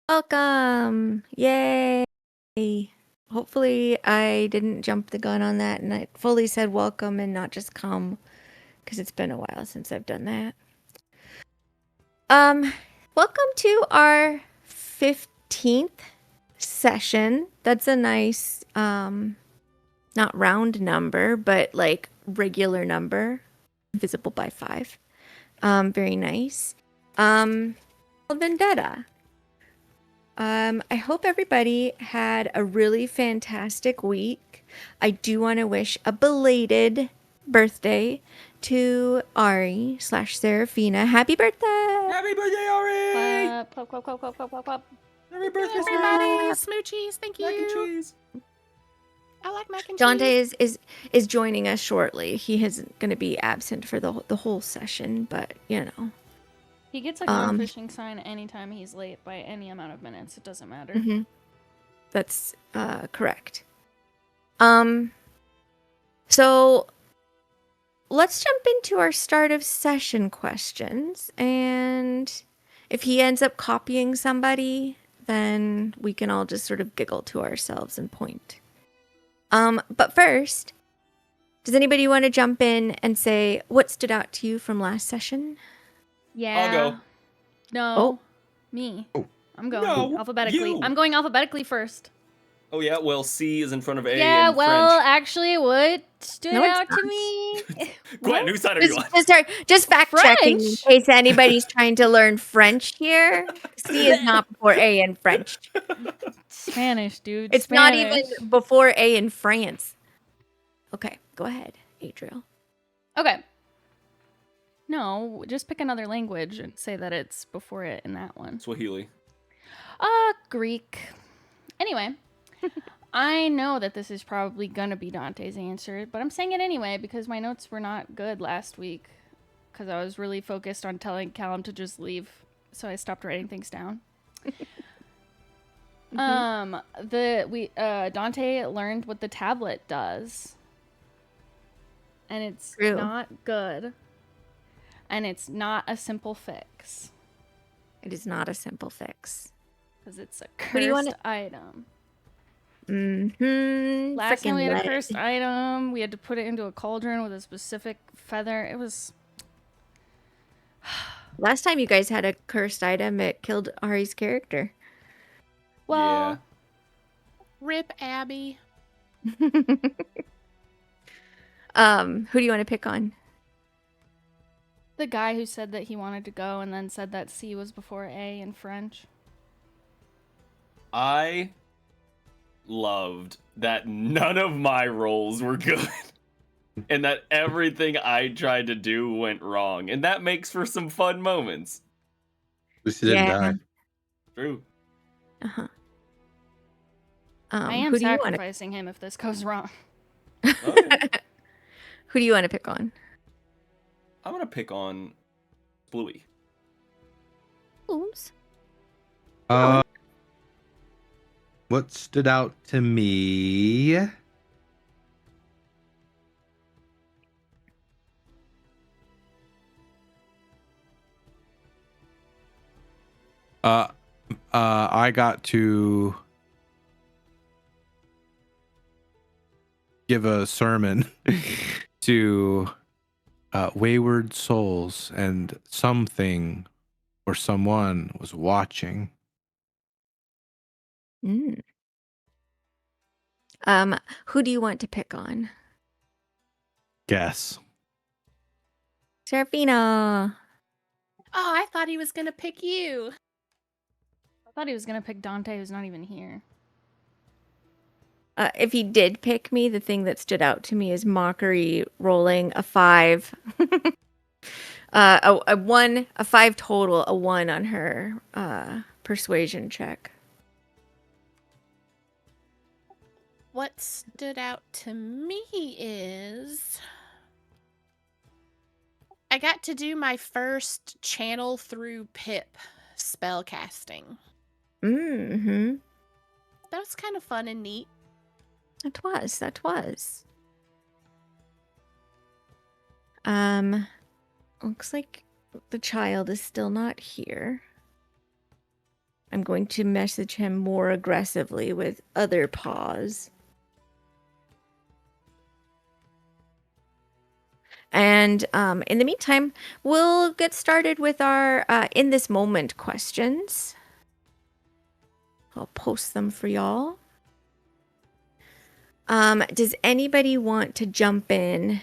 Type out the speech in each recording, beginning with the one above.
Welcome! Yay! Hopefully I didn't jump the gun on that and I fully said welcome and not just come, because it's been a while since I've done that. Welcome to our 15th session. That's a nice, not round number, but like regular number, divisible by 5. Very nice. Vendetta. I hope everybody had a really fantastic week. I do want to wish a belated birthday to Ari/Serafina. Happy birthday! Happy birthday, Ari! Clap, clap, clap, clap, clap, clap, clap. Happy birthday, everybody! Smoochies, thank you. Mac and cheese. I like mac and Dante cheese. is joining us shortly. He is going to be absent for the whole session, but you know. He gets a gun fishing sign anytime he's late by any amount of minutes. It doesn't matter. Mm-hmm. That's correct. So let's jump into our start of session questions, and if he ends up copying somebody, then we can all just sort of giggle to ourselves and point. But first, does anybody want to jump in and say what stood out to you from last session? Yeah. I'll go. No. Oh. Me. Oh. I'm going No, alphabetically. you. I'm going alphabetically first. Oh yeah, well C is in front of A Yeah, in well, French. actually, what stood No, it's out not. to me? Gwen, whose side are you on? Just fact checking in French. case anybody's trying to learn French here. C is not before A in French. Spanish, dude. It's Spanish. not even before A in France. Okay, go ahead, Adriel. Okay. No, just pick another language and say that it's before it in that one. Swahili. Greek. Anyway, I know that this is probably gonna be Dante's answer, but I'm saying it anyway because my notes were not good last week because I was really focused on telling Callum to just leave, so I stopped writing things down. Dante learned what the tablet does, and it's True. not good, and it's not a simple fix. It is not a simple fix. Because it's a do you cursed wanna- item. Mm-hmm. Last time we had a Frickin' cursed item, we had to put it into a cauldron with a specific feather. It was... Last time you guys had a cursed item, it killed Ari's character. Well... Yeah. Rip Abby. Who do you want to pick on? The guy who said that he wanted to go and then said that C was before A in French. I loved that none of my rolls were good. And that everything I tried to do went wrong. And that makes for some fun moments. At least he didn't die. True. Uh-huh. I am who do you want sacrificing him if this goes wrong. Okay. Who do you want to pick on? I'm gonna pick on Bluey. Oops. What stood out to me? I got to give a sermon to wayward souls, and something or someone was watching. Mm. Who do you want to pick on? Guess. Serafina. Oh, I thought he was gonna pick you. I thought he was going to pick Dante, who's not even here. If he did pick me, the thing that stood out to me is Mockery rolling a 5. A 1, a 5 total, a 1 on her persuasion check. What stood out to me is I got to do my first channel through Pip spell casting. Mm-hmm. That was kind of fun and neat. That was. Looks like the child is still not here. I'm going to message him more aggressively with other paws. And in the meantime, we'll get started with our in this moment questions. I'll post them for y'all. Does anybody want to jump in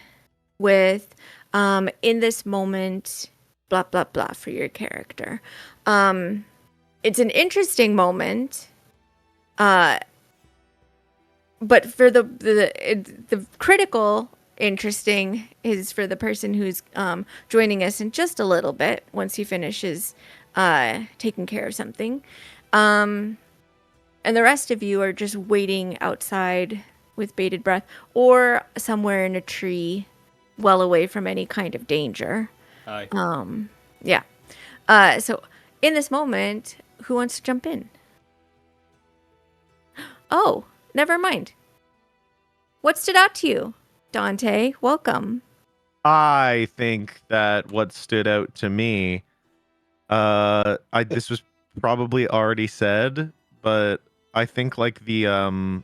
with in this moment, blah, blah, blah for your character? It's an interesting moment. But for the critical interesting is for the person who's joining us in just a little bit once he finishes taking care of something. And the rest of you are just waiting outside with bated breath or somewhere in a tree well away from any kind of danger. Hi. Yeah. So in this moment, who wants to jump in? Oh, never mind. What stood out to you? Dante, welcome. I think that what stood out to me, this was probably already said, but I think like I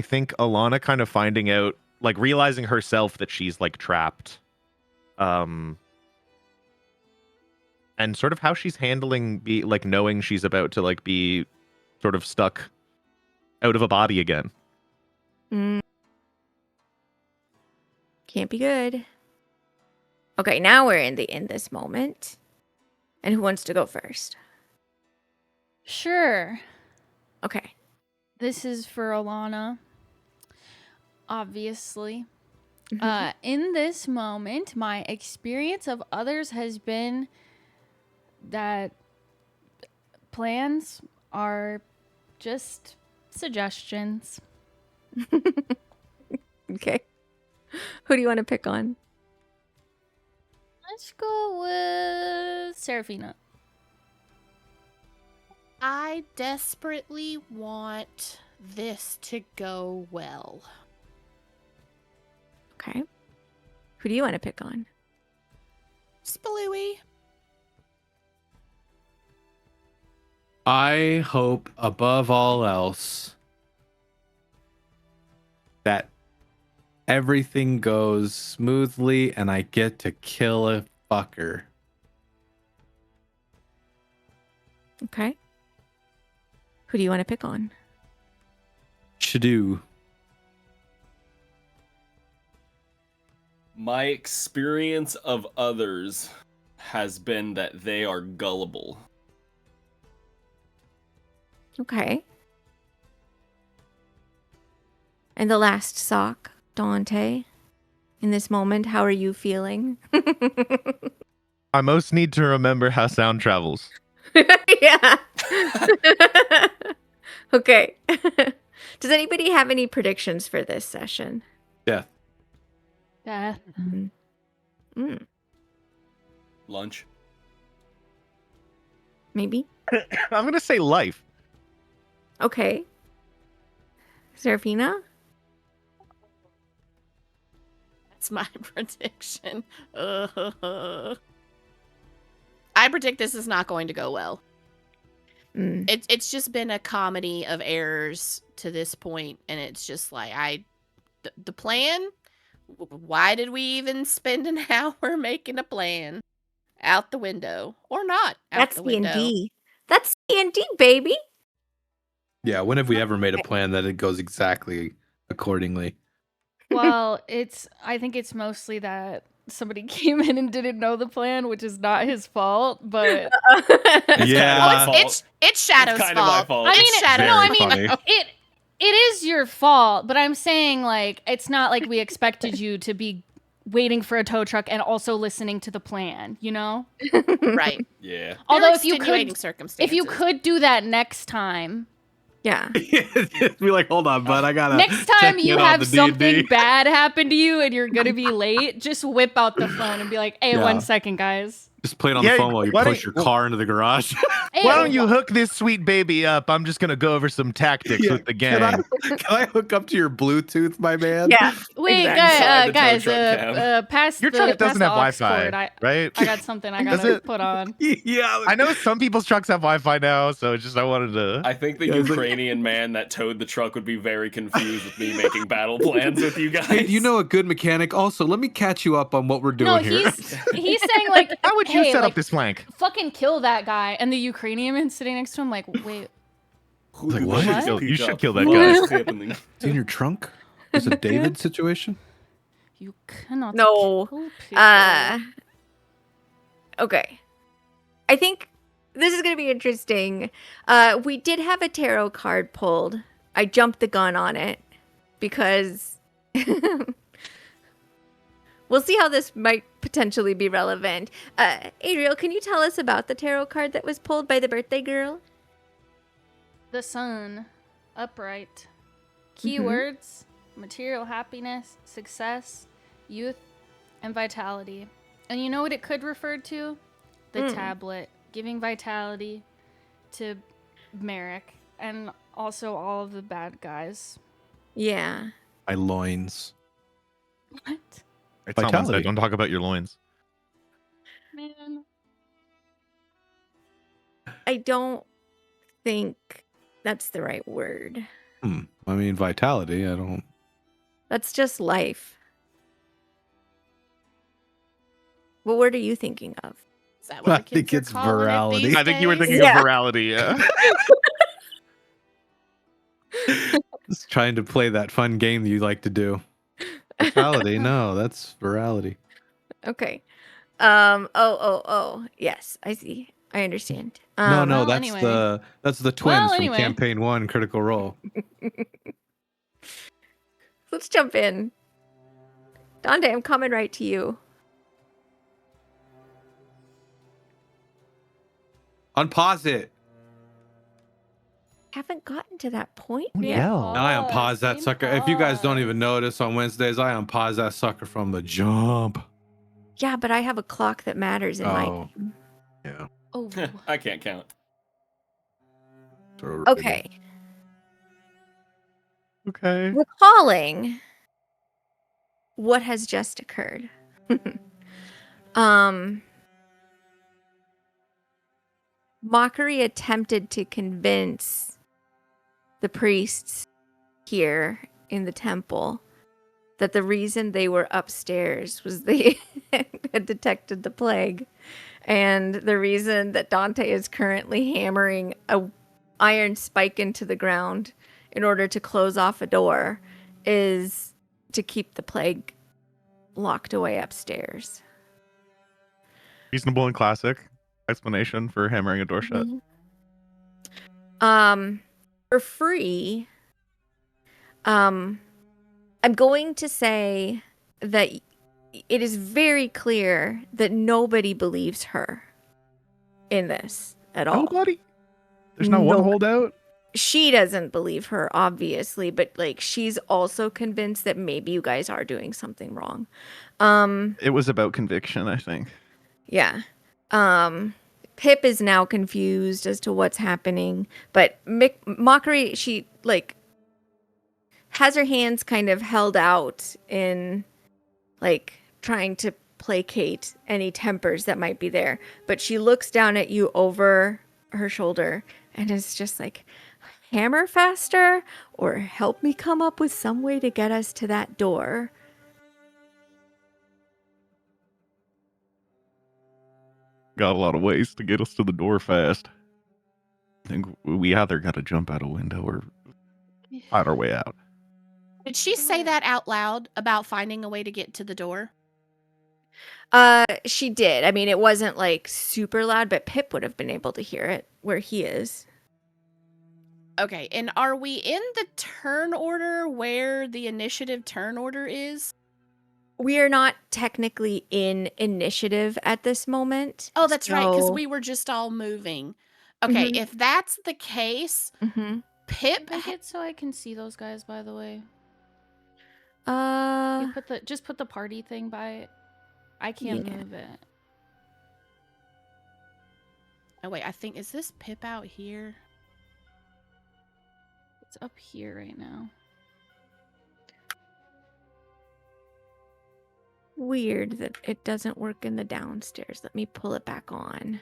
think Alana kind of finding out, like realizing herself that she's like trapped, and sort of how she's handling knowing she's about to like be sort of stuck out of a body again. Can't be good. Okay, now we're in this moment. And who wants to go first? Sure. Okay. This is for Alana. Obviously. In this moment, my experience of others has been that plans are just suggestions. Okay. Who do you want to pick on? Let's go with Seraphina. I desperately want this to go well. Okay. Who do you want to pick on? Splooey. I hope above all else that everything goes smoothly and I get to kill a fucker. Okay. Who do you want to pick on? Shadoo. My experience of others has been that they are gullible. Okay. And the last sock, Dante. In this moment, how are you feeling? I most need to remember how sound travels. Yeah. Okay. Does anybody have any predictions for this session? Death. Death. Lunch. Maybe. I'm gonna say life. Okay. Seraphina? That's my prediction. I predict this is not going to go well. It's just been a comedy of errors to this point, and it's just like the plan. Why did we even spend an hour making a plan? Out the window, or not? That's D&D. That's D&D, baby. Yeah, when have we ever made a plan that it goes exactly accordingly? Well, I think it's mostly that somebody came in and didn't know the plan, which is not his fault, but Yeah. It's Shadow's Kind of my fault. fault. I mean, It's Shadow's no, I Very mean, funny. it is your fault, but I'm saying like it's not like we expected you to be waiting for a tow truck and also listening to the plan, you know? right. Yeah. Although if Circumstances. you could do that next time. Yeah. Be like, hold on, bud, I gotta. Next time check you in on have the something D&D. bad happen to you and you're gonna be late, just whip out the phone and be like, "Hey, Yeah. 1 second, guys." Just play it on Yeah, the phone while you why push don't- your car into the garage. Why don't you hook this sweet baby up? I'm just gonna go over some tactics Yeah, with the gang. Can I hook up to your Bluetooth, my man? Yeah. Wait, Inside the tow guys, truck cab. pass Your the truck pass doesn't the have aux Wi-Fi, cord. right? I got something I Does gotta it? put on. Yeah. I know some people's trucks have Wi-Fi now, so it's just I wanted to. I think the Yeah, it's like- Ukrainian man that towed the truck would be very confused with me making battle plans with you guys. Hey, you know a good mechanic? Also, let me catch you up on what we're doing No, here. he's saying like, How would you hey, set like, up this flank? fucking kill that guy, and the Ukrainian man sitting next to him like, wait, Like, You what? should What? kill- You should kill that What guy. is happening? It's in your trunk? Is it David situation? you cannot No. kill people. Okay. I think this is going to be interesting. We did have a tarot card pulled. I jumped the gun on it because we'll see how this might potentially be relevant. Adriel, can you tell us about the tarot card that was pulled by the birthday girl? The sun, upright. Keywords: material happiness, success, youth, and vitality. And you know what it could refer to? The tablet, giving vitality to Merrick and also all of the bad guys. Yeah. My loins. What? Someone Vitality. said, don't talk about your loins. Man. I don't think that's the right word. I mean, vitality. I don't. That's just life. What word are you thinking of? Is that what I the kids think are it's calling it virality. these I think you were days? thinking Yeah. of virality. Yeah. Just trying to play that fun game that you like to do. Vitality. No, that's virality. Okay. Yes, I see. I understand. No, well, that's anyway. the twins from anyway. Campaign 1 Critical Role. Let's jump in. Dante, I'm coming right to you. Unpause it. Haven't gotten to that point Oh, yet. yeah. I unpause that Same sucker. If you guys don't pause. even notice on Wednesdays, I unpause that sucker from the jump. Yeah, but I have a clock that matters in my Oh. game. Yeah. Oh, I can't count. Okay. Okay. Recalling what has just occurred. Mockery attempted to convince the priests here in the temple that the reason they were upstairs was they had detected the plague, and the reason that Dante is currently hammering a iron spike into the ground in order to close off a door is to keep the plague locked away upstairs. Reasonable and classic explanation for hammering a door shut. For free, I'm going to say that it is very clear that nobody believes her in this at all. Nobody? There's not one Nobody. holdout? She doesn't believe her, obviously, but like she's also convinced that maybe you guys are doing something wrong. It was about conviction, I think. Yeah. Pip is now confused as to what's happening, but Mockery, she like has her hands kind of held out in like trying to placate any tempers that might be there, but she looks down at you over her shoulder and is just like, hammer faster or help me come up with some way to get us to that door. Got a lot of ways to get us to the door fast. I think we either got to jump out a window or find our way out. Did she say that out loud about finding a way to get to the door? She did. I mean, it wasn't like super loud, but Pip would have been able to hear it where he is. Okay, and are we in the turn order where the initiative turn order is? We are not technically in initiative at this moment. Oh, that's right, because so- we were just all moving. Okay, Mhm. if that's the case, Mhm. Pip. make it so I can see those guys. By the way, Uh, you just put the party thing by it. I can't Yeah. move it. Oh wait, I think is this Pip out here? It's up here right now. Weird that it doesn't work in the downstairs. Let me pull it back on.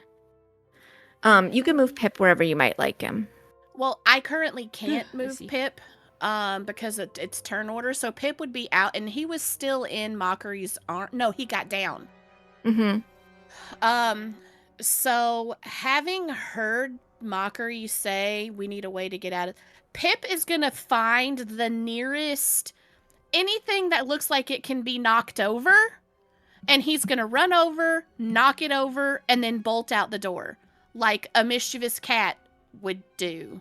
You can move Pip wherever you might like him. Well, I currently can't I move see. Pip because it's turn order. So Pip would be out, and he was still in Mockery's arm. No, he got down. Mm-hmm. So having heard Mockery say we need a way to get out of, Pip is gonna find the nearest anything that looks like it can be knocked over, and he's gonna run over, knock it over, and then bolt out the door like a mischievous cat would do.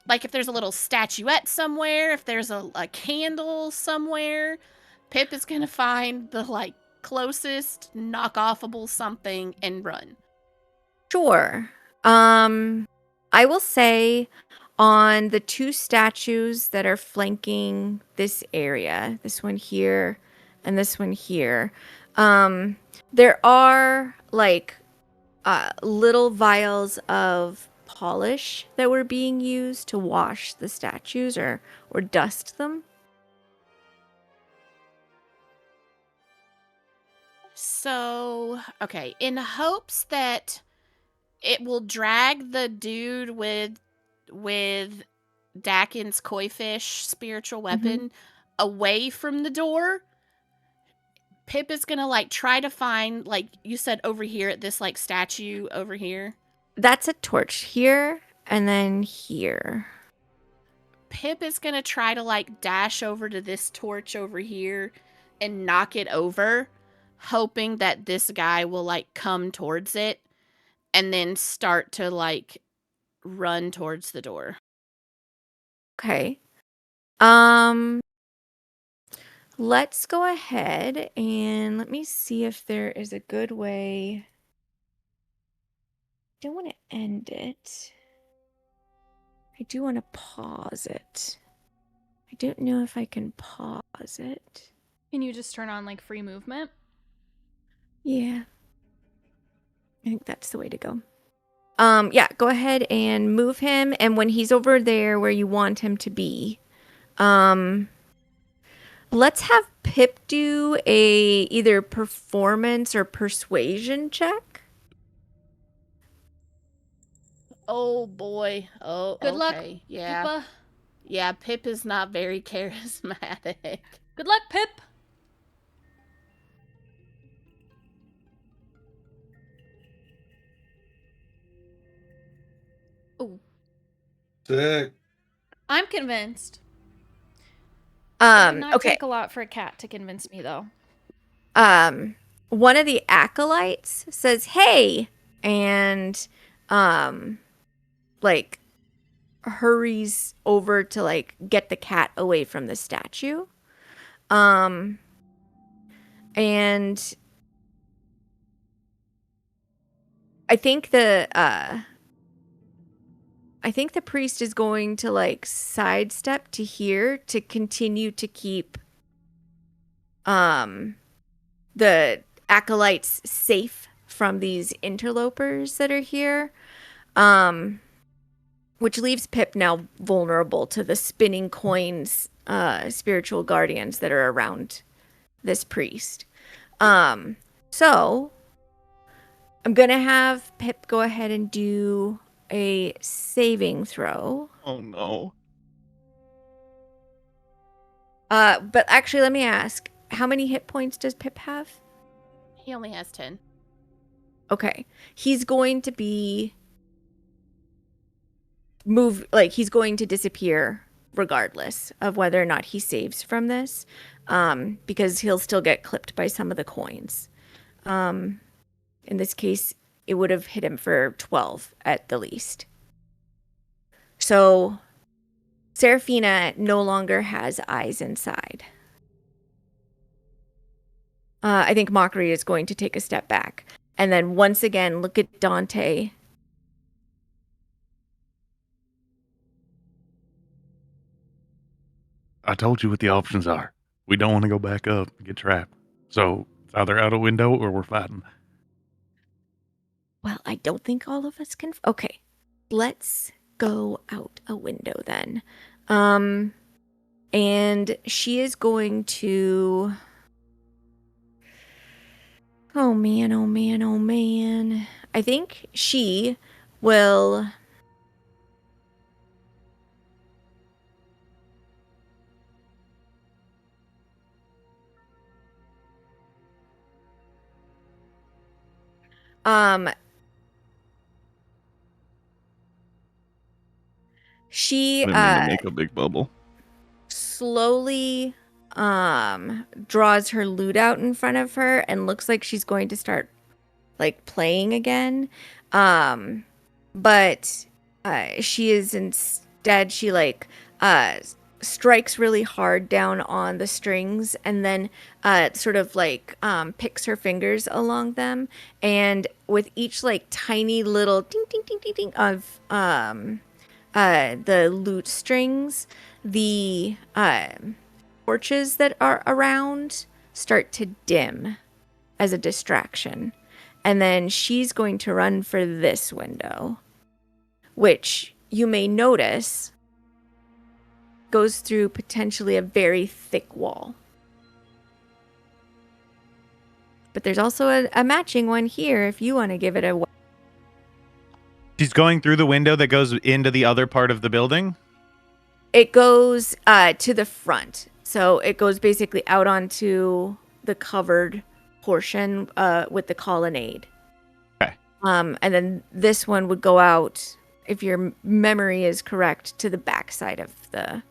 Like if there's a little statuette somewhere, if there's a candle somewhere, Pip is gonna find the like closest knock-offable something and run. Sure. I will say on the 2 statues that are flanking this area, this one here and this one here, there are like little vials of polish that were being used to wash the statues or dust them. So, okay, in hopes that it will drag the dude with Dakin's koi fish spiritual weapon away from the door, Pip is gonna like try to find, like you said, over here at this like statue over here. That's a torch here and then here. Pip is gonna try to like dash over to this torch over here and knock it over, hoping that this guy will like come towards it and then start to like run towards the door. Okay. Let's go ahead and let me see if there is a good way. I don't want to end it. I do want to pause it. I don't know if I can pause it. Can you just turn on like free movement? Yeah. I think that's the way to go. Yeah, go ahead and move him, and when he's over there where you want him to be, let's have Pip do a either performance or persuasion check. Oh boy. Oh, Good luck, okay. Yeah. Pippa. Yeah, Pip is not very charismatic. Good luck, Pip. Oh, Sick. I'm convinced. It would not Okay. take a lot for a cat to convince me, though. One of the acolytes says, "Hey," and like hurries over to like get the cat away from the statue. And I think the priest is going to like sidestep to here to continue to keep the acolytes safe from these interlopers that are here. Which leaves Pip now vulnerable to the spinning coins, spiritual guardians that are around this priest. So I'm gonna have Pip go ahead and do a saving throw. Oh no. But actually, let me ask, how many hit points does Pip have? He only has 10. Okay. He's going to be he's going to disappear regardless of whether or not he saves from this, because he'll still get clipped by some of the coins. In this case, it would have hit him for 12 at the least. So Seraphina no longer has eyes inside. I think Mockery is going to take a step back. And then once again, look at Dante. I told you what the options are. We don't want to go back up and get trapped. So it's either out a window or we're fighting. Well, I don't think all of us can. Okay, let's go out a window then. And she is going to. Oh man, oh man, oh man. I think she will. She I didn't mean to make a big bubble. slowly draws her lute out in front of her and looks like she's going to start like playing again. But she is instead she like strikes really hard down on the strings and then sort of like picks her fingers along them, and with each like tiny little ding ding ding ding ding of the lute strings, the torches that are around start to dim as a distraction. And then she's going to run for this window, which you may notice goes through potentially a very thick wall. But there's also a matching one here if you want to give it a... She's going through the window that goes into the other part of the building? It goes to the front. So it goes basically out onto the covered portion with the colonnade. Okay. And then this one would go out, if your memory is correct, to the back side of the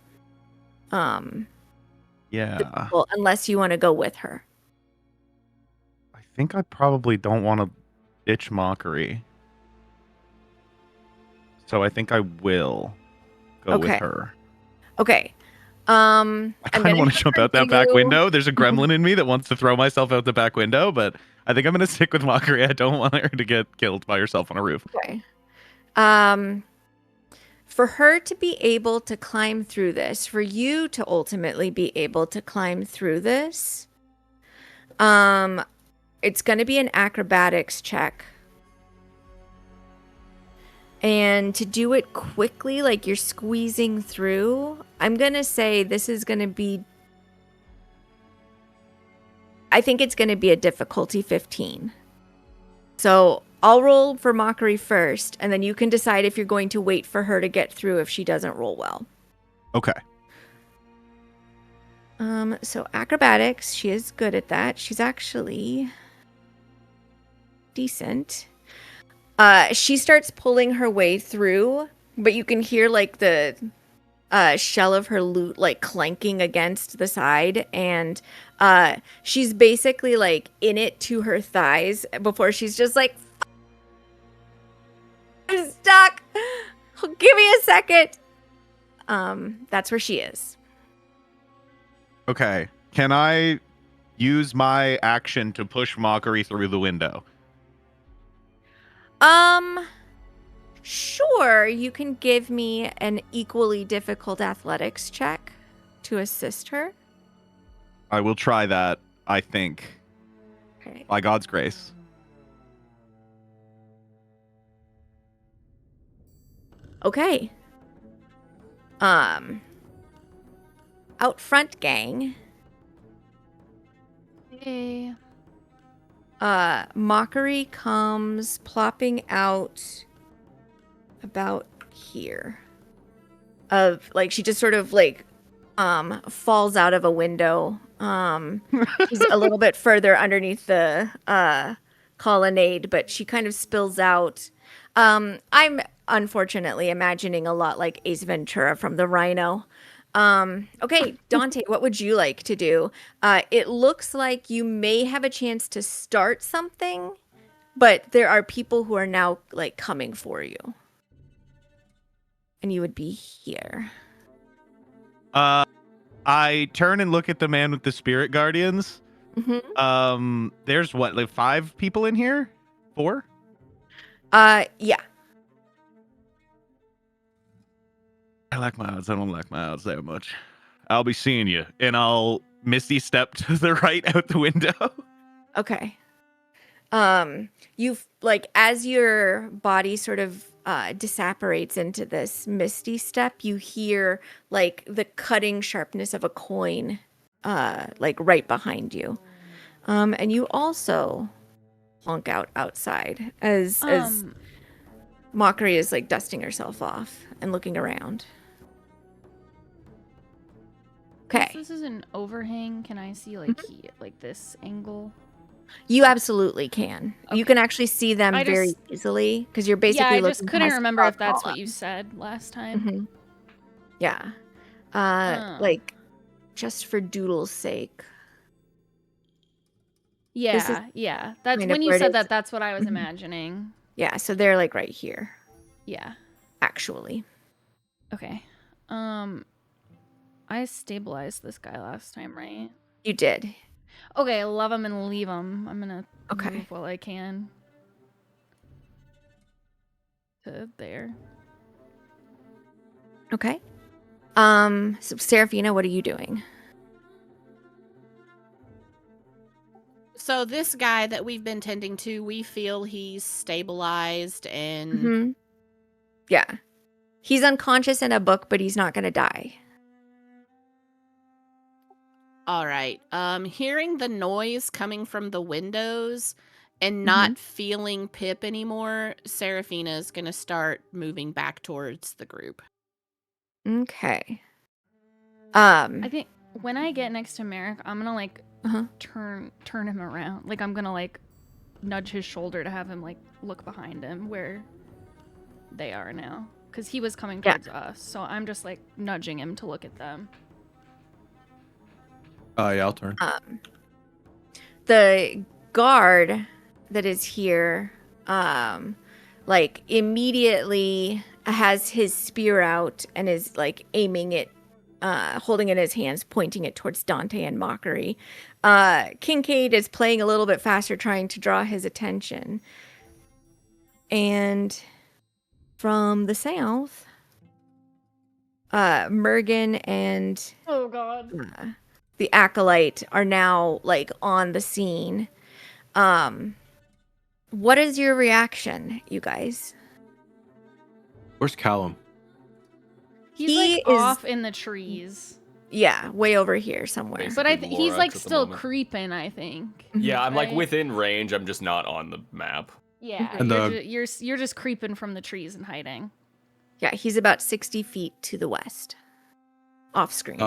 Yeah. people, unless you want to go with her. I think I probably don't want to ditch Mockery. So I think I will go with her. Okay. I kind of want to jump out that back window. There's a gremlin in me that wants to throw myself out the back window, but I think I'm going to stick with Mockery. I don't want her to get killed by herself on a roof. Okay. For her to be able to climb through this, for you to ultimately be able to climb through this, it's going to be an acrobatics check. And to do it quickly, like you're squeezing through, I'm going to say this is going to be... I think it's going to be a difficulty 15. So I'll roll for Mockery first, and then you can decide if you're going to wait for her to get through if she doesn't roll well. Okay. So acrobatics, she is good at that. She's actually decent. She starts pulling her way through, but you can hear like the shell of her lute like clanking against the side, and she's basically like in it to her thighs before she's just like, I'm stuck. Give me a second. That's where she is. Okay. Can I use my action to push Mockery through the window? Sure, you can give me an equally difficult athletics check to assist her. I will try that, I think. Okay. By God's grace. Okay. Out front, gang. Hey. Mockery comes plopping out about here. Of like she just sort of like falls out of a window. She's a little bit further underneath the colonnade, but she kind of spills out. I'm unfortunately imagining a lot like Ace Ventura from the Rhino. Okay, Dante, what would you like to do? It looks like you may have a chance to start something, but there are people who are now like coming for you. And you would be here. I turn and look at the man with the spirit guardians. Mm-hmm. There's what, like 5 people in here? 4? Yeah. I like my odds. I don't like my odds that much. I'll be seeing you, and I'll misty step to the right out the window. Okay. You like as your body sort of disapparates into this misty step, you hear like the cutting sharpness of a coin, like right behind you. And you also honk out outside as Mockery is like dusting herself off and looking around. Okay. Since this is an overhang, can I see like like this angle? You absolutely can. You can actually see them very easily because you're basically I looking just couldn't past remember the if that's what column. you said last time. Yeah. Like just for doodle's sake. Yeah, yeah. That's kind when of you where it said is. that. That's what I was imagining. Yeah, so they're like right here, Yeah. actually. Okay. I stabilized this guy last time, right? You did. Okay, love him and leave him. I'm gonna Okay. move while I can. To there. Okay. So Seraphina, what are you doing? So this guy that we've been tending to, we feel he's stabilized and Mm-hmm. Yeah. He's unconscious in a book, but he's not gonna die. all right. Hearing the noise coming from the windows and not feeling Pip anymore, Seraphina's gonna start moving back towards the group. Okay. I think when I get next to Merrick, I'm gonna like turn him around. Like I'm gonna like nudge his shoulder to have him like look behind him where they are now, because he was coming towards us. So I'm just like nudging him to look at them. Yeah, I'll turn. The guard that is here, like immediately has his spear out and is like aiming it, holding it in his hands, pointing it towards Dante and Mockery. Kincaid is playing a little bit faster, trying to draw his attention. And from the south, Mergen and Oh God. The Acolyte are now like on the scene. What is your reaction, you guys? Where's Callum? He's like off in the trees. Yeah, way over here somewhere. But he's like at the still moment. creeping, I think. Yeah, I'm like Right? within range. I'm just not on the map. Yeah, And you're just creeping from the trees and hiding. Yeah, he's about 60 feet to the west. Off screen.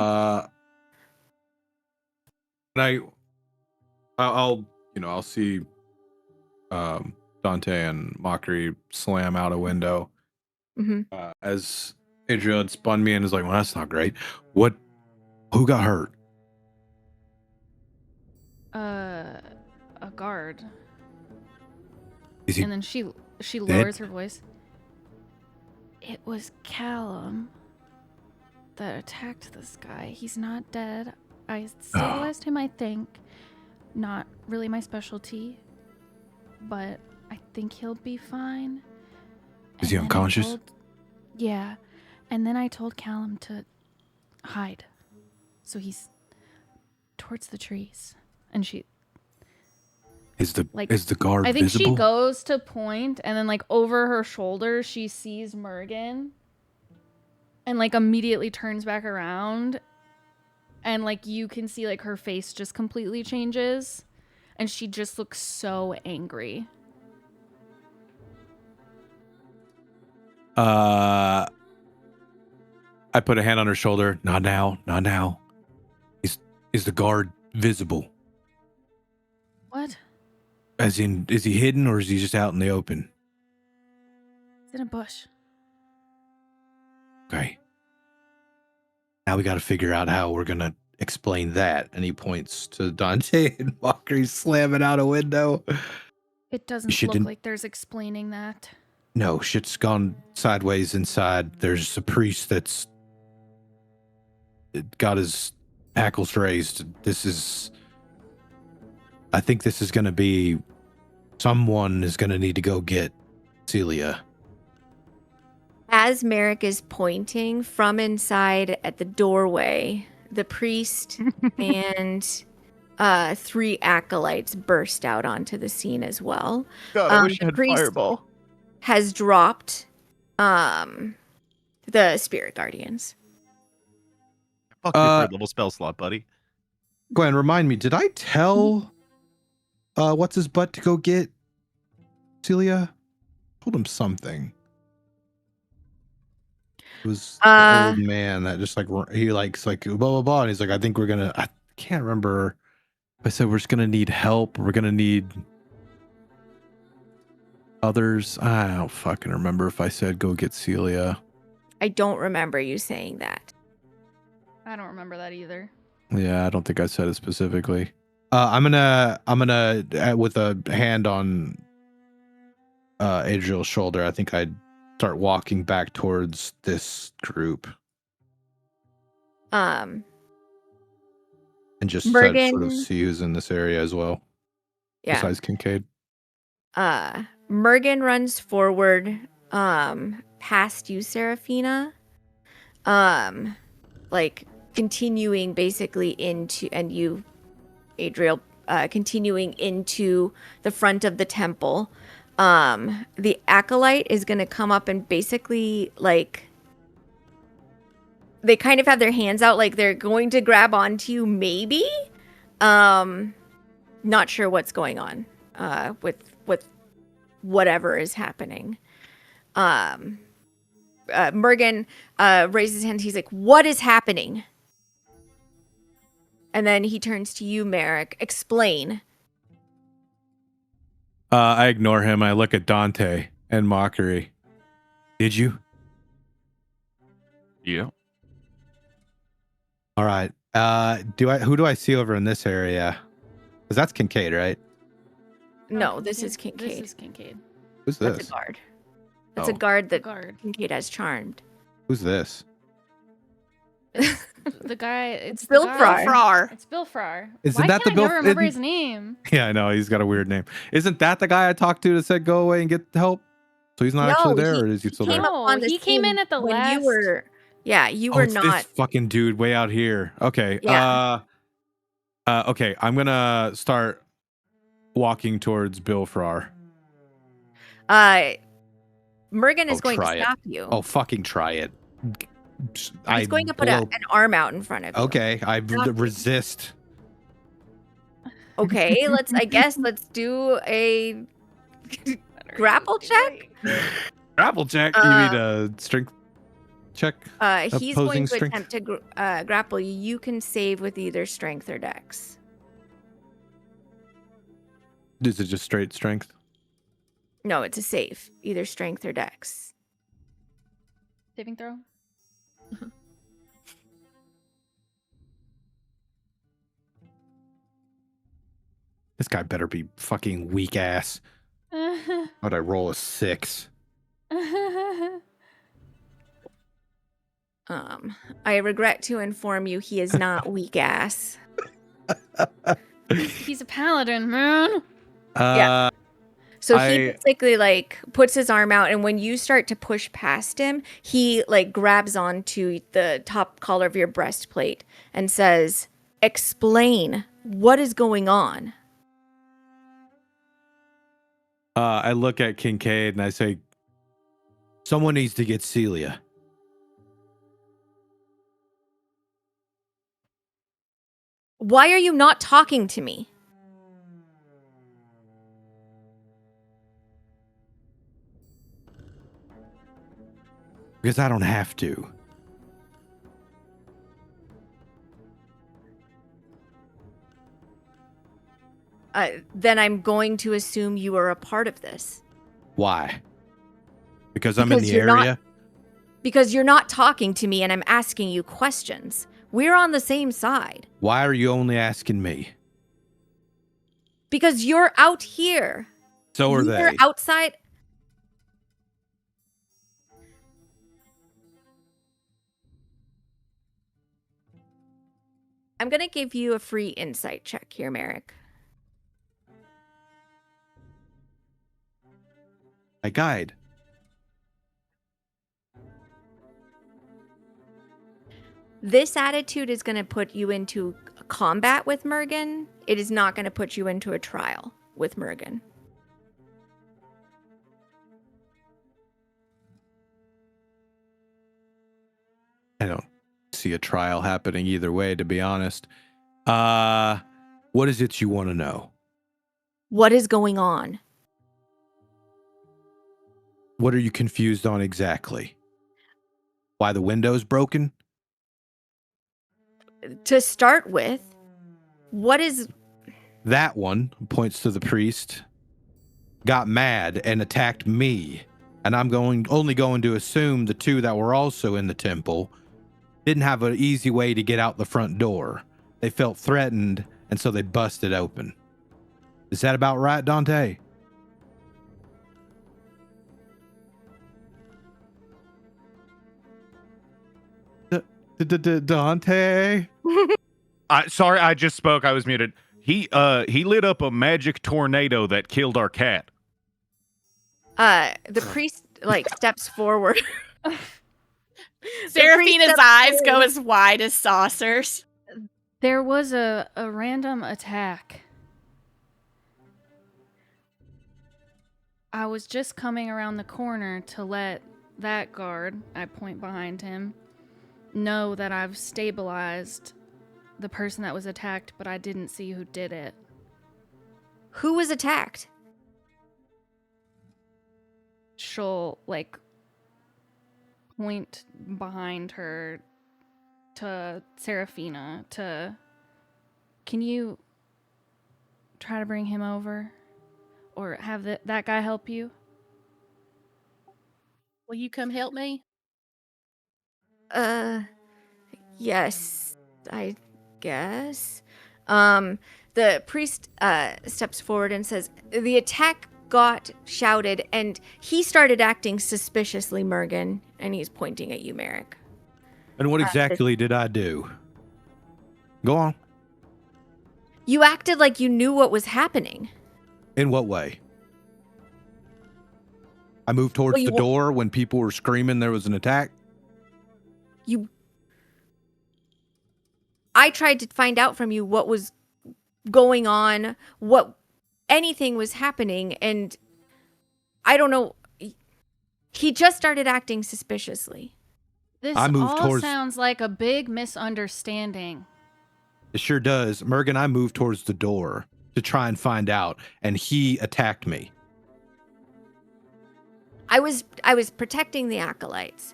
I'll see Dante and Mockery slam out a window. As Adrian spun me and is like, well, that's not great. Who got hurt? A guard. Is he And then she dead? lowers her voice. It was Callum that attacked this guy. He's not dead. I stabilized him, I think. Not really my specialty, but I think he'll be fine. Is he unconscious? Yeah. And then I told Callum to hide. So he's towards the trees. And she Is the guard I think visible? she goes to point, and then like over her shoulder she sees Mergen and like immediately turns back around, and like you can see like her face just completely changes and she just looks so angry. I put a hand on her shoulder. Not now, not now. Is the guard visible? What? As in, is he hidden or is he just out in the open? It's in a bush. Okay. Now we got to figure out how we're gonna explain that. And he points to Dante and Mockery slamming out a window. It doesn't Shit look didn't- like there's explaining that. No, shit's gone sideways inside. There's a priest that's got his hackles raised. I think this is gonna be, someone is gonna need to go get Celia. As Merrick is pointing from inside at the doorway, the priest and 3 acolytes burst out onto the scene as well. God, I wish The I had priest fireball. has dropped the spirit guardians. Fuck your third level spell slot, buddy. Gwen, remind me, did I tell what's his butt to go get Celia? Told him something. It was the old man that just like he likes like blah blah blah, and he's like, I think we're gonna. I can't remember. I said we're just gonna need help. We're gonna need others. I don't fucking remember if I said go get Celia. I don't remember you saying that. I don't remember that either. Yeah, I don't think I said it specifically. I'm gonna with a hand on Adriel's shoulder. I think I'd start walking back towards this group. And just Mergen, sort of see who's in this area as well. Yeah. Besides Kincaid. Mergen runs forward past you, Seraphina. Like continuing basically into, and you, Adriel, continuing into the front of the temple. The acolyte is going to come up and basically like, they kind of have their hands out like they're going to grab onto you, maybe. Not sure what's going on with whatever is happening. Mergen raises his hand. He's like, what is happening? And then he turns to you, Merrick. Explain. I ignore him. I look at Dante and mockery. Did you? Yeah. All right. Who do I see over in this area? Because that's Kincaid, right? No, this is Kincaid. This is Kincaid. Who's this? That's a guard. That's a guard that Kincaid has charmed. Who's this? The guy. It's Bill the Fry. guy, It's Bill Fry. Isn't Why that can't the I Bill? never remember his name? Yeah, I know. He's got a weird name. Isn't that the guy I talked to that said go away and get help? So he's not actually there, or is he still there? He came in at the when last. you were. Yeah, you were it's not. this fucking dude way out here. Okay. Yeah. Okay. I'm gonna start walking towards Bill Farrar. Mergen is going to stop you. Oh, fucking try it. He's going to put an arm out in front of you. Okay, I resist. Okay, let's do a grapple check. Grapple check? You need a strength check? He's going to attempt to grapple you. You can save with either strength or dex. Is it just straight strength? No, it's a save. Either strength or dex. Saving throw? This guy better be fucking weak ass. How'd I roll a 6? I regret to inform you he is not weak ass. He's a paladin, man. Yeah. So he basically like puts his arm out, and when you start to push past him, he like grabs onto the top collar of your breastplate and says, "Explain what is going on." I look at Kincaid and I say, someone needs to get Celia. Why are you not talking to me? Because I don't have to. Then I'm going to assume you are a part of this. Why? Because I'm in the area? Because you're not talking to me and I'm asking you questions. We're on the same side. Why are you only asking me? Because you're out here. So are they. You're outside. I'm going to give you a free insight check here, Merrick. My guide. This attitude is going to put you into combat with Mergen. It is not going to put you into a trial with Mergen. I don't see a trial happening either way, to be honest. What is it you want to know? What is going on? What are you confused on exactly? Why the window's broken? To start with, what is... That one, points to the priest, got mad and attacked me. And I'm only going to assume the two that were also in the temple didn't have an easy way to get out the front door. They felt threatened, and so they busted open. Is that about right, Dante? Dante? Sorry, I just spoke. I was muted. He lit up a magic tornado that killed our cat. The priest, steps forward. Seraphina's eyes go as wide as saucers. There was a random attack. I was just coming around the corner to let that guard, I point behind him, know that I've stabilized the person that was attacked, but I didn't see who did it. Who was attacked? She'll, point behind her to Seraphina can you try to bring him over? Or have that guy help you? Will you come help me? Yes, I guess. The priest steps forward and says, the attack got shouted and he started acting suspiciously, Mergen, and he's pointing at you, Merrick. And what exactly did I do? Go on. You acted like you knew what was happening. In what way? I moved towards the door when people were screaming there was an attack? I tried to find out from you what was going on, what anything was happening, and I don't know. He just started acting suspiciously. This all sounds like a big misunderstanding. It sure does. Mergen, I moved towards the door to try and find out, and he attacked me. I was protecting the acolytes.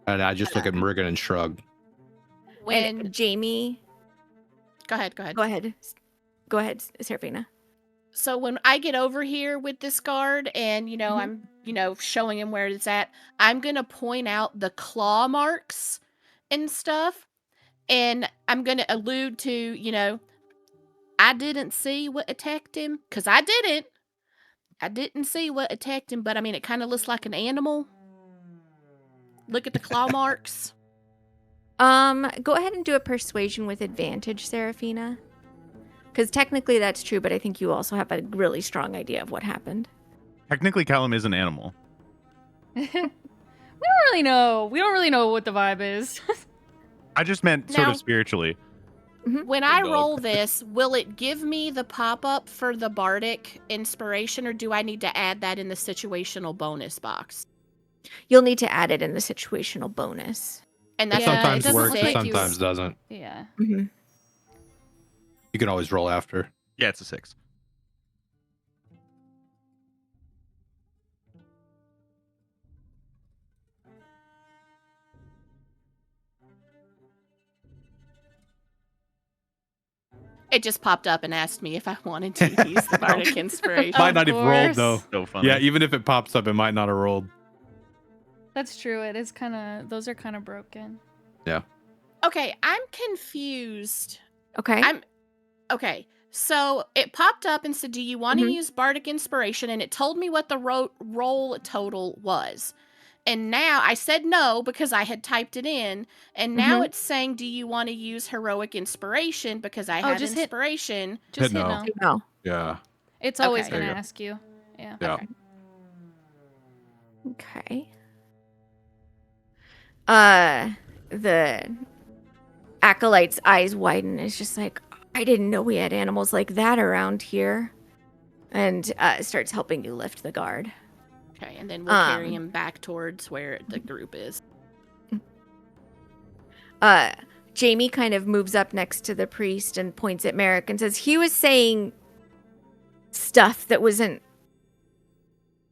And I just look at Mergen and shrug. And Jamie... Go ahead. Go ahead, Seraphina. So when I get over here with this guard and, I'm, showing him where it's at, I'm going to point out the claw marks and stuff. And I'm going to allude to, I didn't see what attacked him. Because I didn't. I didn't see what attacked him. But, it kind of looks like an animal. Look at the claw marks. Go ahead and do a persuasion with advantage, Seraphina. Because technically that's true, but I think you also have a really strong idea of what happened. Technically, Callum is an animal. We don't really know. We don't really know what the vibe is. I just meant sort of spiritually. When I roll this, will it give me the pop-up for the bardic inspiration, or do I need to add that in the situational bonus box? You'll need to add it in the situational bonus. And that sometimes works, and sometimes doesn't. Yeah. Mm-hmm. You can always roll after. Yeah, it's a 6. It just popped up and asked me if I wanted to use the bardic inspiration. Might not even rolled though. So funny. Yeah, even if it pops up, it might not have rolled. That's true. It is those are kind of broken. Yeah. Okay, I'm confused. Okay. Okay. So it popped up and said, do you want to use bardic inspiration? And it told me what the roll total was. And now I said no because I had typed it in. And now it's saying, do you want to use heroic inspiration? Because I had inspiration. Just hit hit no. no. Yeah. It's always Okay. going to There you go. ask you. Yeah. Yeah. Okay. The acolyte's eyes widen. It's just like, I didn't know we had animals like that around here. And starts helping you lift the guard. Okay, and then we'll carry him back towards where the group is. Jamie kind of moves up next to the priest and points at Merrick and says, he was saying stuff that wasn't...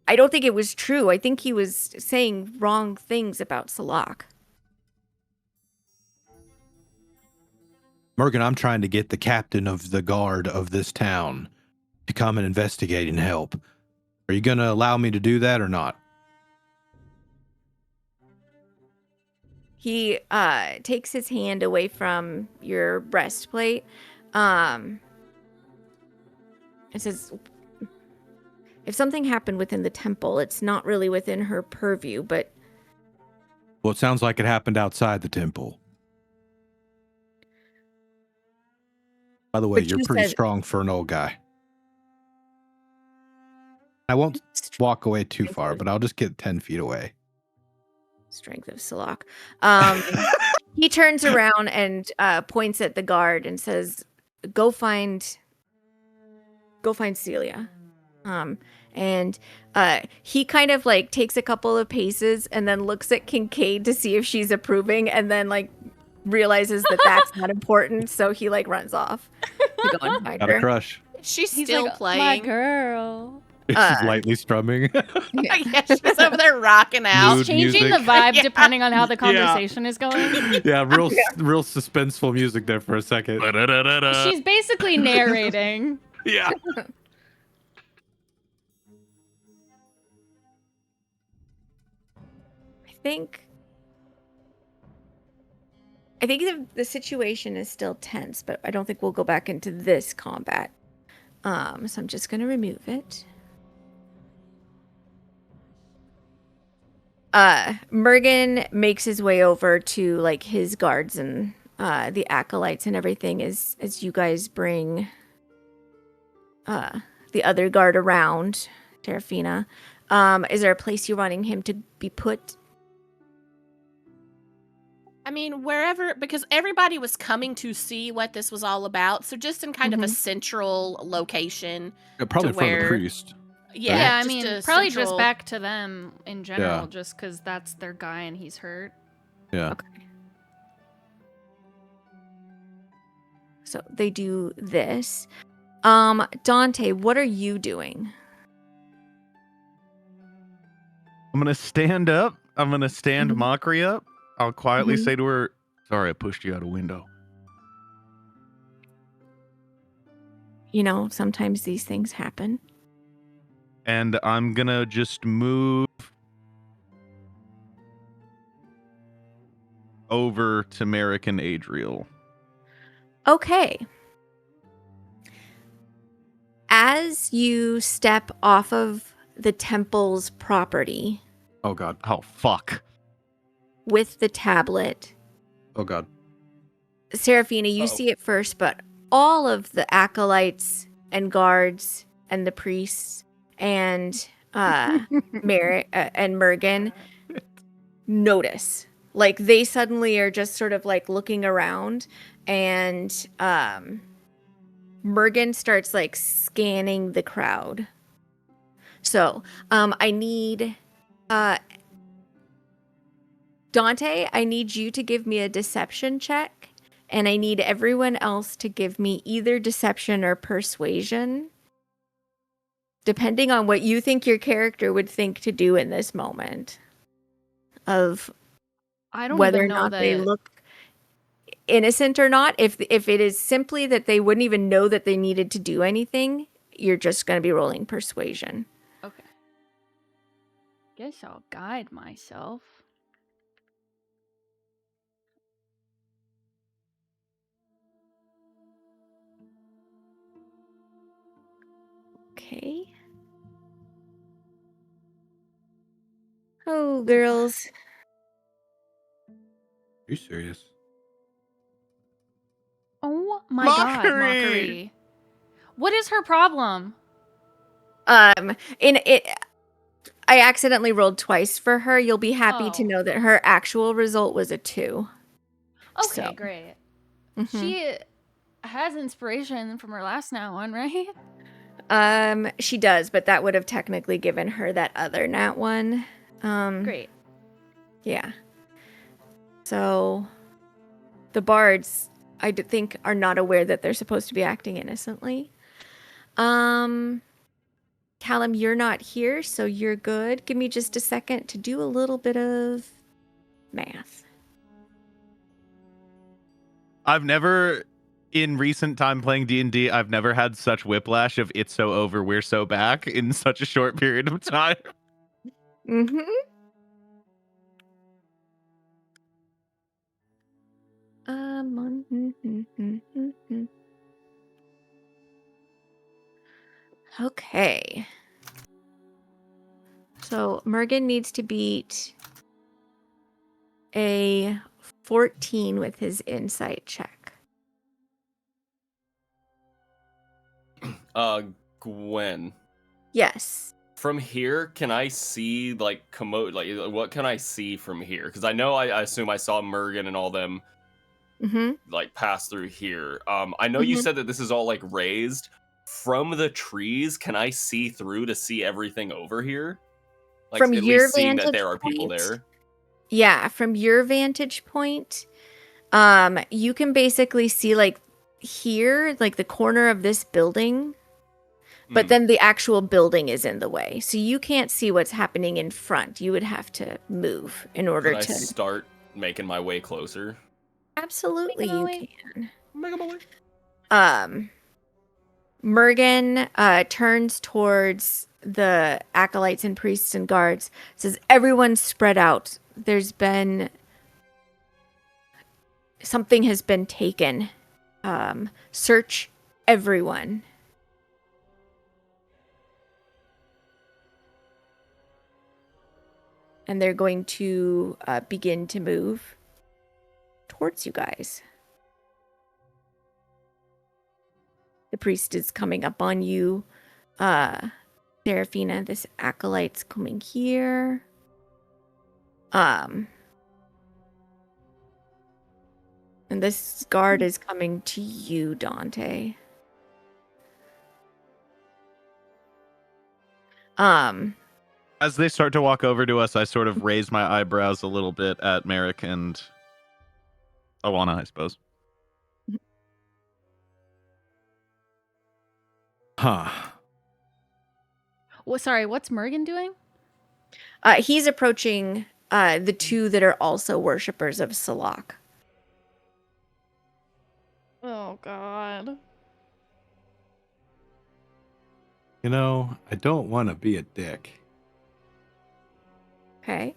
I don't think it was true. I think he was saying wrong things about Salak. Morgan, I'm trying to get the captain of the guard of this town to come and investigate and help. Are you going to allow me to do that or not? He takes his hand away from your breastplate and says, if something happened within the temple, it's not really within her purview, but... Well, it sounds like it happened outside the temple. By the way, But you're you pretty said- strong for an old guy. I won't walk away too far, but I'll just get 10 feet away. Strength of Salak. He turns around and points at the guard and says, go find Celia. And he kind of like takes a couple of paces and then looks at Kincaid to see if she's approving, and then like realizes that that's not important, so he like runs off to go and find Got a her. crush. She's He's still like, playing. my girl. She's lightly strumming. Yeah, she's over there rocking out. Mood Changing music. the vibe Yeah. depending on how the conversation is going. Yeah, real suspenseful music there for a second. She's basically narrating. Yeah. I think the situation is still tense, but I don't think we'll go back into this combat. So I'm just going to remove it. Mergen makes his way over to like his guards and the acolytes and everything as you guys bring the other guard around Terrafina. Is there a place you're wanting him to be put? I mean, wherever, because everybody was coming to see what this was all about. So just in kind of a central location. Probably To in front of the where- priest. Yeah, I just mean, a probably central- just back to them in general, Yeah. just because that's their guy and he's hurt. Yeah. Okay. So they do this. Dante, what are you doing? I'm gonna stand up. I'm gonna stand Mhm. Mockery up. I'll quietly Mhm. say to her, "Sorry, I pushed you out a window." You know, sometimes these things happen. And I'm gonna just move over to Merrick and Adriel. Okay. As you step off of the temple's property Oh god. Oh fuck! with the tablet, Oh god. Serafina, you Uh-oh. see it first, but all of the acolytes and guards and the priests and Merrick and Mergen notice. Like they suddenly are just sort of like looking around, and Mergen starts like scanning the crowd. So I need Dante, I need you to give me a deception check, and I need everyone else to give me either deception or persuasion, depending on what you think your character would think to do in this moment of I don't whether or even know not that they look innocent or not. If it is simply that they wouldn't even know that they needed to do anything, you're just going to be rolling persuasion. Okay. Guess I'll guide myself. Okay. Oh, girls. Are you serious? Oh my god, Mockery. What is her problem? In it, I accidentally rolled twice for her. You'll be happy to Oh. know that her actual result was a 2. Okay, So. great. Mhm. She has inspiration from her last nat one, right? She does, but that would have technically given her that other nat one. Great. Yeah. So the bards, I think, are not aware that they're supposed to be acting innocently. Callum, you're not here, so you're good. Give me just a second to do a little bit of math. I've never, in recent time playing D&D, I've never had such whiplash of "it's so over, we're so back" in such a short period of time. Mm-hmm. Okay. So Mergen needs to beat a 14 with his insight check. Gwen. Yes. From here, can I see like commode? Like, what can I see from here? Because I know I assume I saw Mergen and all them Mm-hmm. like pass through here. I know you said that this is all like raised. From the trees, can I see through to see everything over here? Like From at your least seeing that vantage there are people point? there. Yeah, from your vantage point, you can basically see like here, like the corner of this building, but then the actual building is in the way. So you can't see what's happening in front. You would have to move in order Can I to start making my way closer? Absolutely Making you my way. can. Making my way. Mergen turns towards the acolytes and priests and guards, says, "Everyone's spread out. There's been something has been taken. Search everyone." And they're going to begin to move towards you guys. The priest is coming up on you. Seraphina, this acolyte's coming here. And this guard is coming to you, Dante. As they start to walk over to us, I sort of raise my eyebrows a little bit at Merrick and Alana, I suppose. Huh. Well, sorry, what's Mergen doing? He's approaching the two that are also worshippers of Salak. Oh, God. You know, I don't want to be a dick. Okay.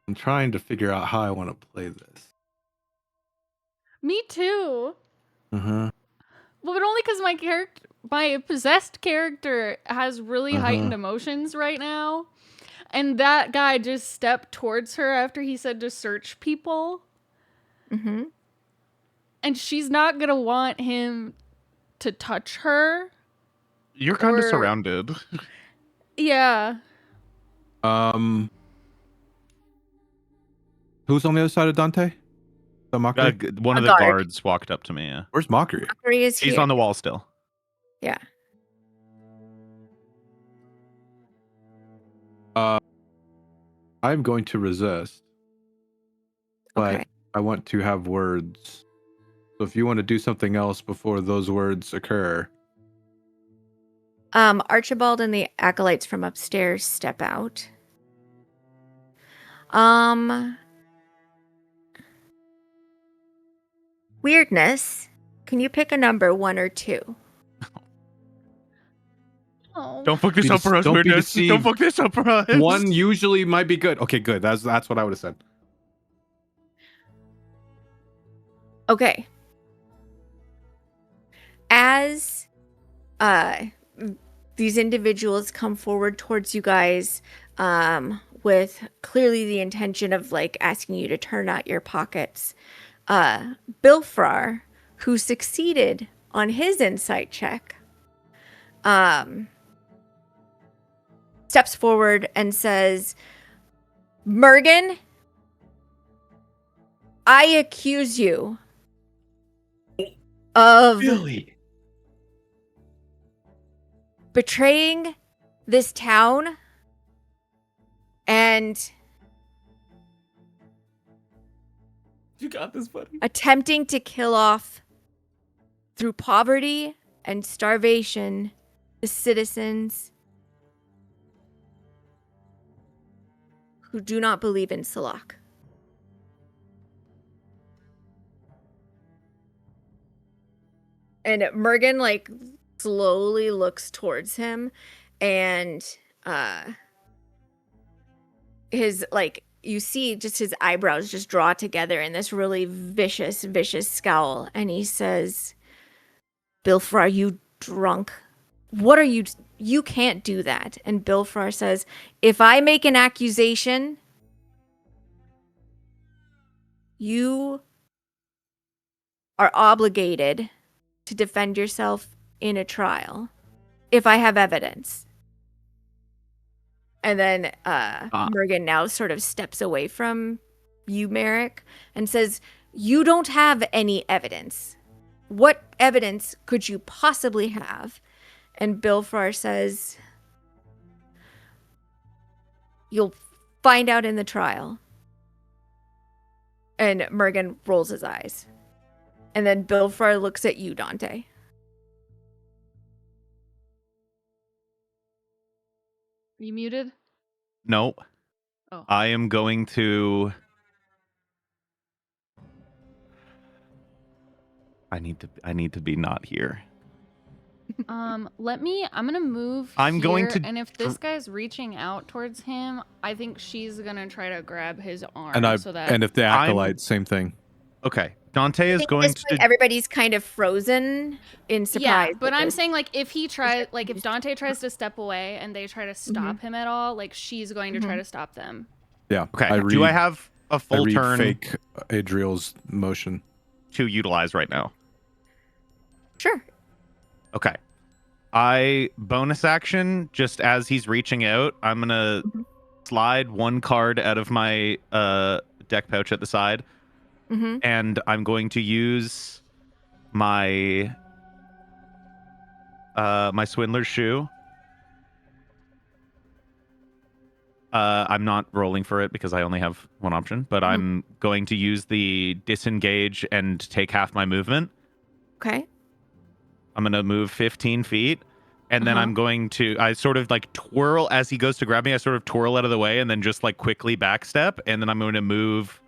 I'm trying to figure out how I want to play this. Me too. Uh-huh. Well, but only because my possessed character has really heightened emotions right now. And that guy just stepped towards her after he said to search people. Mm-hmm. And she's not going to want him to touch her. You're kind of Or- surrounded. Yeah. Who's on the other side of Dante? The Mockery? One A of the guard. guards walked up to me. Yeah. Where's Mockery? Mockery is He's here. on the wall still. Yeah. I'm going to resist, but Okay. I want to have words. So if you want to do something else before those words occur. Archibald and the acolytes from upstairs step out. Weirdness. Can you pick a number, 1 or 2? Oh. Don't fuck this Be up for us, don't be weirdness. Don't deceived. fuck this up for us. 1 usually might be good. Okay, good. That's what I would have said. Okay. As these individuals come forward towards you guys with clearly the intention of like asking you to turn out your pockets, Bilfrar, who succeeded on his insight check, steps steps forward and says, Mergen, I accuse you of betraying this town and You got this, buddy. attempting to kill off through poverty and starvation the citizens who do not believe in Salak. And Mergen like slowly looks towards him, and his like you see just his eyebrows just draw together in this really vicious scowl, and he says, Bilfra, are you drunk? What are you can't do that. And Bilfra says, if I make an accusation, you are obligated to defend yourself in a trial if I have evidence. And then Mergen now sort of steps away from you, Merrick, and says, you don't have any evidence. What evidence could you possibly have? And Bilfrar says, you'll find out in the trial. And Mergen rolls his eyes. And then Bilfrar looks at you, Dante. You muted? No. Oh. I am going to. I need to be not here. I'm gonna move I'm going here, to and if this guy's reaching out towards him, I think she's gonna try to grab his arm And if the acolyte, same thing. Okay. Dante I is think going at this point, to. everybody's kind of frozen in surprise. Yeah, but at I'm this. saying like if he tries, like if Dante tries to step away and they try to stop him at all, like she's going to try to stop them. Yeah. Okay. Do I have a full turn fake Adriel's motion to utilize right now? Sure. Okay. I bonus action just as he's reaching out. I'm gonna slide one card out of my deck pouch at the side, and I'm going to use my my Swindler's Shoe. I'm not rolling for it because I only have one option, but I'm going to use the disengage and take half my movement. Okay. I'm going to move 15 feet, and then I'm going to, I sort of like twirl as he goes to grab me. I sort of twirl out of the way and then just like quickly backstep, and then I'm going to move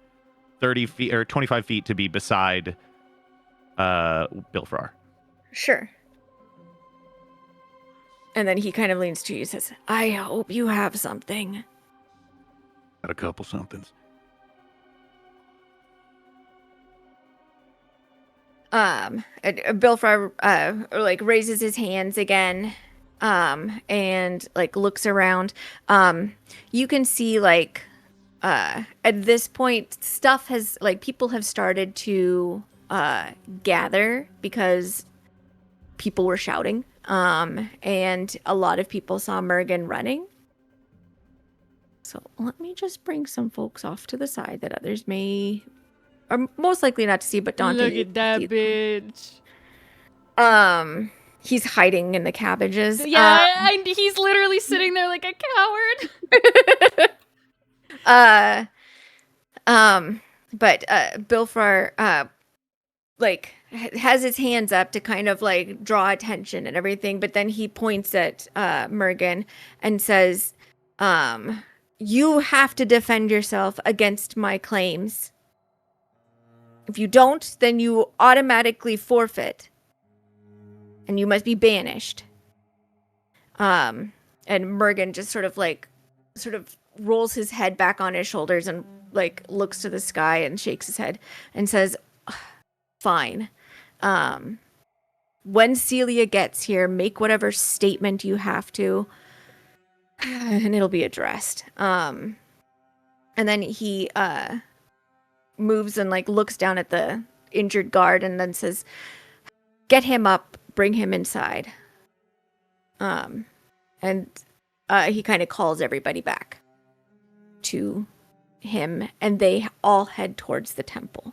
30 feet or 25 feet to be beside Bilfrar. Sure. And then he kind of leans to you and says, I hope you have something. Got a couple somethings. And Bilfrar like raises his hands again, and like looks around. You can see like at this point stuff has like people have started to gather because people were shouting. And a lot of people saw Mergen running. So let me just bring some folks off to the side that others may are most likely not to see, but Dante. Look at that bitch. He's hiding in the cabbages. Yeah, he's literally sitting there like a coward. But Bilfrar like has his hands up to kind of like draw attention and everything, but then he points at Mergen and says, you have to defend yourself against my claims. If you don't, then you automatically forfeit. And you must be banished. And Mergen just sort of rolls his head back on his shoulders and like looks to the sky and shakes his head and says, fine. When Celia gets here, make whatever statement you have to, and it'll be addressed. And then he moves and like looks down at the injured guard and then says, get him up, bring him inside. And he kind of calls everybody back to him, and they all head towards the temple.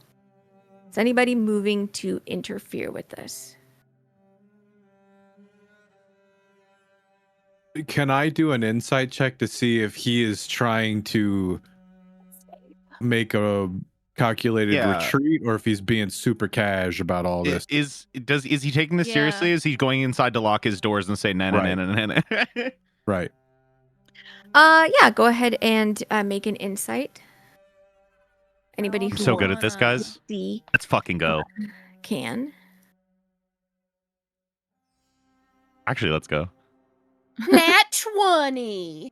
Is anybody moving to interfere with this? Can I do an insight check to see if he is trying to make a calculated retreat, or if he's being super cash about all this? Is he taking this seriously? Is he going inside to lock his doors and say na na na na na? Right. Yeah, go ahead and make an insight. Anybody who I'm so good at this, guys. see Let's fucking go. can. Actually, let's go. Nat 20.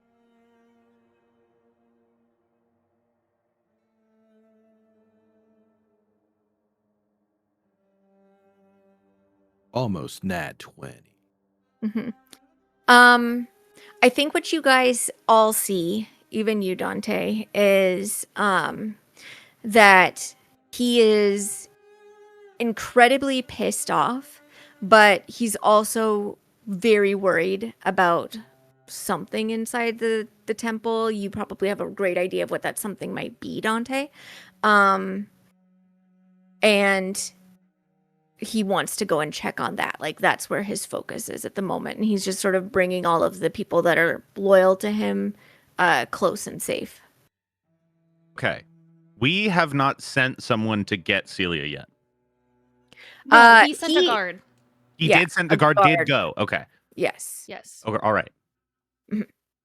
Almost nat 20. Mm-hmm. I think what you guys all see, even you, Dante, is that he is incredibly pissed off, but he's also very worried about something inside the temple. You probably have a great idea of what that something might be, Dante. And he wants to go and check on that. Like, that's where his focus is at the moment. And he's just sort of bringing all of the people that are loyal to him close and safe. Okay. We have not sent someone to get Celia yet. No, he sent a guard. He did send the guard, did go. Okay. Yes. Yes. Okay. All right.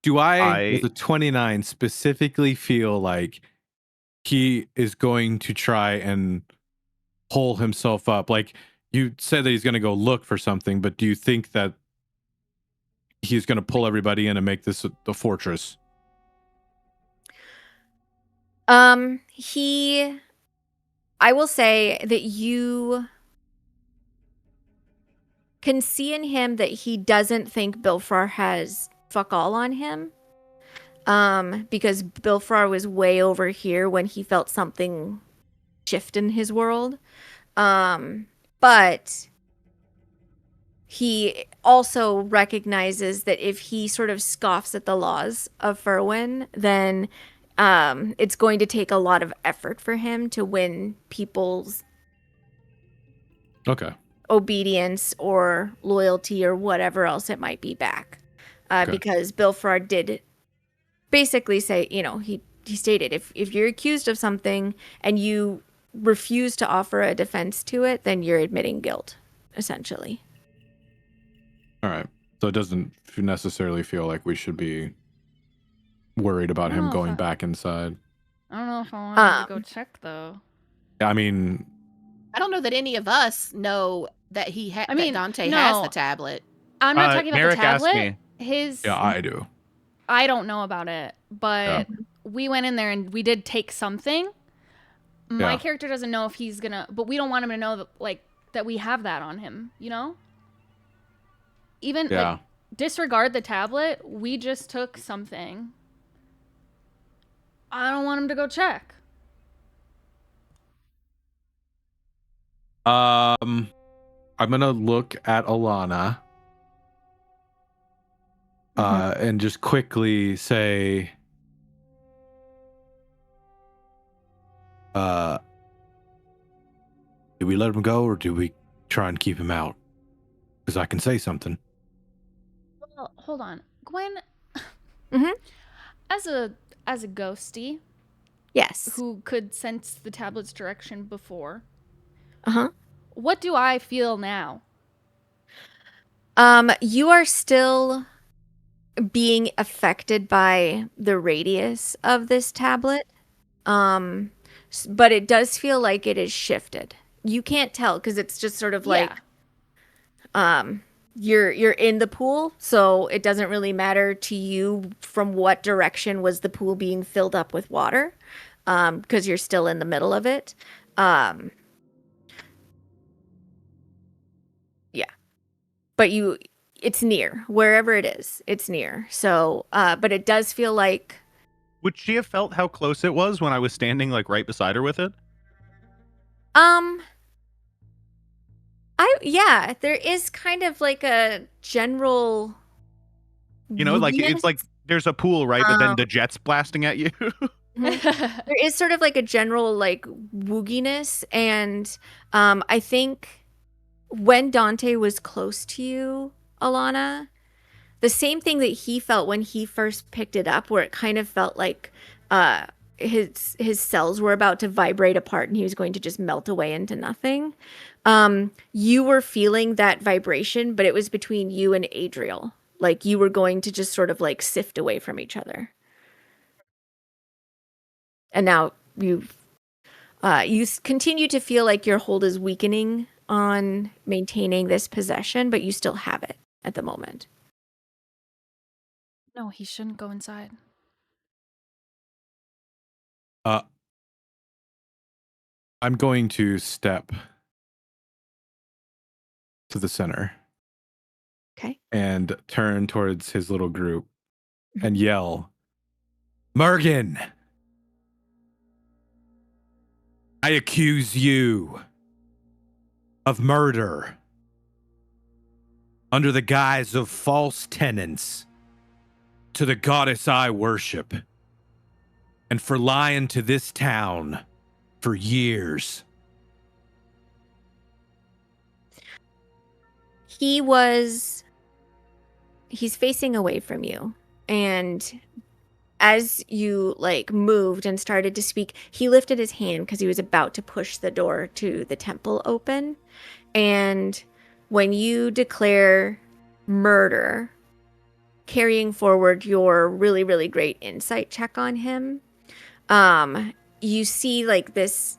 Do I, with a 29, specifically feel like he is going to try and pull himself up? Like, you said that he's going to go look for something, but do you think that he's going to pull everybody in and make this the fortress? I will say that you can see in him that he doesn't think Bilfrar has fuck all on him. Because Bilfrar was way over here when he felt something shift in his world. But he also recognizes that if he sort of scoffs at the laws of Furwyn, then it's going to take a lot of effort for him to win people's obedience or loyalty or whatever else it might be back. Because Bilfrar did basically say, you know, he stated, if you're accused of something and you refuse to offer a defense to it, then you're admitting guilt, essentially. All right. So it doesn't necessarily feel like we should be worried about him going back inside. I don't know if I want to go check, though. I mean, I don't know that any of us know that that Dante has the tablet. I'm not talking about Merrick the tablet. Asked me. Yeah, I do. I don't know about it, but we went in there and we did take something. My character doesn't know if he's gonna, but we don't want him to know that, like, that we have that on him, you know? Even like, disregard the tablet. We just took something. I don't want him to go check. I'm gonna look at Alana. And just quickly say, do we let him go or do we try and keep him out? Because I can say something. Well, hold on, Gwen. As a ghosty, yes, who could sense the tablet's direction before. What do I feel now? You are still being affected by the radius of this tablet. But it does feel like it is shifted. You can't tell because it's just sort of like you're in the pool, so it doesn't really matter to you from what direction was the pool being filled up with water, because you're still in the middle of it. But it's near. Wherever it is, it's near. So, but it does feel like... Would she have felt how close it was when I was standing, like, right beside her with it? There is kind of like a general... You know, like, it's like there's a pool, right? But then the jet's blasting at you. There is sort of like a general like wooginess, and I think when Dante was close to you, Alana, the same thing that he felt when he first picked it up, where it kind of felt like his cells were about to vibrate apart and he was going to just melt away into nothing. You were feeling that vibration, but it was between you and Adriel. Like you were going to just sort of like sift away from each other. And now you continue to feel like your hold is weakening on maintaining this possession, but you still have it at the moment. No, he shouldn't go inside. I'm going to step to the center. Okay. And turn towards his little group and yell, Mergen! I accuse you of murder under the guise of false tenets to the goddess I worship, and for lying to this town for years. He's facing away from you, and as you like moved and started to speak, he lifted his hand because he was about to push the door to the temple open. And when you declare murder, carrying forward your really, really great insight check on him, you see like this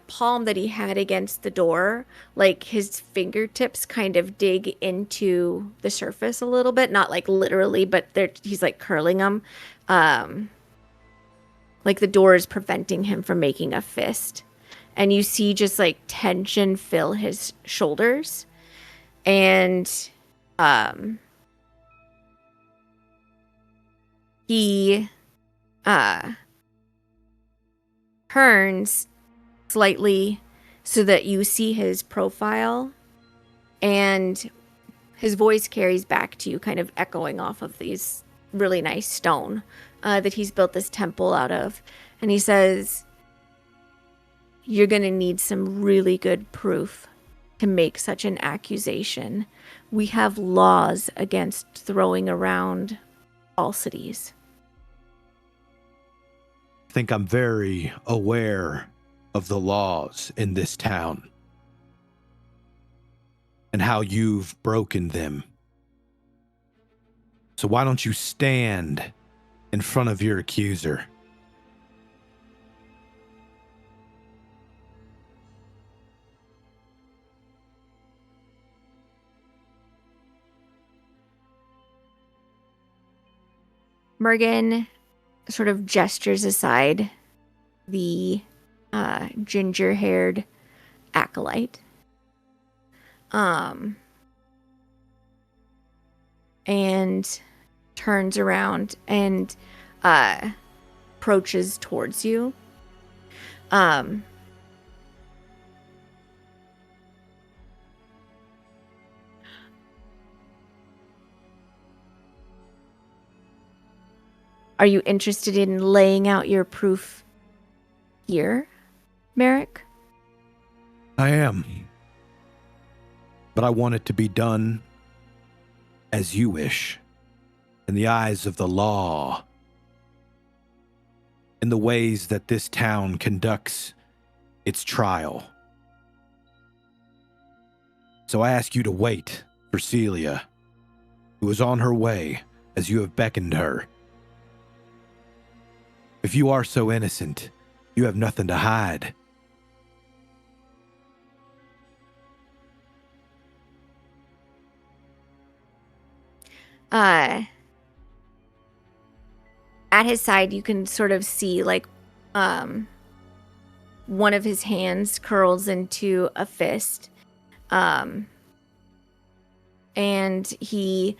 palm that he had against the door, like his fingertips kind of dig into the surface a little bit, not like literally, but he's like curling them. Like the door is preventing him from making a fist. And you see just like tension fill his shoulders. And he turns slightly so that you see his profile, and his voice carries back to you, kind of echoing off of these really nice stone that he's built this temple out of. And he says, you're going to need some really good proof to make such an accusation. We have laws against throwing around falsities. I think I'm very aware of the laws in this town and how you've broken them. So why don't you stand in front of your accuser? Mergen sort of gestures aside the ginger-haired acolyte. And turns around and approaches towards you. Are you interested in laying out your proof here, Merrick? I am. But I want it to be done as you wish, in the eyes of the law, in the ways that this town conducts its trial. So I ask you to wait for Celia, who is on her way as you have beckoned her. If you are so innocent, you have nothing to hide. At his side, you can sort of see like one of his hands curls into a fist. And he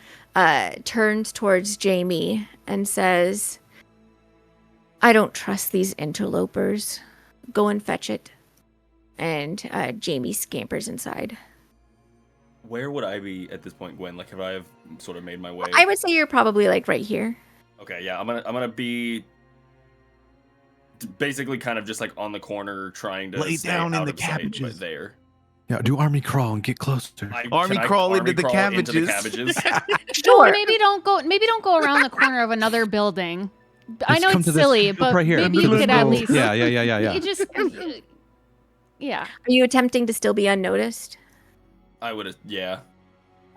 turns towards Jamie and says, I don't trust these interlopers. Go and fetch it. And Jamie scampers inside. Where would I be at this point, Gwen? Like, have I sort of made my way? I would say you're probably like right here. Okay, yeah, I'm gonna be basically kind of just like on the corner trying to Lay stay down in out the of sight, cabbages. but there. Yeah, do army crawl and get closer. Army crawl into the cabbages. No, Sure. maybe don't go around the corner of another building. I Just know come it's to this silly, field but right here. maybe you could at least. Yeah. You just. Yeah. Are you attempting to still be unnoticed? I would, yeah.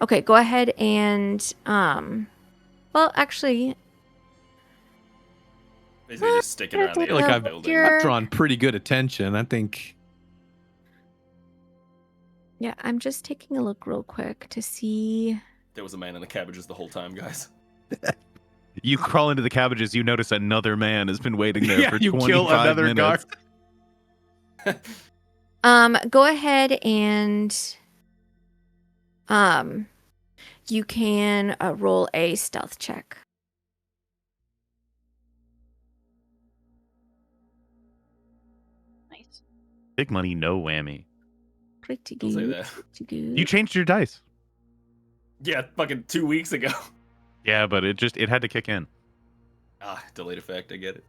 Okay, go ahead and well, actually, Basically just sticking around the I feel like edge of I've, the building. You're- I've drawn pretty good attention. I think. yeah, I'm just taking a look real quick to see. There was a man in the cabbages the whole time, guys. You crawl into the cabbages, you notice another man has been waiting there Yeah, for you 25 kill another minutes. guard. Go ahead and you can roll a stealth check. Nice. Big money, no whammy. Pretty Don't say good. that. Pretty good. You changed your dice. Yeah, fucking 2 weeks ago. Yeah, but it had to kick in. Delayed effect, I get it.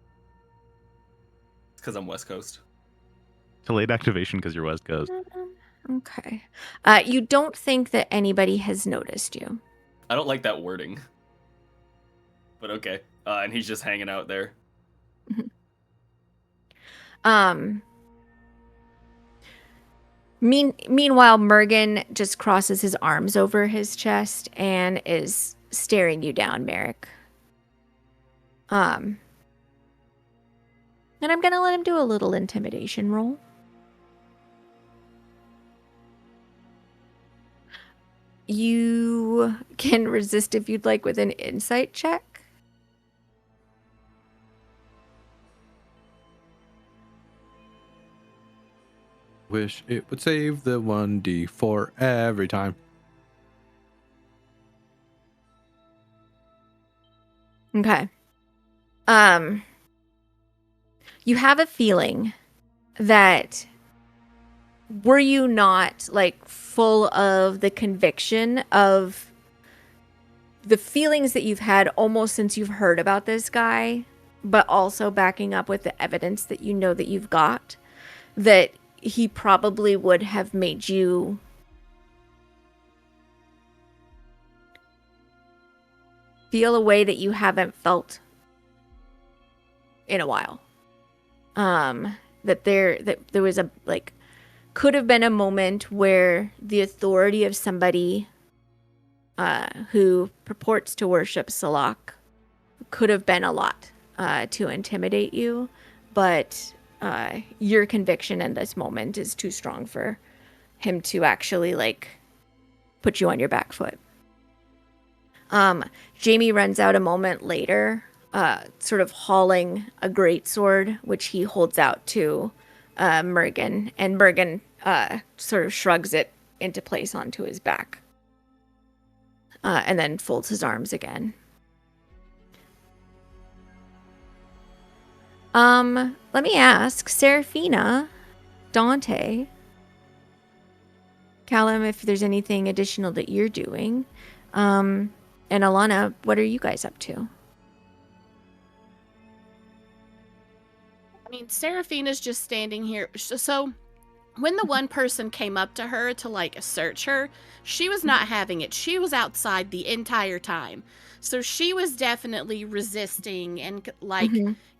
It's because I'm West Coast. Delayed activation because you're West Coast. Okay. You don't think that anybody has noticed you. I don't like that wording. But okay. And he's just hanging out there. Meanwhile, Mergen just crosses his arms over his chest and is staring you down, Merrick. And I'm gonna let him do a little intimidation roll. You can resist if you'd like with an insight check. Wish it would save the 1d4 every time. Okay. You have a feeling that were you not like full of the conviction of the feelings that you've had almost since you've heard about this guy, but also backing up with the evidence that you know that you've got, that he probably would have made you feel a way that you haven't felt in a while. That there was a like could have been a moment where the authority of somebody who purports to worship Salak could have been a lot to intimidate you, but your conviction in this moment is too strong for him to actually like put you on your back foot. Jamie runs out a moment later, sort of hauling a greatsword, which he holds out to Mergen, and Mergen sort of shrugs it into place onto his back, and then folds his arms again. Let me ask, Seraphina, Dante, Callum, if there's anything additional that you're doing. And Alana, what are you guys up to? I mean, Seraphina's just standing here. So when the one person came up to her to like search her, she was not having it. She was outside the entire time. So she was definitely resisting and like,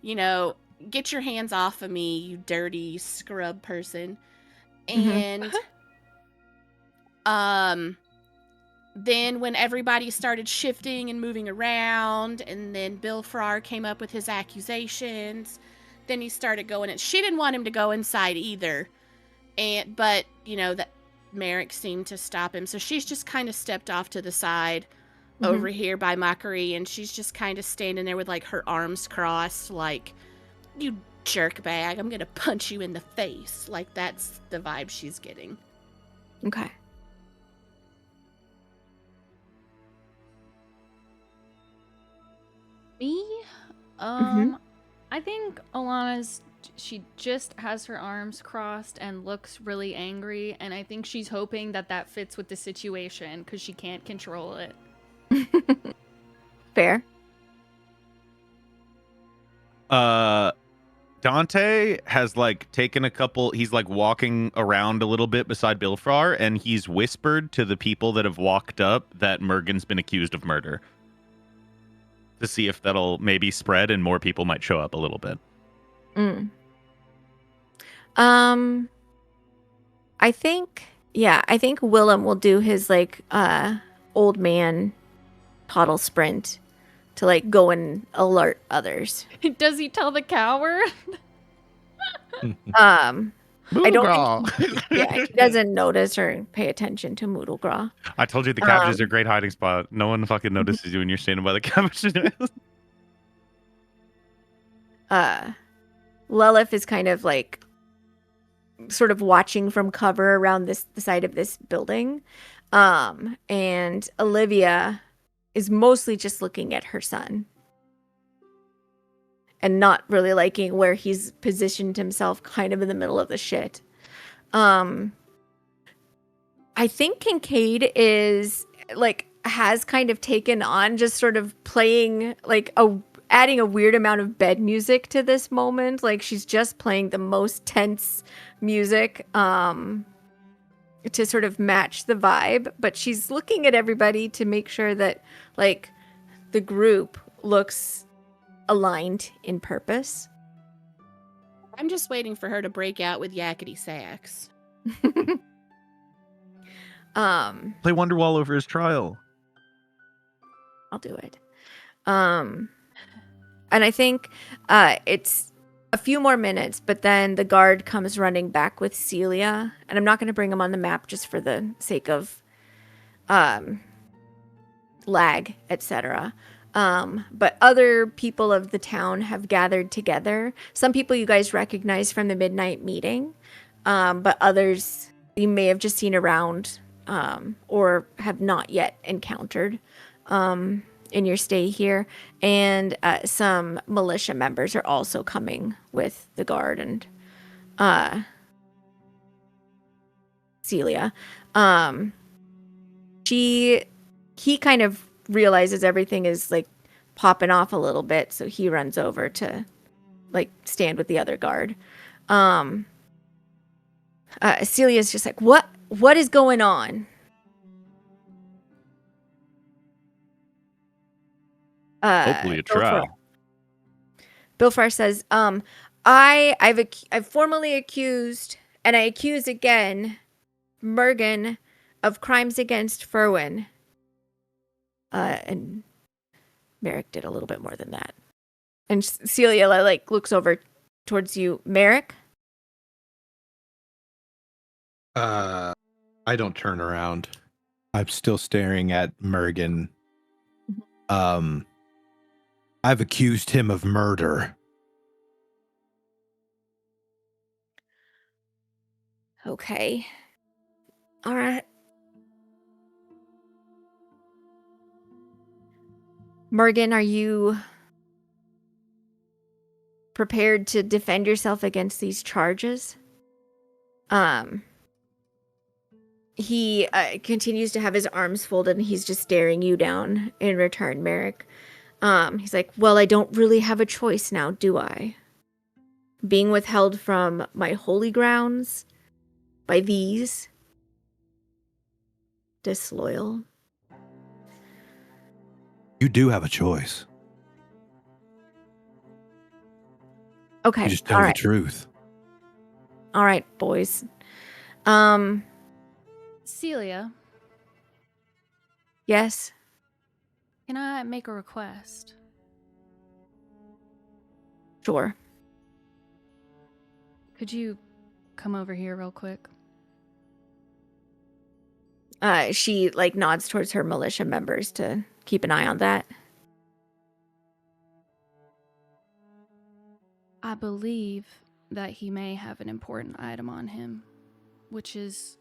you know, get your hands off of me, you dirty scrub person. And then when everybody started shifting and moving around, and then Bill Farrar came up with his accusations, then he started going, and she didn't want him to go inside either. But you know, that Merrick seemed to stop him. So she's just kind of stepped off to the side over here by Mockery, and she's just kind of standing there with like her arms crossed, like, you jerk bag, I'm gonna punch you in the face. Like, that's the vibe she's getting. Okay. Me? I think she just has her arms crossed and looks really angry, and I think she's hoping that fits with the situation because she can't control it. Fair. Dante has like taken a couple. He's like walking around a little bit beside Bilfrar, and he's whispered to the people that have walked up that Mergen's been accused of murder, to see if that'll maybe spread and more people might show up a little bit. I think Willem will do his like old man toddle sprint to like go and alert others. Does he tell the coward? I don't think he doesn't notice or pay attention to Moodlegraw. I told you the cabbages are a great hiding spot. No one fucking notices you when you're standing by the cabbages. Lilith is kind of like sort of watching from cover around the side of this building. And Olivia is mostly just looking at her son and not really liking where he's positioned himself kind of in the middle of the shit. I think Kincaid is like has kind of taken on just sort of playing like adding a weird amount of bed music to this moment. Like she's just playing the most tense music to sort of match the vibe, but she's looking at everybody to make sure that like the group looks aligned in purpose. I'm just waiting for her to break out with yakety sax. Play Wonderwall over his trial. I'll do it. And I think it's a few more minutes, but then the guard comes running back with Celia, and I'm not going to bring him on the map just for the sake of lag, etc. But other people of the town have gathered together. Some people you guys recognize from the midnight meeting, but others you may have just seen around or have not yet encountered in your stay here. And some militia members are also coming with the guard and Celia. He kind of realizes everything is like popping off a little bit, so he runs over to like stand with the other guard. Celia's just like, what is going on? Hopefully a trial. Bilfar says, I've formally accused, and I accuse again, Mergen of crimes against Furwin. And Merrick did a little bit more than that. And Celia like looks over towards you. Merrick? I don't turn around. I'm still staring at Mergen. I've accused him of murder. Okay. All right. Mergen, are you prepared to defend yourself against these charges? He continues to have his arms folded, and he's just staring you down in return, Merrick. He's like, well, I don't really have a choice now, do I? Being withheld from my holy grounds by these? Disloyal? You do have a choice. Okay. You just tell the truth. All right, boys. Celia, Yes? can I make a request? Sure. Could you come over here real quick? She like nods towards her militia members to keep an eye on that. I believe that he may have an important item on him, which is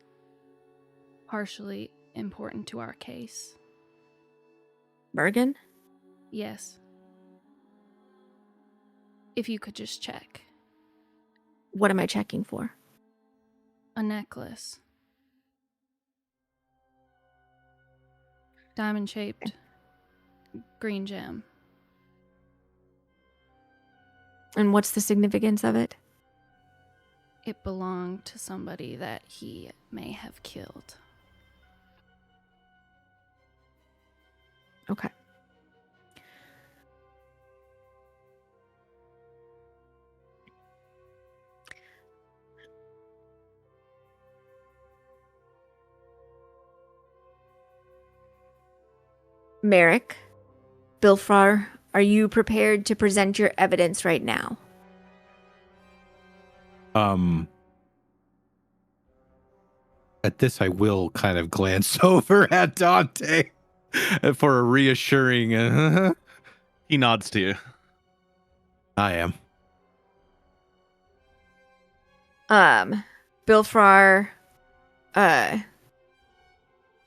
partially important to our case. Mergen? Yes. If you could just check. What am I checking for? A necklace. Diamond-shaped green gem. And what's the significance of it? It belonged to somebody that he may have killed. Okay. Merrick, Bilfrar, are you prepared to present your evidence right now? At this, I will kind of glance over at Dante for a reassuring. He nods to you. I am. Bilfrar,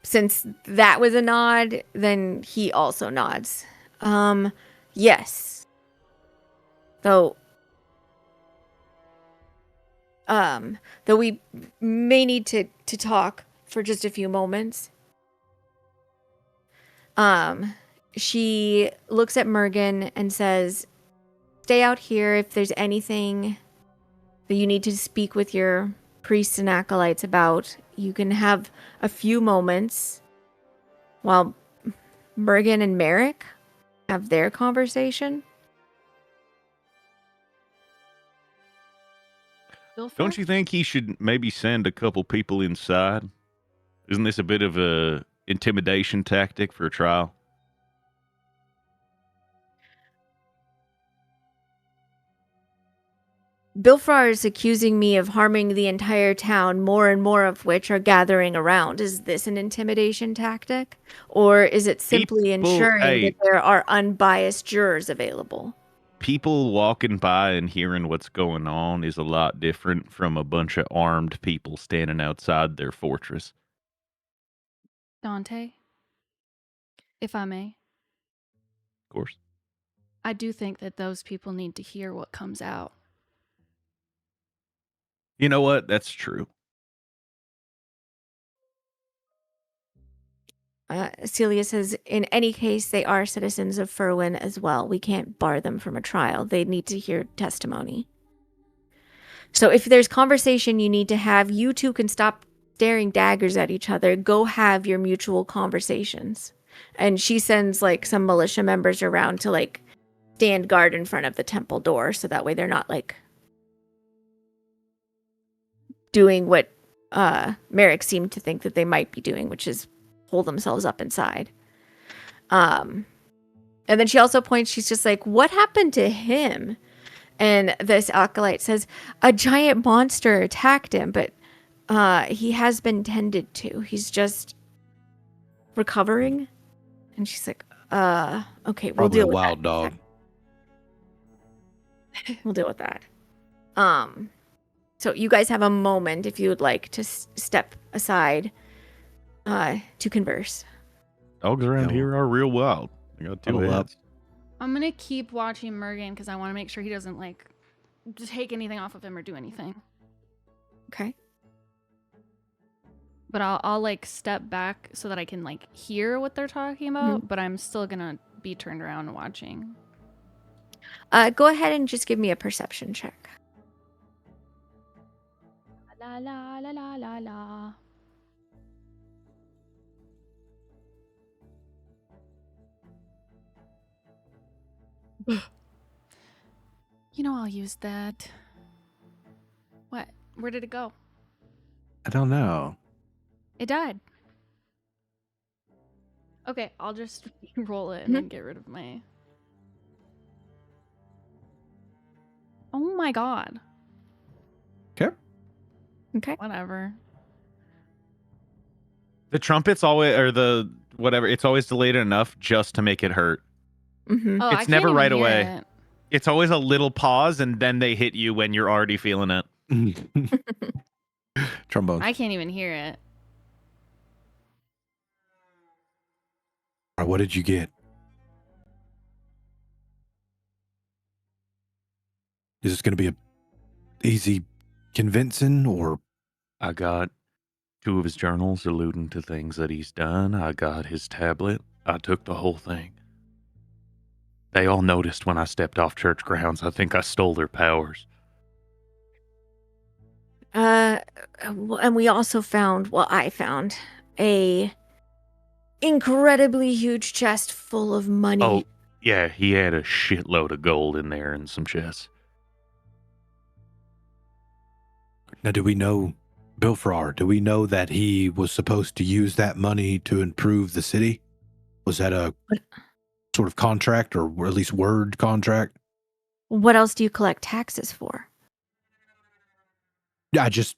since that was a nod, then he also nods. Yes. Though we may need to talk for just a few moments. She looks at Mergen and says, stay out here if there's anything that you need to speak with your priests and acolytes about. You can have a few moments while Mergen and Merrick have their conversation. Don't you think he should maybe send a couple people inside? Isn't this a bit of a intimidation tactic for a trial? Bilfrar is accusing me of harming the entire town, more and more of which are gathering around. Is this an intimidation tactic? Or is it simply ensuring that there are unbiased jurors available? People walking by and hearing what's going on is a lot different from a bunch of armed people standing outside their fortress. Dante, if I may. Of course. I do think that those people need to hear what comes out. You know what? That's true. Celia says, in any case, they are citizens of Furwin as well. We can't bar them from a trial. They need to hear testimony. So if there's conversation you need to have, you two can stop staring daggers at each other. Go have your mutual conversations. And she sends like some militia members around to like stand guard in front of the temple door, so that way they're not like doing what Merrick seemed to think that they might be doing, which is hold themselves up inside. And then she also points, she's just like, what happened to him? And this acolyte says, a giant monster attacked him, but he has been tended to. He's just recovering. And she's like, okay, we'll Probably deal a with wild that. dog. We'll deal with that. So you guys have a moment if you would like to step aside to converse. Dogs around here are real wild. I got two heads. I'm going to keep watching Mergen because I want to make sure he doesn't like take anything off of him or do anything. Okay. But I'll like step back so that I can like hear what they're talking about, but I'm still going to be turned around and watching. Go ahead and just give me a perception check. La la la la la la. You know, I'll use that. What? Where did it go? I don't know. It died. Okay, I'll just roll it and then get rid of my... Oh my god. Okay. Whatever. The trumpet's always, or the whatever, it's always delayed enough just to make it hurt. Mm-hmm. Oh, It's never right away. It's always a little pause and then they hit you when you're already feeling it. Trombone. I can't even hear it. All right, what did you get? Is this going to be a easy convincing, or? I got 2 of his journals alluding to things that he's done. I got his tablet. I took the whole thing. They all noticed when I stepped off church grounds. I think I stole their powers. And we also found, well, I found a incredibly huge chest full of money. Oh, yeah, he had a shitload of gold in there and some chests. Now, do we know, Bill Farrar, do we know that he was supposed to use that money to improve the city? Was that a sort of contract, or at least word contract? What else do you collect taxes for? I just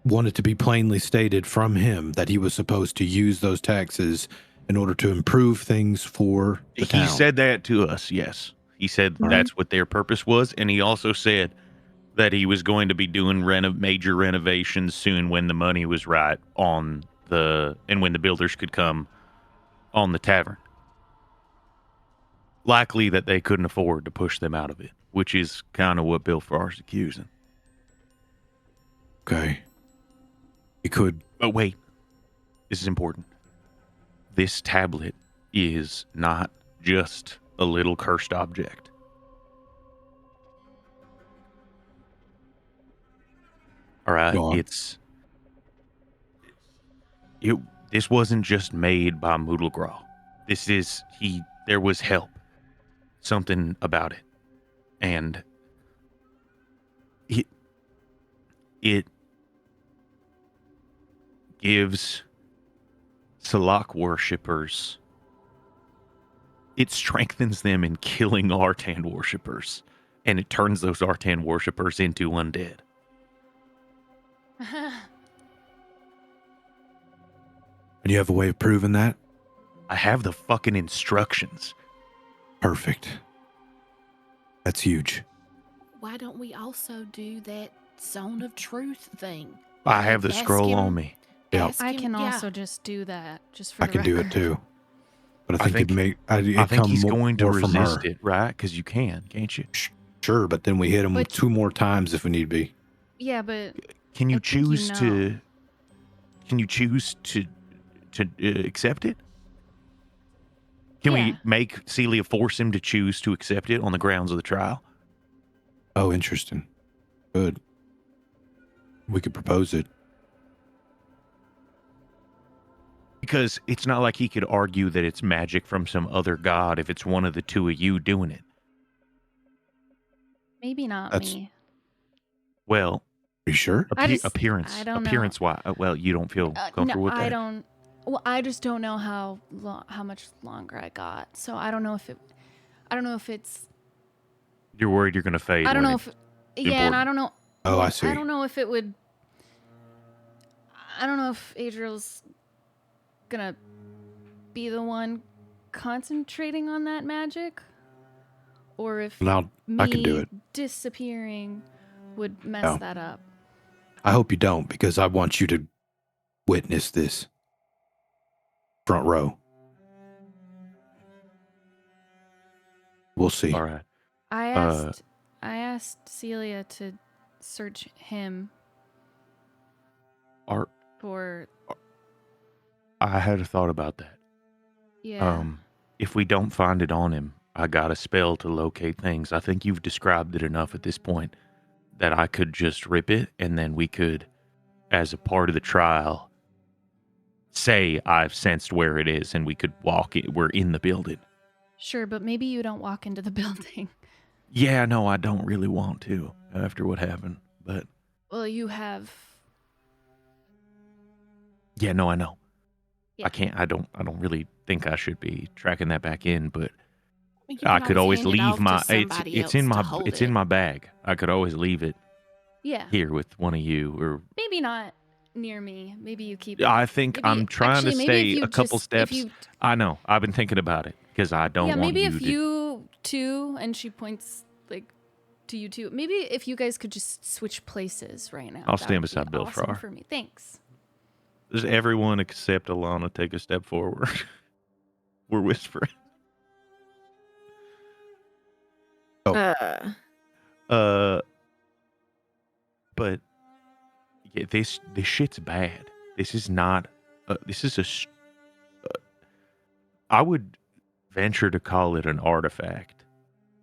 wanted to be plainly stated from him that he was supposed to use those taxes in order to improve things for the town. He said that to us, yes. He said Right. that's what their purpose was, and he also said that he was going to be doing major renovations soon when the money was right and when the builders could come on the tavern. Likely that they couldn't afford to push them out of it, which is kind of what Bill Farrar's accusing. Okay. He could. But wait, this is important. This tablet is not just a little cursed object. All right, Go on. This wasn't just made by Moodlegraw. There was help. Something about it. And it gives Salak worshippers, it strengthens them in killing Artan worshippers, and it turns those Artan worshippers into undead. And you have a way of proving that? I have the fucking instructions. Perfect. That's huge. Why don't we also do that Zone of Truth thing? I have the Ask scroll him- on me. Yeah. ask I him- can yeah. also just do that, just for I the can do it record. too. But I I think think- it'd make it'd I think come he's more, going to more from resist her. it, right? Because you can, can't you? Sure, but then we hit him with But- 2 more times if we need be. Yeah, but Can you I think you choose know. to? Can you choose to accept it? Can we Yeah. make Celia force him to choose to accept it on the grounds of the trial? Oh, interesting. Good. We could propose it. Because it's not like he could argue that it's magic from some other god if it's one of the two of you doing it. maybe not That's- me. Well, Are you sure? I just- appearance, I don't know. appearance. Why? Well, you don't feel comfortable No, with that. I don't. Well, I just don't know how much longer I got. So I don't know if it. I don't know if it's. You're worried you're going to fade. I don't when know it- if. Yeah, and I important. don't know. Oh, well, I see. I don't know if it would. I don't know if Adriel's gonna be the one concentrating on that magic, or if Now I can do it. disappearing would mess No. that up. I hope you don't, because I want you to witness this. Front row. We'll see. All right. I asked Celia to search him Are for I had a thought about that. yeah. If we don't find it on him, I got a spell to locate things. I think you've described it enough at this point that I could just rip it, and then we could, as a part of the trial, say I've sensed where it is, and we could walk it. We're in the building. Sure, but maybe you don't walk into the building. Yeah, no, I don't really want to after what happened, but Well, you have. yeah, no, I know. Yeah. I can't. I don't really think I should be tracking that back in, but You I can could always hand it leave off to my somebody it's in else my to hold it's it. in my bag. I could always leave it Yeah. here with one of you, or Maybe not near me. Maybe you keep. I think maybe- I'm trying actually, to maybe if stay you a couple just- if steps. you- I know. I've been thinking about it because I don't yeah, want maybe you if to. you two, and she points like to you two. Maybe if you guys could just switch places right now. I'll that stand would be beside Bill awesome Farrar. for me. Thanks. Does everyone except Alana take a step forward? We're whispering. But yeah, this shit's bad. This is not. This is I would venture to call it an artifact.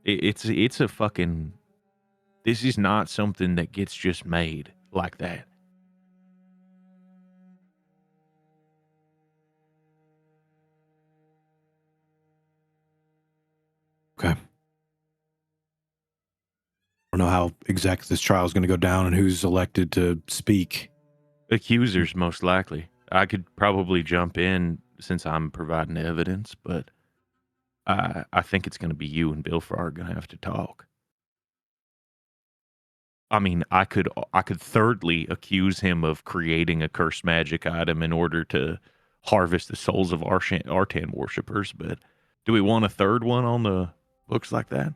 It's a fucking. This is not something that gets just made like that. Okay. I don't know how exactly this trial is going to go down and who's elected to speak. Accusers, most likely. I could probably jump in since I'm providing evidence, but I think it's going to be you and Bill Farr going to have to talk. I mean, I could thirdly accuse him of creating a cursed magic item in order to harvest the souls of Artan worshippers, but do we want a third one on the books like that?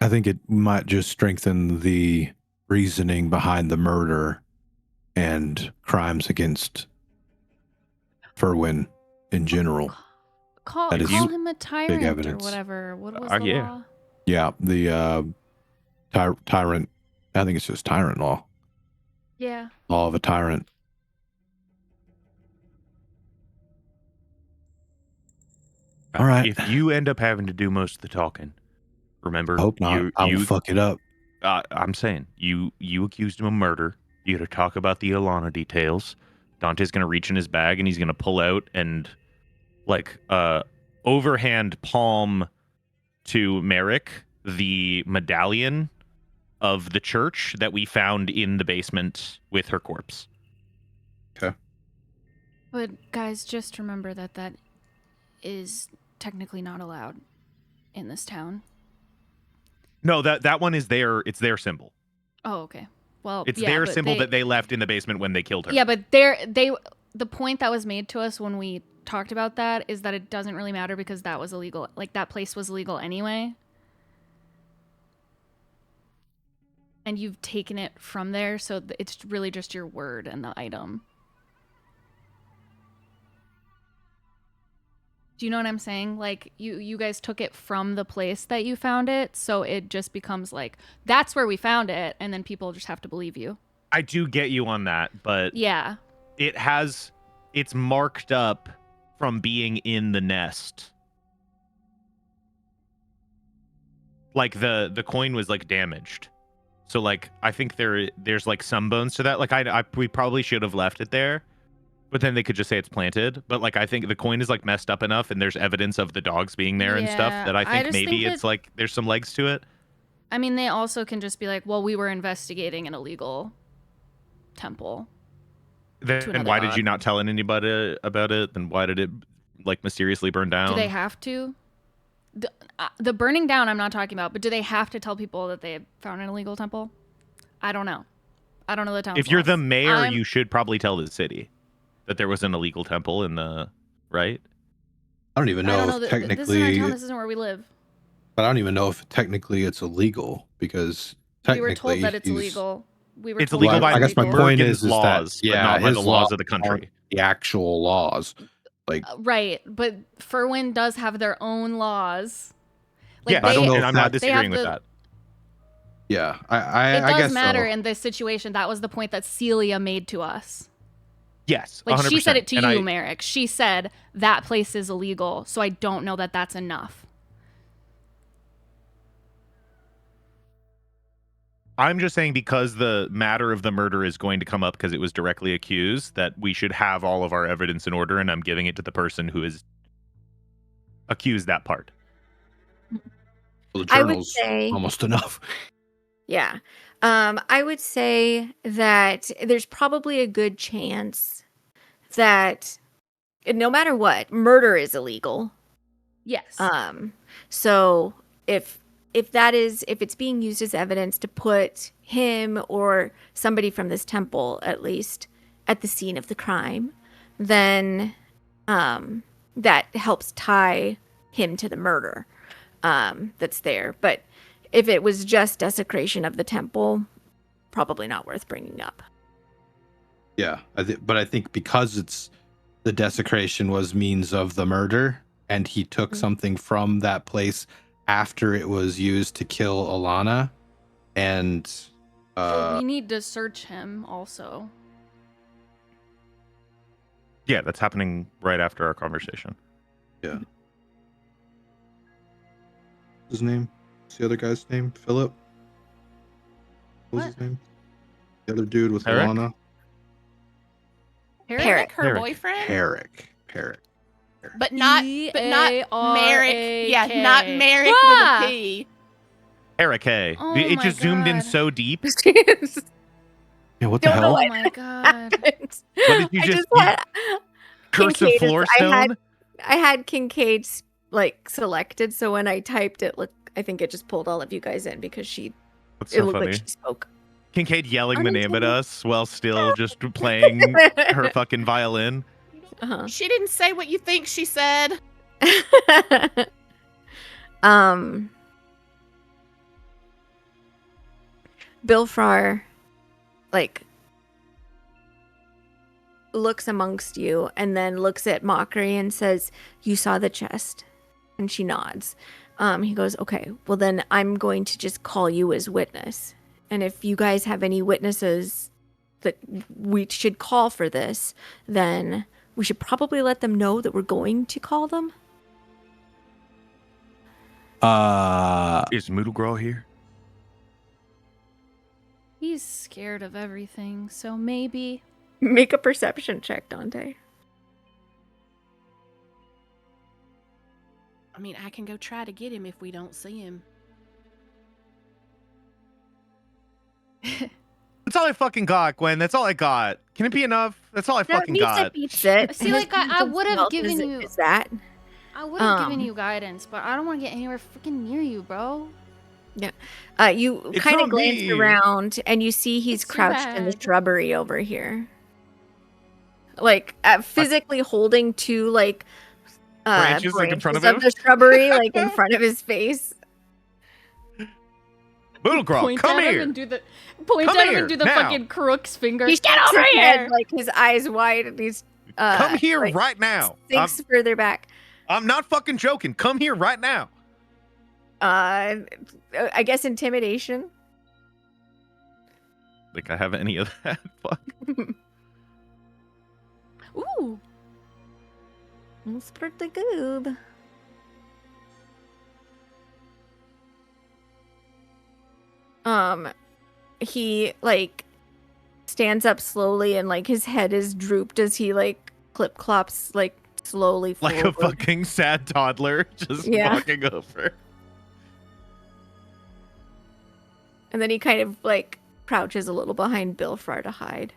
I think it might just strengthen the reasoning behind the murder and crimes against Ferwin in general. Call That is him a tyrant or evidence. whatever. What was the yeah. law? Yeah, the tyrant. I think it's just tyrant law. Yeah. Law of a tyrant. All right. If you end up having to do most of the talking, remember, I hope not. I will fuck it up. I'm saying you accused him of murder. You got to talk about the Alana details. Dante's gonna reach in his bag and he's gonna pull out and like overhand palm to Merrick the medallion of the church that we found in the basement with her corpse. Okay. But guys, just remember that is technically not allowed in this town. No, that one is it's their symbol. Oh, okay. Well, It's yeah, their but symbol that they left in the basement when they killed her. Yeah, but the point that was made to us when we talked about that is that it doesn't really matter because that was illegal. Like, that place was illegal anyway. And you've taken it from there, so it's really just your word and the item. Do you know what I'm saying? Like, you guys took it from the place that you found it, so it just becomes like, that's where we found it, and then people just have to believe you. I do get you on that, but Yeah. It's marked up from being in the nest. Like the coin was like damaged. So like I think there's like some bones to that. Like we probably should have left it there. But then they could just say it's planted. But like I think the coin is like messed up enough and there's evidence of the dogs being there and stuff that I think maybe it's like there's some legs to it. I mean, they also can just be like, well, we were investigating an illegal temple. Then why did you not tell anybody about it? Then why did it like mysteriously burn down? Do they have to? The burning down I'm not talking about, but do they have to tell people that they found an illegal temple? I don't know. I don't know the town. If you're the mayor, you should probably tell the city that there was an illegal temple in the right. I don't even know if technically this isn't our town. This isn't where we live. But I don't even know if technically it's illegal because technically we were told that it's illegal. It's illegal by I guess my point is laws, that, but not by the laws of the country. The actual laws, like right. But Ferwin does have their own laws. Like yeah, I don't know. And I'm not disagreeing with that. Yeah, it guess does matter so. in this situation. That was the point that Celia made to us. Yes, like 100%. She said it to you, Merrick. She said that place is illegal, so I don't know that that's enough. I'm just saying because the matter of the murder is going to come up because it was directly accused, that we should have all of our evidence in order, and I'm giving it to the person who is accused that part. Well, the journal's almost enough. Yeah. I would say that there's probably a good chance that no matter what, murder is illegal. Yes. So if it's being used as evidence to put him or somebody from this temple, at least, at the scene of the crime, then that helps tie him to the murder that's there. But if it was just desecration of the temple, probably not worth bringing up. Yeah, but I think because it's the desecration was means of the murder, and he took something from that place after it was used to kill Alana, and we need to search him also. Yeah, that's happening right after our conversation. Yeah. His name? What's the other guy's name? Philip? What was What? his name? The other dude with Eric? Alana? Herrick, her Herrick. boyfriend, Herrick. but not Merrick. Yeah, not Merrick Merrick with a P. Eric, hey. Oh it my just zoomed in God. so deep. Jeez. Yeah, what the Don't know hell? why Oh my god. happened. What did you I just- had Curse of Kincaid is- Floorstone? I had Kincaid's like selected, so when I typed it, I think it just pulled all of you guys in because That's it so looked funny. like she spoke. Kincaid yelling the name at Unintended. us while still just playing her fucking violin. Uh-huh. She didn't say what you think she said. Bill Farr, like, looks amongst you and then looks at Mockery and says, "You saw the chest?" And she nods. He goes, "Okay, well then I'm going to just call you as witness. And if you guys have any witnesses that we should call for this, then we should probably let them know that we're going to call them." Is Moodlegraw here? He's scared of everything, so maybe. Make a perception check, Dante. I mean, I can go try to get him if we don't see him. That's all I fucking got, Gwen. That's all I got. Can it be enough? That's all I fucking got. Beats it. See, like, I His would've stealth given is- you- is that. I would have given Um, you guidance, but I don't want to get anywhere freaking near you, bro. You It's kind of not glance me. around and you see he's It's too crouched in the bad. shrubbery over here. Like, physically holding two, like, Branches, like, in front of branches him? the shrubbery, like, in front of his face. Moodlegraw, come at him here. and do the point Come at him here, and do the now. fucking crook's finger. He Get shakes over his here! head, like, his eyes wide, and he's, Come here like, right now. sinks further back. I'm not fucking joking. Come here right now. I guess intimidation. Like I have any of that. Fuck. Ooh. That's pretty good. He, like, stands up slowly and, like, his head is drooped as he, like, clip-clops, like, slowly Like forward. a fucking sad toddler just Yeah. walking over. And then he kind of, like, crouches a little behind Bill Farr to hide.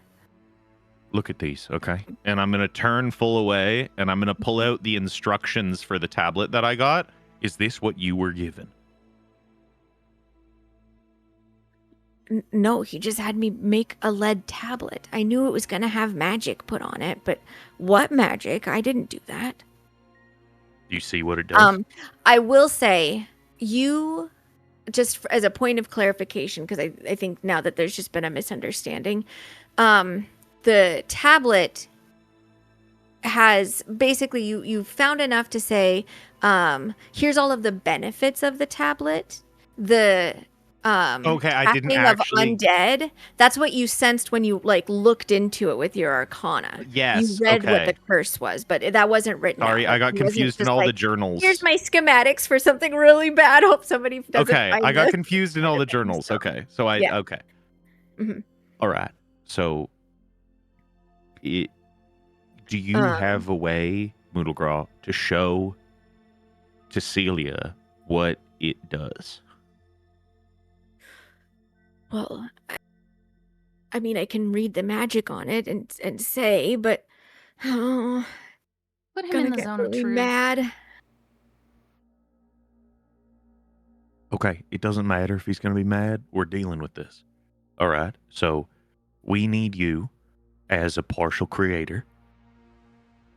Look at these, okay? And I'm going to turn full away and I'm going to pull out the instructions for the tablet that I got. Is this what you were given? No, he just had me make a lead tablet. I knew it was going to have magic put on it, but what magic? I didn't do that. Do you see what it does? I will say, you, just as a point of clarification, because I think now that there's just been a misunderstanding, the tablet has basically, you found enough to say, here's all of the benefits of the tablet. The Okay, I didn't casting of actually- undead. That's what you sensed when you like looked into it with your arcana. Yes, You read what okay. the curse was, but that wasn't written. Sorry, out. I got It wasn't confused in just all the like, journals. Here's my schematics for something really bad. Hope somebody doesn't. Okay, find I got this. confused in all the thing, journals. so- Okay, so Yeah. okay. Mhm. All right. So, do you have a way, Moodlegraw, to show to Celia what it does? Well, I mean, I can read the magic on it and say, but oh, Put him gonna in the get zone of really truth. mad. Okay, it doesn't matter if he's going to be mad. We're dealing with this. All right. So, we need you as a partial creator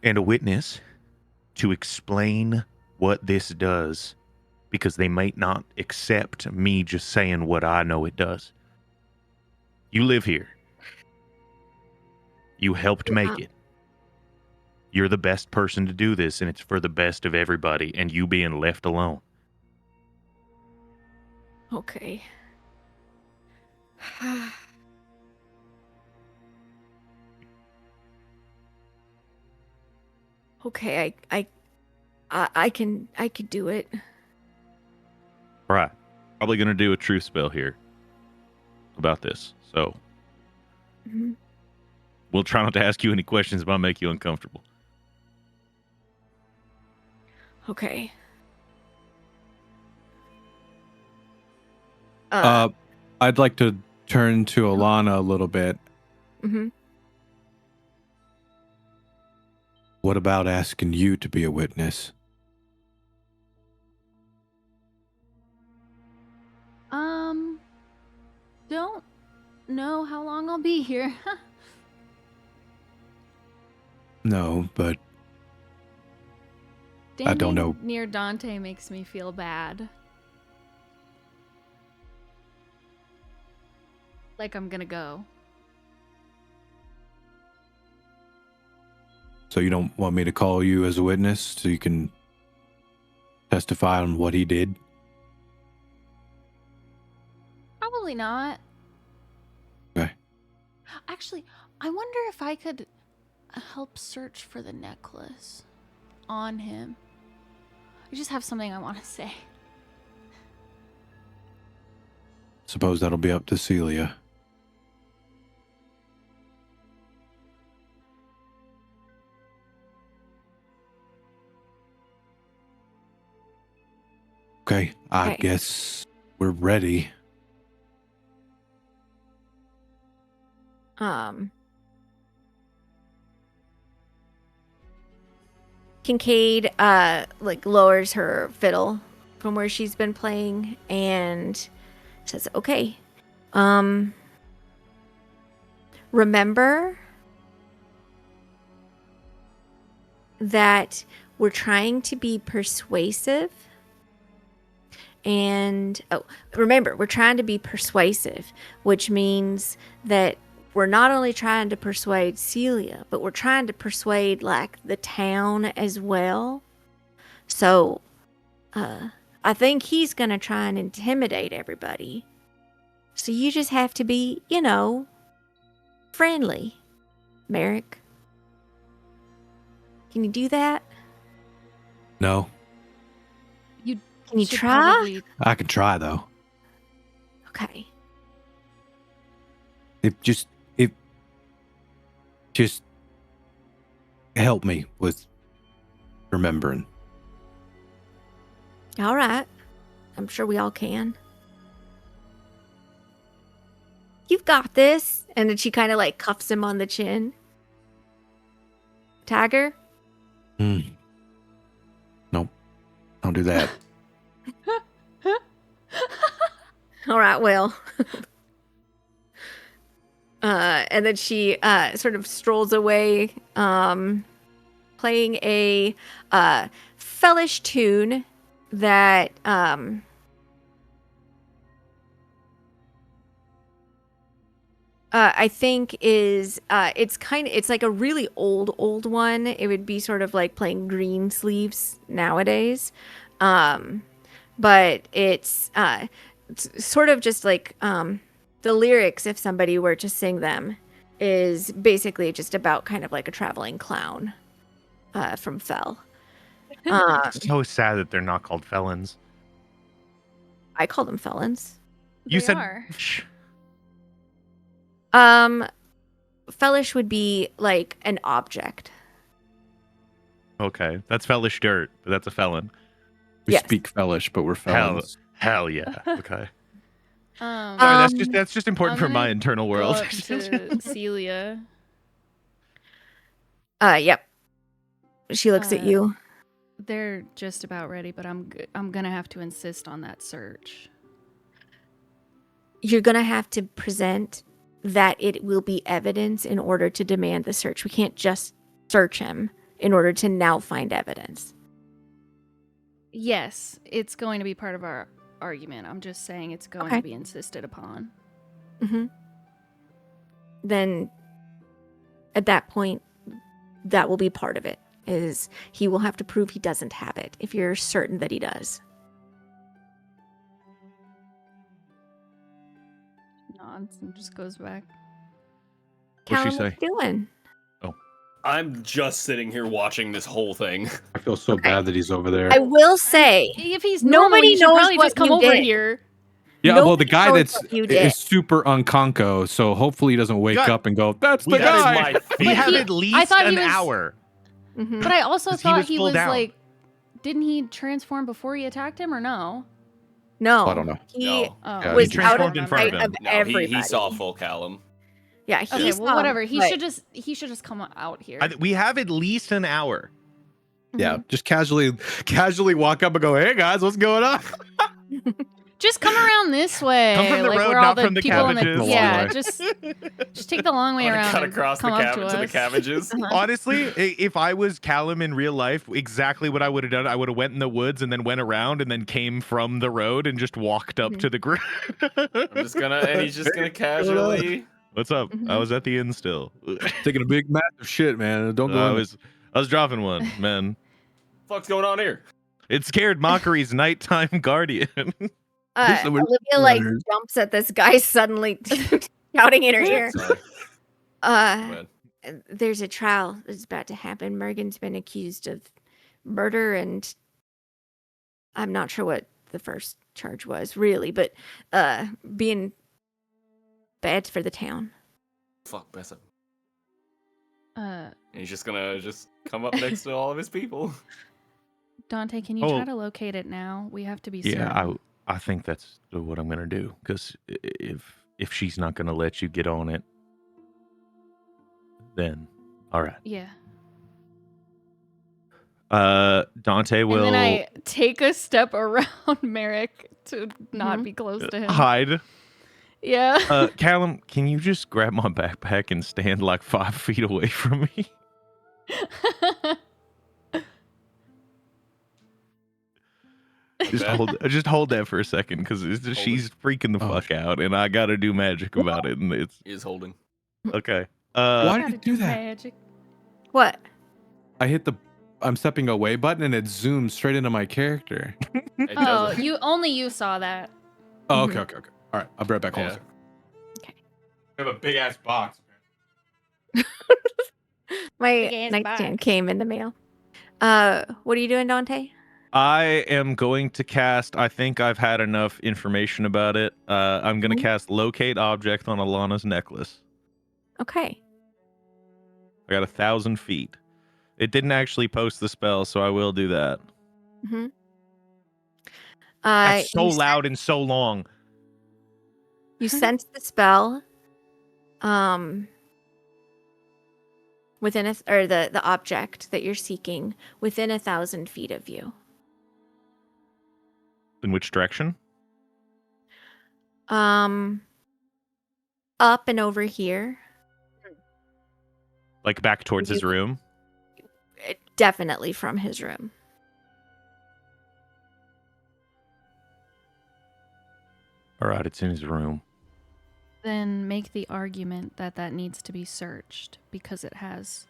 and a witness to explain what this does, because they might not accept me just saying what I know it does. You live here. You helped make it. You're the best person to do this, and it's for the best of everybody, and you being left alone. Okay. Okay, I can do it. All right. Probably going to do a truth spell here about this. So Mhm. we'll try not to ask you any questions, but I'll make you uncomfortable. Okay. I'd like to turn to Alana a little bit. Mhm. What about asking you to be a witness? Don't know how long I'll be here. No, but I don't know. Standing near Dante makes me feel bad. Like I'm gonna go. So you don't want me to call you as a witness so you can testify on what he did? Probably not. Okay. Actually, I wonder if I could help search for the necklace on him. I just have something I want to say. Suppose that'll be up to Celia. Okay, I Okay. guess we're ready. Kincaid like lowers her fiddle from where she's been playing and says, "Okay. Remember that we're trying to be persuasive. And remember, we're trying to be persuasive, which means that we're not only trying to persuade Celia, but we're trying to persuade like the town as well. So I think he's going to try and intimidate everybody. So you just have to be, friendly, Merrick. Can you do that? No, Can you Should try? probably- I can try though. Okay. It just help me with remembering. All right. I'm sure we all can. You've got this. And then she kind of like cuffs him on the chin. Tiger? Nope. Don't do that. All right, well. And then she sort of strolls away, playing a fellish tune that I think is it's like a really old one. It would be sort of like playing Green Sleeves nowadays. But it's sort of just like the lyrics, if somebody were to sing them, is basically just about kind of like a traveling clown from Fell. It's so sad that they're not called felons. I call them felons. You They said are. shh. Fellish would be like an object. Okay, that's fellish dirt, but that's a felon. We Yes. speak fellish, but we're felons. Hell yeah. Okay. Um, Sorry, that's just important I'm for my gonna internal go world. up to Celia. Yep. She looks at Uh, you. They're just about ready, but I'm gonna have to insist on that search. You're gonna have to present that it will be evidence in order to demand the search. We can't just search him in order to now find evidence. Yes, it's going to be part of our argument. I'm just saying it's going Okay. to be insisted upon. Mm-hmm. Then at that point, that will be part of it, is he will have to prove he doesn't have it if you're certain that he does. Nods and just goes back. What'd she Callum, what say? you doing? I'm just sitting here watching this whole thing. I feel so bad that he's over there. I will say, If he's normal, nobody you should knows probably what just come you over did. here. Yeah, well, the nobody guy knows that's what you did. is super unconco, so hopefully he doesn't wake God. up and go, "That's the We That is guy." my We But have he- at I least thought he an was- hour. Mhm. But I also 'Cause he thought was he full was down. like, didn't he transform before he attacked him or no? No, I don't know. He No. Oh, Yeah, was he out of transformed in front of sight him. of No, everybody. he saw full Callum. Yeah, he Okay, saw well, whatever. him, He but- should just come out here. We have at least an hour. Yeah, just casually walk up and go, "Hey guys, what's going on?" Just come around this way. Come from the like road, where all not the from the people in cabbages. the The yeah. long way. Just take the long way I'm gonna around. cut and across the come up to to the us. cabbages. Honestly, if I was Callum in real life, exactly what I would have done, I would have went in the woods and then went around and then came from the road and just walked up to the group. He's just gonna casually. What's up? I was at the inn still. Taking a big massive shit, man. Don't go. I in was dropping one, man. Fuck's going on here? It scared Mockery's nighttime guardian. There's some Olivia like letters. jumps at this guy suddenly shouting in her ear. Sorry. Go ahead. There's a trial that's about to happen. Mergen's been accused of murder, and I'm not sure what the first charge was really, but being bad for the town. Fuck, mess up. Uh, And he's just gonna come up next to all of his people. Dante, can you Oh. try to locate it now? We have to be Yeah, certain. I think that's what I'm gonna do. Because if she's not gonna let you get on it, then all right. Yeah. Dante will And then I take a step around Merrick to not Mhm. be close to him. hide. Yeah. Callum, can you just grab my backpack and stand like 5 feet away from me? Just hold that for a second, because Hold she's freaking the Oh, fuck out, and I got to do magic about it, and it's He is holding. okay. Why Gotta did you do that? Magic. What? I hit the I'm stepping away button and it zooms straight into my character. It Oh, doesn't. you saw that. Oh, okay. All right, I'll be right back. Hold on a Yeah. second. I have a big ass box. My Big-ass nightstand box. came in the mail. What are you doing, Dante? I am going to cast. I think I've had enough information about it. I'm going to cast Locate Object on Alana's necklace. Okay. I got 1,000 feet. It didn't actually post the spell, so I will do that. Mm-hmm. That's so loud and so long. You sense the spell. Within the object that you're seeking within 1,000 feet of you. In which direction? Up and over here. Like back towards his room? Definitely from his room. All right, it's in his room. Then make the argument that needs to be searched because it has.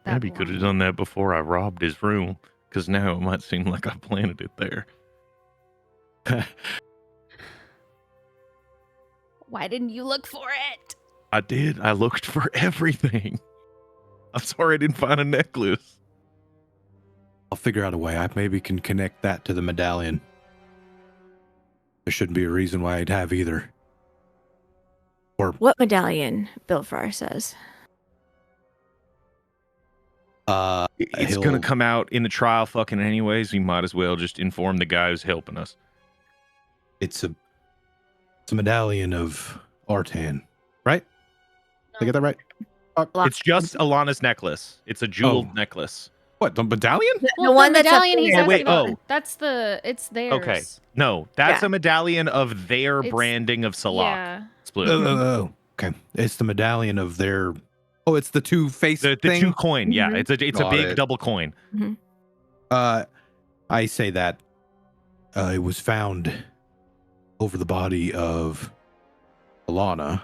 that Maybe could have belonging. done that before I robbed his room, because now it might seem like I planted it there. Why didn't you look for it? I did. I looked for everything. I'm sorry I didn't find a necklace. I'll figure out a way. I maybe can connect that to the medallion. There shouldn't be a reason why I'd have either. What medallion? Bilfar says. It's going to come out in the trial fucking anyways. We might as well just inform the guy who's helping us. It's a medallion of Artan, right? Did I get that right? It's just Alana's necklace. It's a jeweled necklace. What, the medallion? The one that's up medallion he's there. Oh, wait, asking about, oh. that's it's theirs. Okay. No, that's Yeah. a medallion of their It's- branding of Salak. Yeah. Split. Oh, okay. It's the medallion of their. Oh, it's the two face The thing. two coin. Yeah, Mhm. it's a Got big it. double coin. I say that it was found over the body of Alana.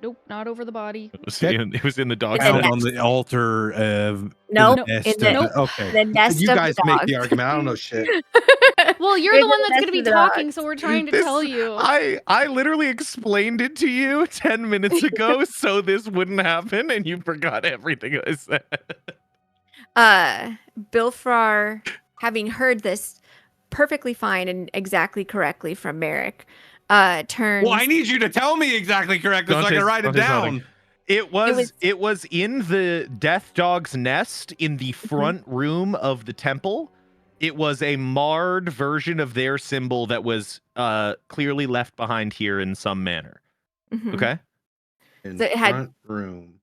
Nope, not over the body. It was in the dog's It's a Out nest. on the altar of Nope, the nest in the- of okay. the nest You of guys the make the dogs. argument. I don't know shit. Well, you're It's the one the that's going best to be of the talking, dogs. so we're trying to This- tell you. I literally explained it to you 10 minutes ago so this wouldn't happen, and you forgot everything I said. Bilfrar, having heard this perfectly fine and exactly correctly from Merrick, turns. Well, I need you to tell me exactly correctly so I can Dante's- write it Dante's nodding. down. It was in the death dog's nest in the front room of the temple. It was a marred version of their symbol that was clearly left behind here in some manner. Mhm. Okay. In So it had- front room.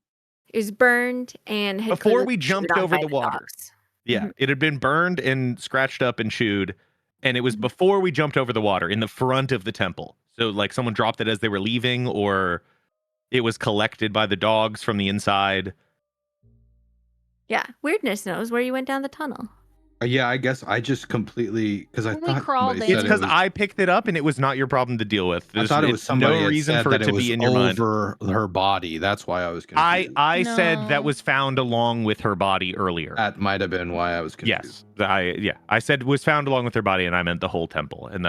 It was burned and had Before clearly we been jumped chewed on over by the water. dogs. Yeah, it had been burned and scratched up and chewed, and it was before we jumped over the water in the front of the temple. So like someone dropped it as they were leaving, or it was collected by the dogs from the inside. Yeah, Weirdness knows where you went down the tunnel. Yeah, I guess I just completely because I When we thought crawled somebody in. It's said it because was- I picked it up and it was not your problem to deal with. I thought it was It's somebody no had reason said for that it to was be in your mind. over her body. That's why I was confused. I said No. that was found along with her body earlier. That might have been why I was confused. Yes, I said was found along with her body, and I meant the whole temple, and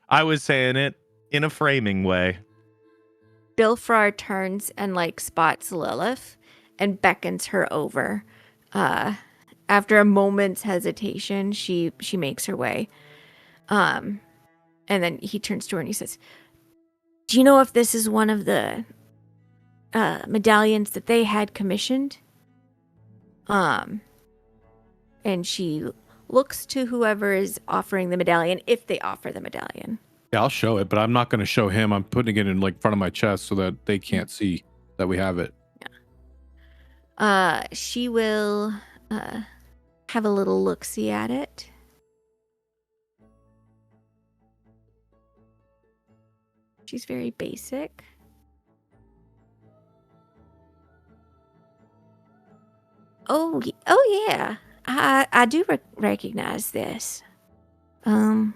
I was saying it in a framing way. Bilfrar turns and like spots Lilith and beckons her over. After a moment's hesitation, she makes her way. And then he turns to her and he says, "Do you know if this is one of the medallions that they had commissioned?" And she looks to whoever is offering the medallion, if they offer the medallion. Yeah, I'll show it, but I'm not going to show him. I'm putting it in like front of my chest so that they can't see that we have it. She will have a little look-see at it. She's very basic. Oh yeah. I do recognize this. Well,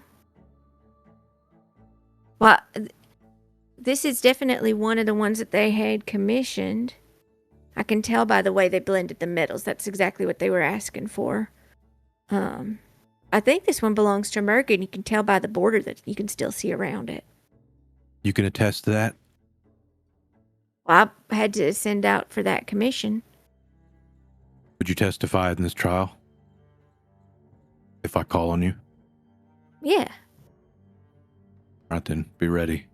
this is definitely one of the ones that they had commissioned. I can tell by the way they blended the metals. That's exactly what they were asking for. I think this one belongs to Merkin. You can tell by the border that you can still see around it. You can attest to that? Well, I had to send out for that commission. Would you testify in this trial? If I call on you? Yeah. All right then, be ready.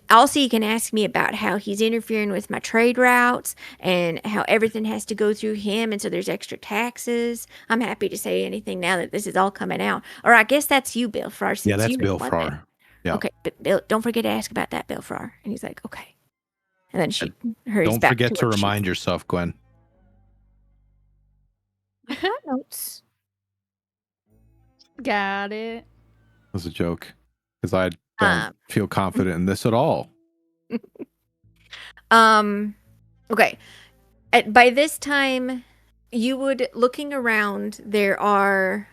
Also, you can ask me about how he's interfering with my trade routes and how everything has to go through him, and so there's extra taxes. I'm happy to say anything now that this is all coming out. Or I guess that's you, Bilfrar. Since Yeah, that's you know what that- Bilfrar. Yeah. Okay, but Bill, don't forget to ask about that, Bilfrar. And he's like, okay. And then she hurries Don't back forget to what she- remind yourself, Gwen. I got notes. Got it. That was a joke because I don't feel confident in this at all. Okay. By this time, looking around, there are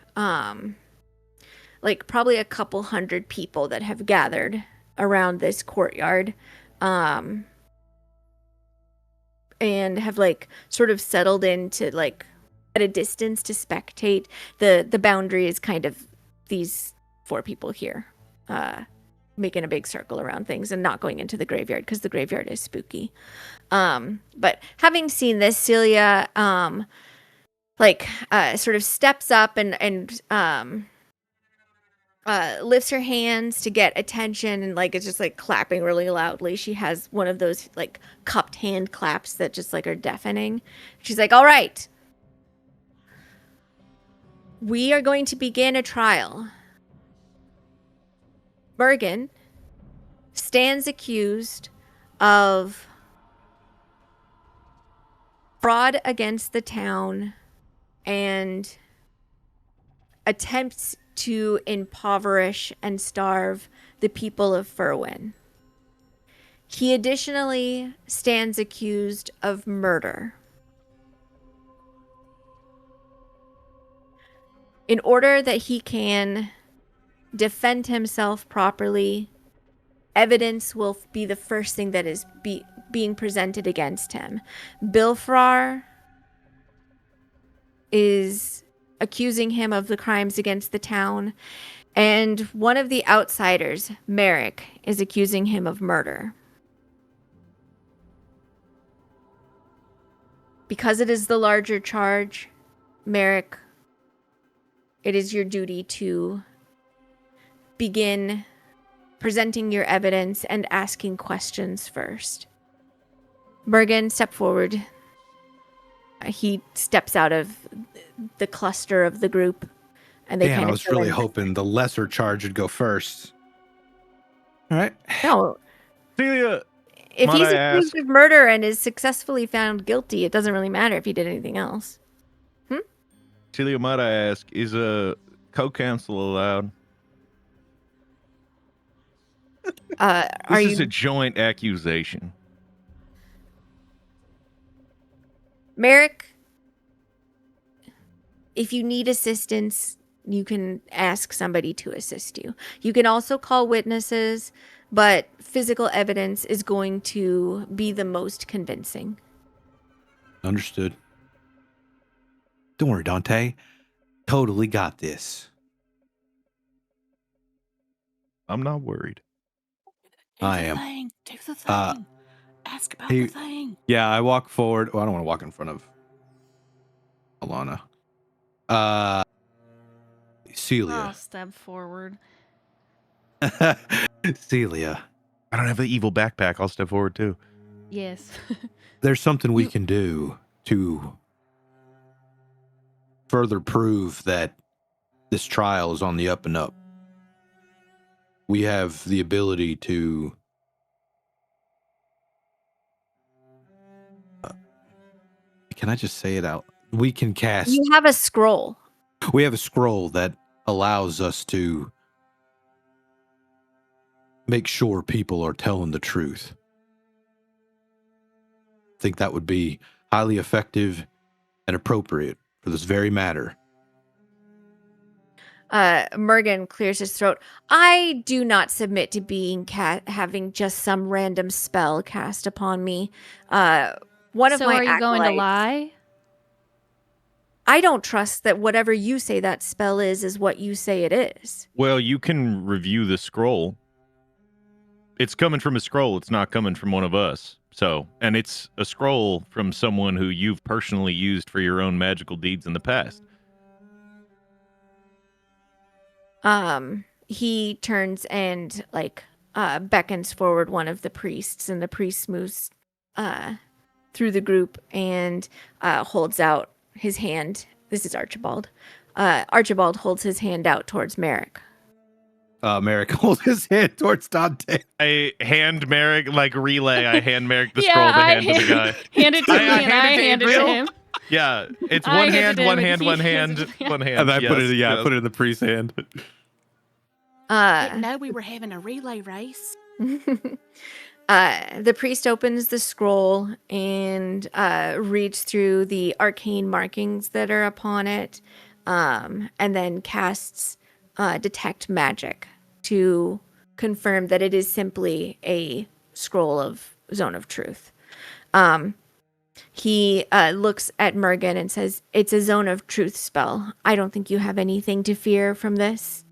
like probably a couple hundred people that have gathered around this courtyard, and have like sort of settled into like at a distance to spectate. The boundary is kind of these 4 people here, making a big circle around things and not going into the graveyard because the graveyard is spooky. But having seen this, Celia sort of steps up and lifts her hands to get attention, and like it's just like clapping really loudly. She has one of those like cupped hand claps that just like are deafening. She's like, "All right. We are going to begin a trial. Bergen stands accused of fraud against the town and attempts to impoverish and starve the people of Furwin. He additionally stands accused of murder. In order that he can defend himself properly evidence will be the first thing that is being presented against him. Bilfrar is accusing him of the crimes against the town, and one of the outsiders, Merrick, is accusing him of murder. Because it is the larger charge, Merrick, it is your duty to begin presenting your evidence and asking questions first. Bergen, step forward. He steps out of the cluster of the group, and they Damn, kind I of was fill really in. hoping the lesser charge would go first. All right. No, Celia, if might he's I accused ask- of murder and is successfully found guilty, it doesn't really matter if he did anything else. Celia, might I ask, is a co-counsel allowed? Are This is you a joint accusation. Merrick? If you need assistance, you can ask somebody to assist you. You can also call witnesses, but physical evidence is going to be the most convincing. Understood. Don't worry, Dante. Totally got this. I'm not worried. I am. Do the Uh, thing. Ask about he- the thing. Yeah, I walk forward. Well, I don't want to walk in front of Alana. Celia. I'll step forward. Celia, I don't have the evil backpack. I'll step forward too. Yes. there's something we can do to further prove that this trial is on the up and up. We have the ability to can I just say it out? We can cast. You have a scroll. We have a scroll that allows us to make sure people are telling the truth. I think that would be highly effective and appropriate for this very matter. Mergen clears his throat. I do not submit to being having just some random spell cast upon me. One of So my are you going to acolytes- lie? I don't trust that whatever you say that spell is what you say it is. Well, you can review the scroll. It's coming from a scroll. It's not coming from one of us. So, and it's a scroll from someone who you've personally used for your own magical deeds in the past. He turns and beckons forward one of the priests, and the priest moves through the group and holds out his hand. This is Archibald. Archibald holds his hand out towards Merrick. Merrick holds his hand towards Dante. I hand Merrick, relay, I hand Merrick the Yeah, scroll to I hand to the guy. Hand it to I me, and I handed hand it to Gabriel. him. Yeah, it's I one handed hand, him one and hand, he one hands hand, it to me. one hand. And I put it, yes. I put it in the priest's hand. Didn't know we were having a relay race. The priest opens the scroll and reads through the arcane markings that are upon it, and then casts Detect Magic to confirm that it is simply a scroll of Zone of Truth. He looks at Mergen and says, "It's a Zone of Truth spell. I don't think you have anything to fear from this."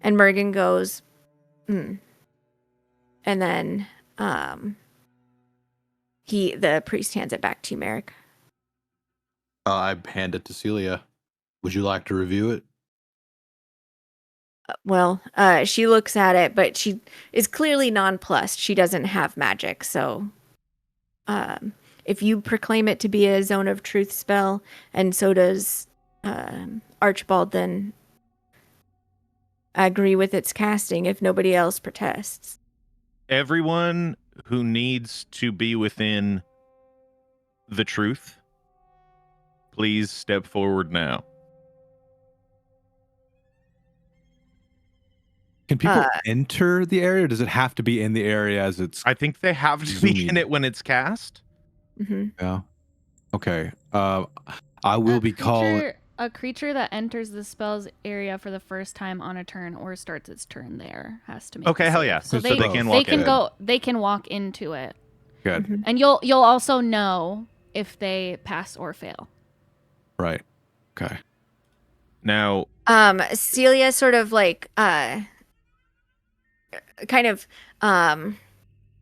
And Mergen goes, And then the priest hands it back to you, Merrick. I hand it to Celia. Would you like to review it? She looks at it, but she is clearly nonplussed. She doesn't have magic, so if you proclaim it to be a Zone of Truth spell, and so does Archibald, then I agree with its casting if nobody else protests. Everyone who needs to be within the truth, please step forward now. Can people enter the area, or does it have to be in the area as it's? I think they have to be Zoomy. in it when it's cast. Mm-hmm. Yeah. Okay. I will be calling. Creature, A creature that enters the spell's area for the first time on a turn or starts its turn there has to make. Okay, a hell save. yeah. So So they they can walk in. They can walk into it, Good. Mhm. and you'll also know if they pass or fail. Right. Okay. Now, Celia sort of like kind of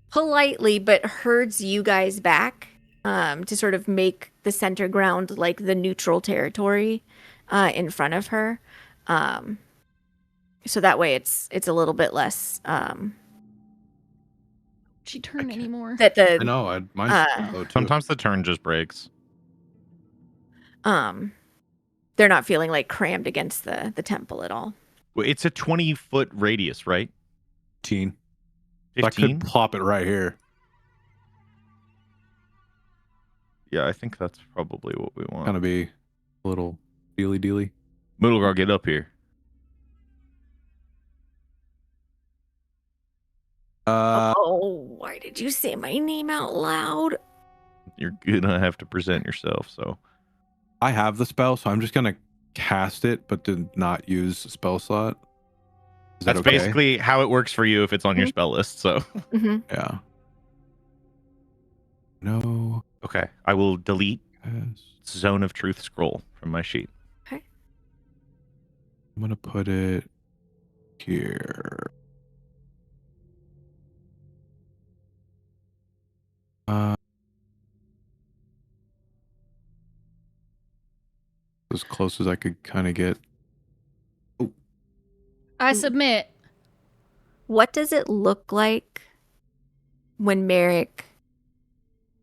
politely but herds you guys back to sort of make the center ground like the neutral territory in front of her. So that way it's a little bit less She turn anymore. that the I know. Mine's low too. sometimes the turn just breaks. they're not feeling like crammed against the temple at all. Well, it's a 20-foot radius, right? 15. So I 15? could plop it right here. Yeah, I think that's probably what we want. Kind of be a little dealy dealy. Moodlegar, get up here. Oh, why did you say my name out loud? You're gonna have to present yourself, so. I have the spell, so I'm just gonna cast it, but to not use a spell slot. Is that That's okay? basically how it works for you if it's on your spell list, so. Mm-hmm. Yeah. No. Okay, I will delete Yes. Zone of Truth scroll from my sheet. Okay. I'm gonna put it here. As close as I could kind of get. I submit. What does it look like when Merrick,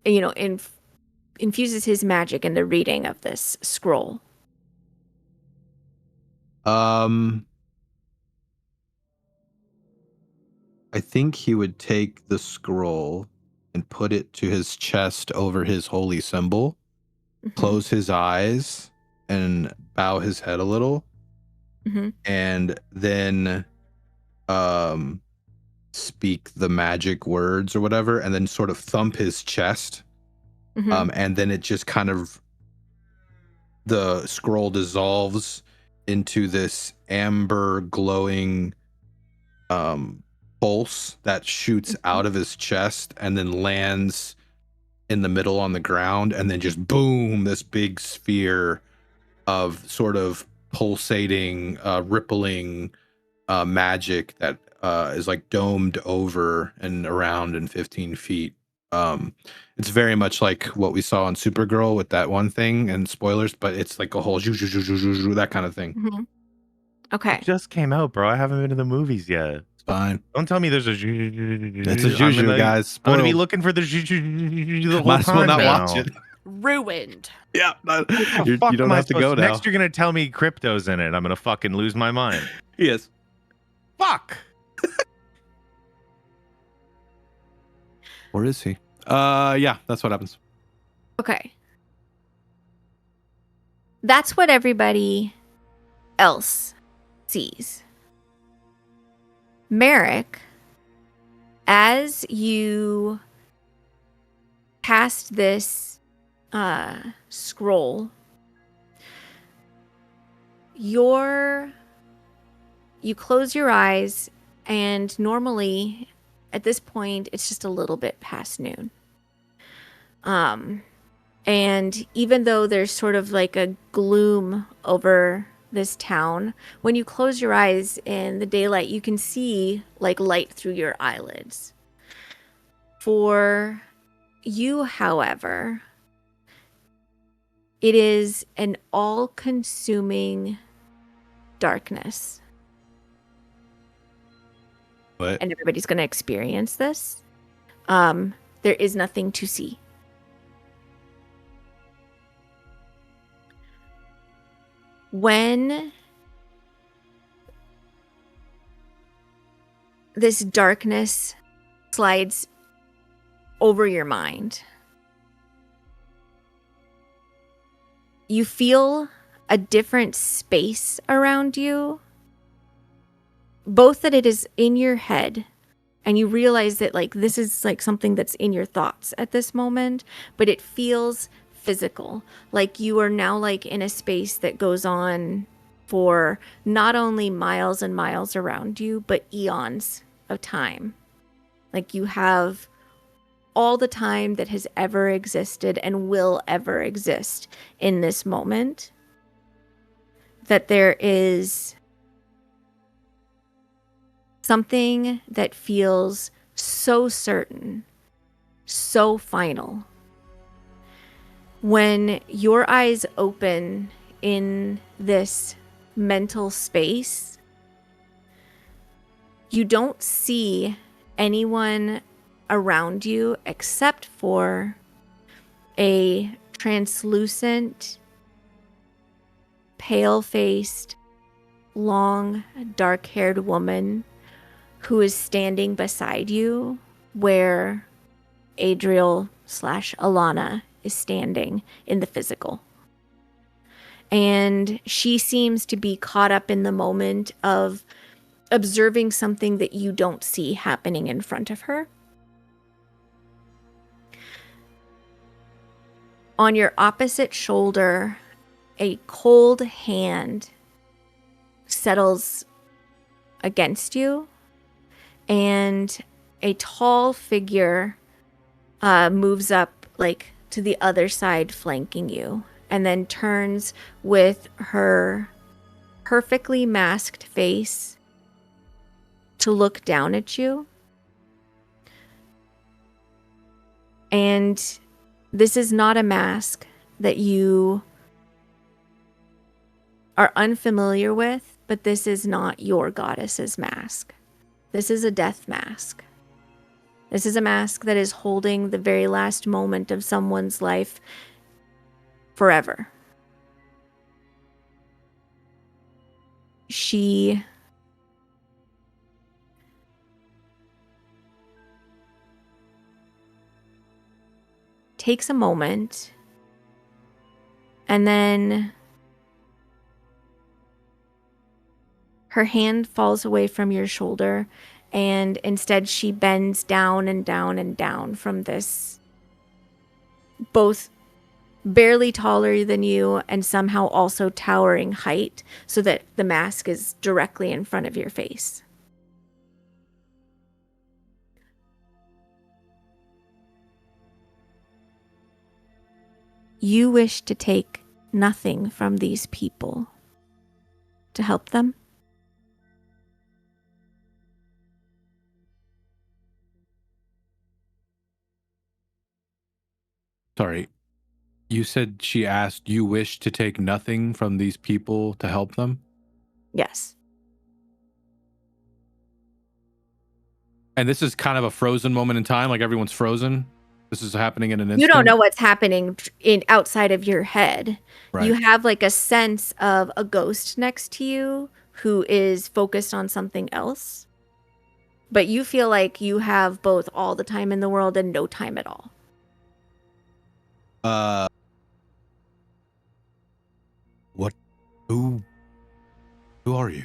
infuses his magic in the reading of this scroll? I think he would take the scroll and put it to his chest over his holy symbol, close his eyes, and bow his head a little, and then speak the magic words or whatever, and then sort of thump his chest, and then it just kind of, the scroll dissolves into this amber glowing pulse that shoots out of his chest and then lands in the middle on the ground, and then just boom, this big sphere of sort of pulsating, rippling magic that is like domed over and around in 15 feet. It's very much like what we saw on Supergirl with that one thing, and spoilers, but it's like a whole that kind of thing. Okay. It just came out, bro. I haven't been to the movies yet. It's fine. Don't tell me there's a. It's a juju, guys. I'm gonna be Spoiled. looking for the the whole Might as well time not now. watch it. Ruined. Yeah, you Fuck don't am I have to go supposed now. Next, you're gonna tell me crypto's in it. I'm gonna fucking lose my mind. Yes. Fuck. Or is he? Yeah, that's what happens. Okay. That's what everybody else sees. Merrick, as you cast this scroll, you close your eyes, and normally at this point it's just a little bit past noon. And even though there's sort of like a gloom over this town, when you close your eyes in the daylight, you can see like light through your eyelids. For you, however, it is an all-consuming darkness. What? And everybody's going to experience this. There is nothing to see. When this darkness slides over your mind, you feel a different space around you. Both that it is in your head, and you realize that like this is like something that's in your thoughts at this moment, but it feels physical. Like you are now like in a space that goes on for not only miles and miles around you, but eons of time. Like you have all the time that has ever existed and will ever exist in this moment. That there is something that feels so certain, so final. When your eyes open in this mental space, you don't see anyone around you except for a translucent, pale-faced, long, dark-haired woman who is standing beside you where Adriel/Alana is standing in the physical. And she seems to be caught up in the moment of observing something that you don't see happening in front of her. On your opposite shoulder, a cold hand settles against you, and a tall figure moves up like to the other side, flanking you, and then turns with her perfectly masked face to look down at you. And this is not a mask that you are unfamiliar with, but this is not your goddess's mask. This is a death mask. This is a mask that is holding the very last moment of someone's life forever. She takes a moment, and then her hand falls away from your shoulder, and instead she bends down and down and down from this both barely taller than you and somehow also towering height, so that the mask is directly in front of your face. You wish to take nothing from these people to help them? Sorry. You said she asked, you wish to take nothing from these people to help them? Yes. And this is kind of a frozen moment in time, like everyone's frozen? This is happening in an instant? You don't know what's happening outside of your head. Right. You have like a sense of a ghost next to you who is focused on something else. But you feel like you have both all the time in the world and no time at all. What? Who are you?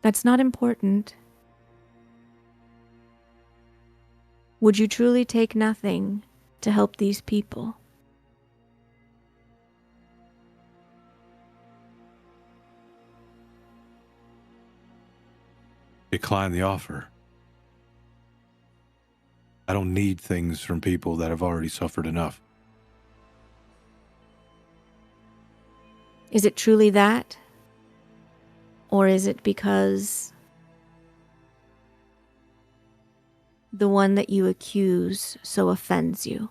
That's not important. Would you truly take nothing to help these people? Decline the offer. I don't need things from people that have already suffered enough. Is it truly that? Or is it because the one that you accuse so offends you?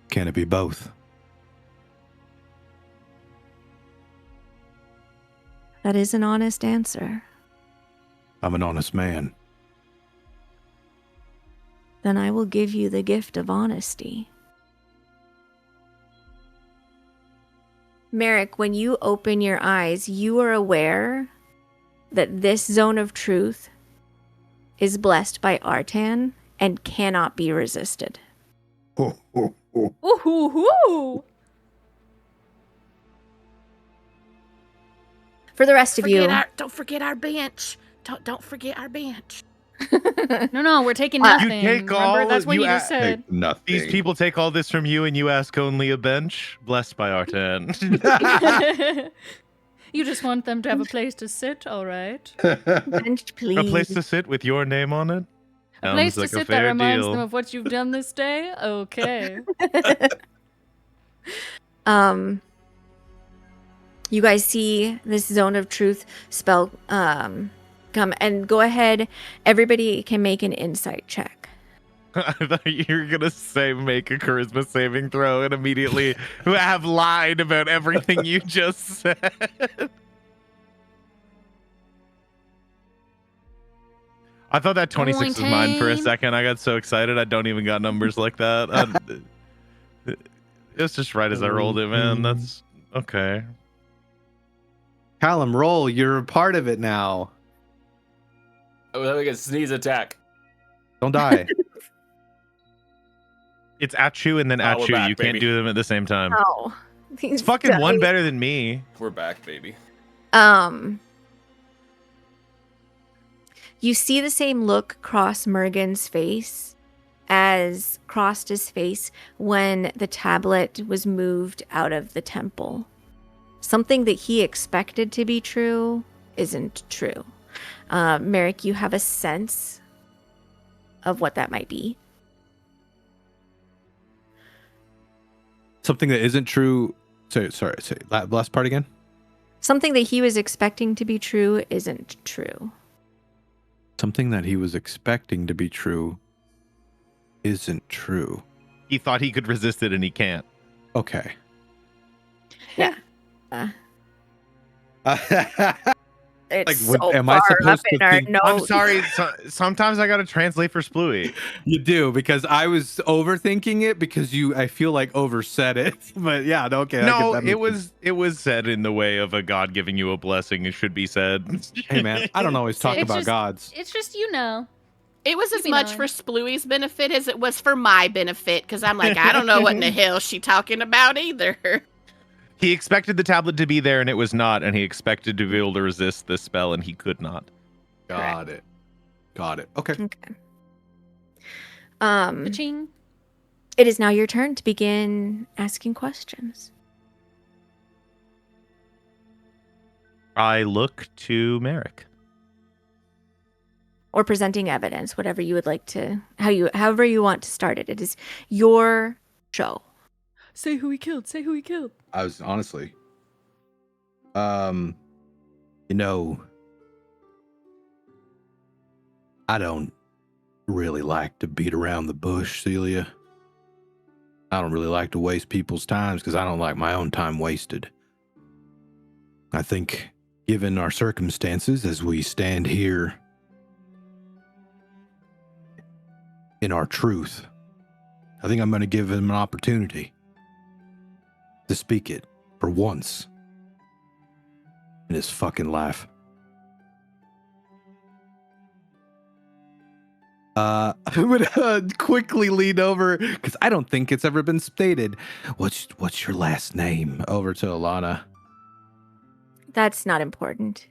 Can it be both? That is an honest answer. I'm an honest man. Then I will give you the gift of honesty. Merrick, when you open your eyes, you are aware that this zone of truth is blessed by Artan and cannot be resisted. Ooh-hoo-hoo! For the rest of you. Don't forget our bench. Don't forget our bench. No, we're taking nothing. You take all. Remember? That's what you just said. Nothing. These people take all this from you, and you ask only a bench. Blessed by our 10. You just want them to have a place to sit, all right? Bench, please. A place to sit with your name on it. A place to Sounds like a sit that fair reminds deal. them of what you've done this day? Okay. You guys see this zone of truth spell come, and go ahead. Everybody can make an insight check. I thought you were gonna say make a charisma saving throw and immediately have lied about everything you just said. I thought that 26 was mine for a second. I got so excited I don't even got numbers like that. It's just right as I rolled it, man. That's okay. Callum, roll. You're a part of it now. Oh, then we get sneeze attack. Don't die. It's at you and then at we're you. back, You can't baby. do them at the same time. Oh, It's fucking one better than me. We're back, baby. You see the same look cross Mergen's face as crossed his face when the tablet was moved out of the temple. Something that he expected to be true isn't true. Merrick, you have a sense of what that might be. Something that isn't true. Say last part again. Something that he was expecting to be true isn't true. Something that he was expecting to be true isn't true. He thought he could resist it and he can't. Okay. Yeah. It's Like, so am I far supposed up in to our think- notes. I'm sorry. Sometimes I gotta translate for Splooey. You do, because I was overthinking it because I feel like oversaid it. But yeah, okay. No, it was said in the way of a god giving you a blessing. It should be said. Hey man, I don't always talk It's about just- gods. It's just, you know. It was as be much knowing. for Splooey's benefit as it was for my benefit, because I'm like, I don't know what in the hell she talking about either. He expected the tablet to be there and it was not, and he expected to be able to resist this spell and he could not. Got it. Okay. Okay. Ka-ching. It is now your turn to begin asking questions. I look to Merrick. Or presenting evidence, whatever you would like to, however you want to start it. It is your show. Say who he killed. Say who he killed. I was honestly, you know, I don't really like to beat around the bush, Celia. I don't really like to waste people's times because I don't like my own time wasted. I think, given our circumstances as we stand here in our truth, I think I'm going to give him an opportunity to speak it for once in his fucking life. I'm gonna quickly lean over because I don't think it's ever been stated. What's your last name? Over to Alana. That's not important.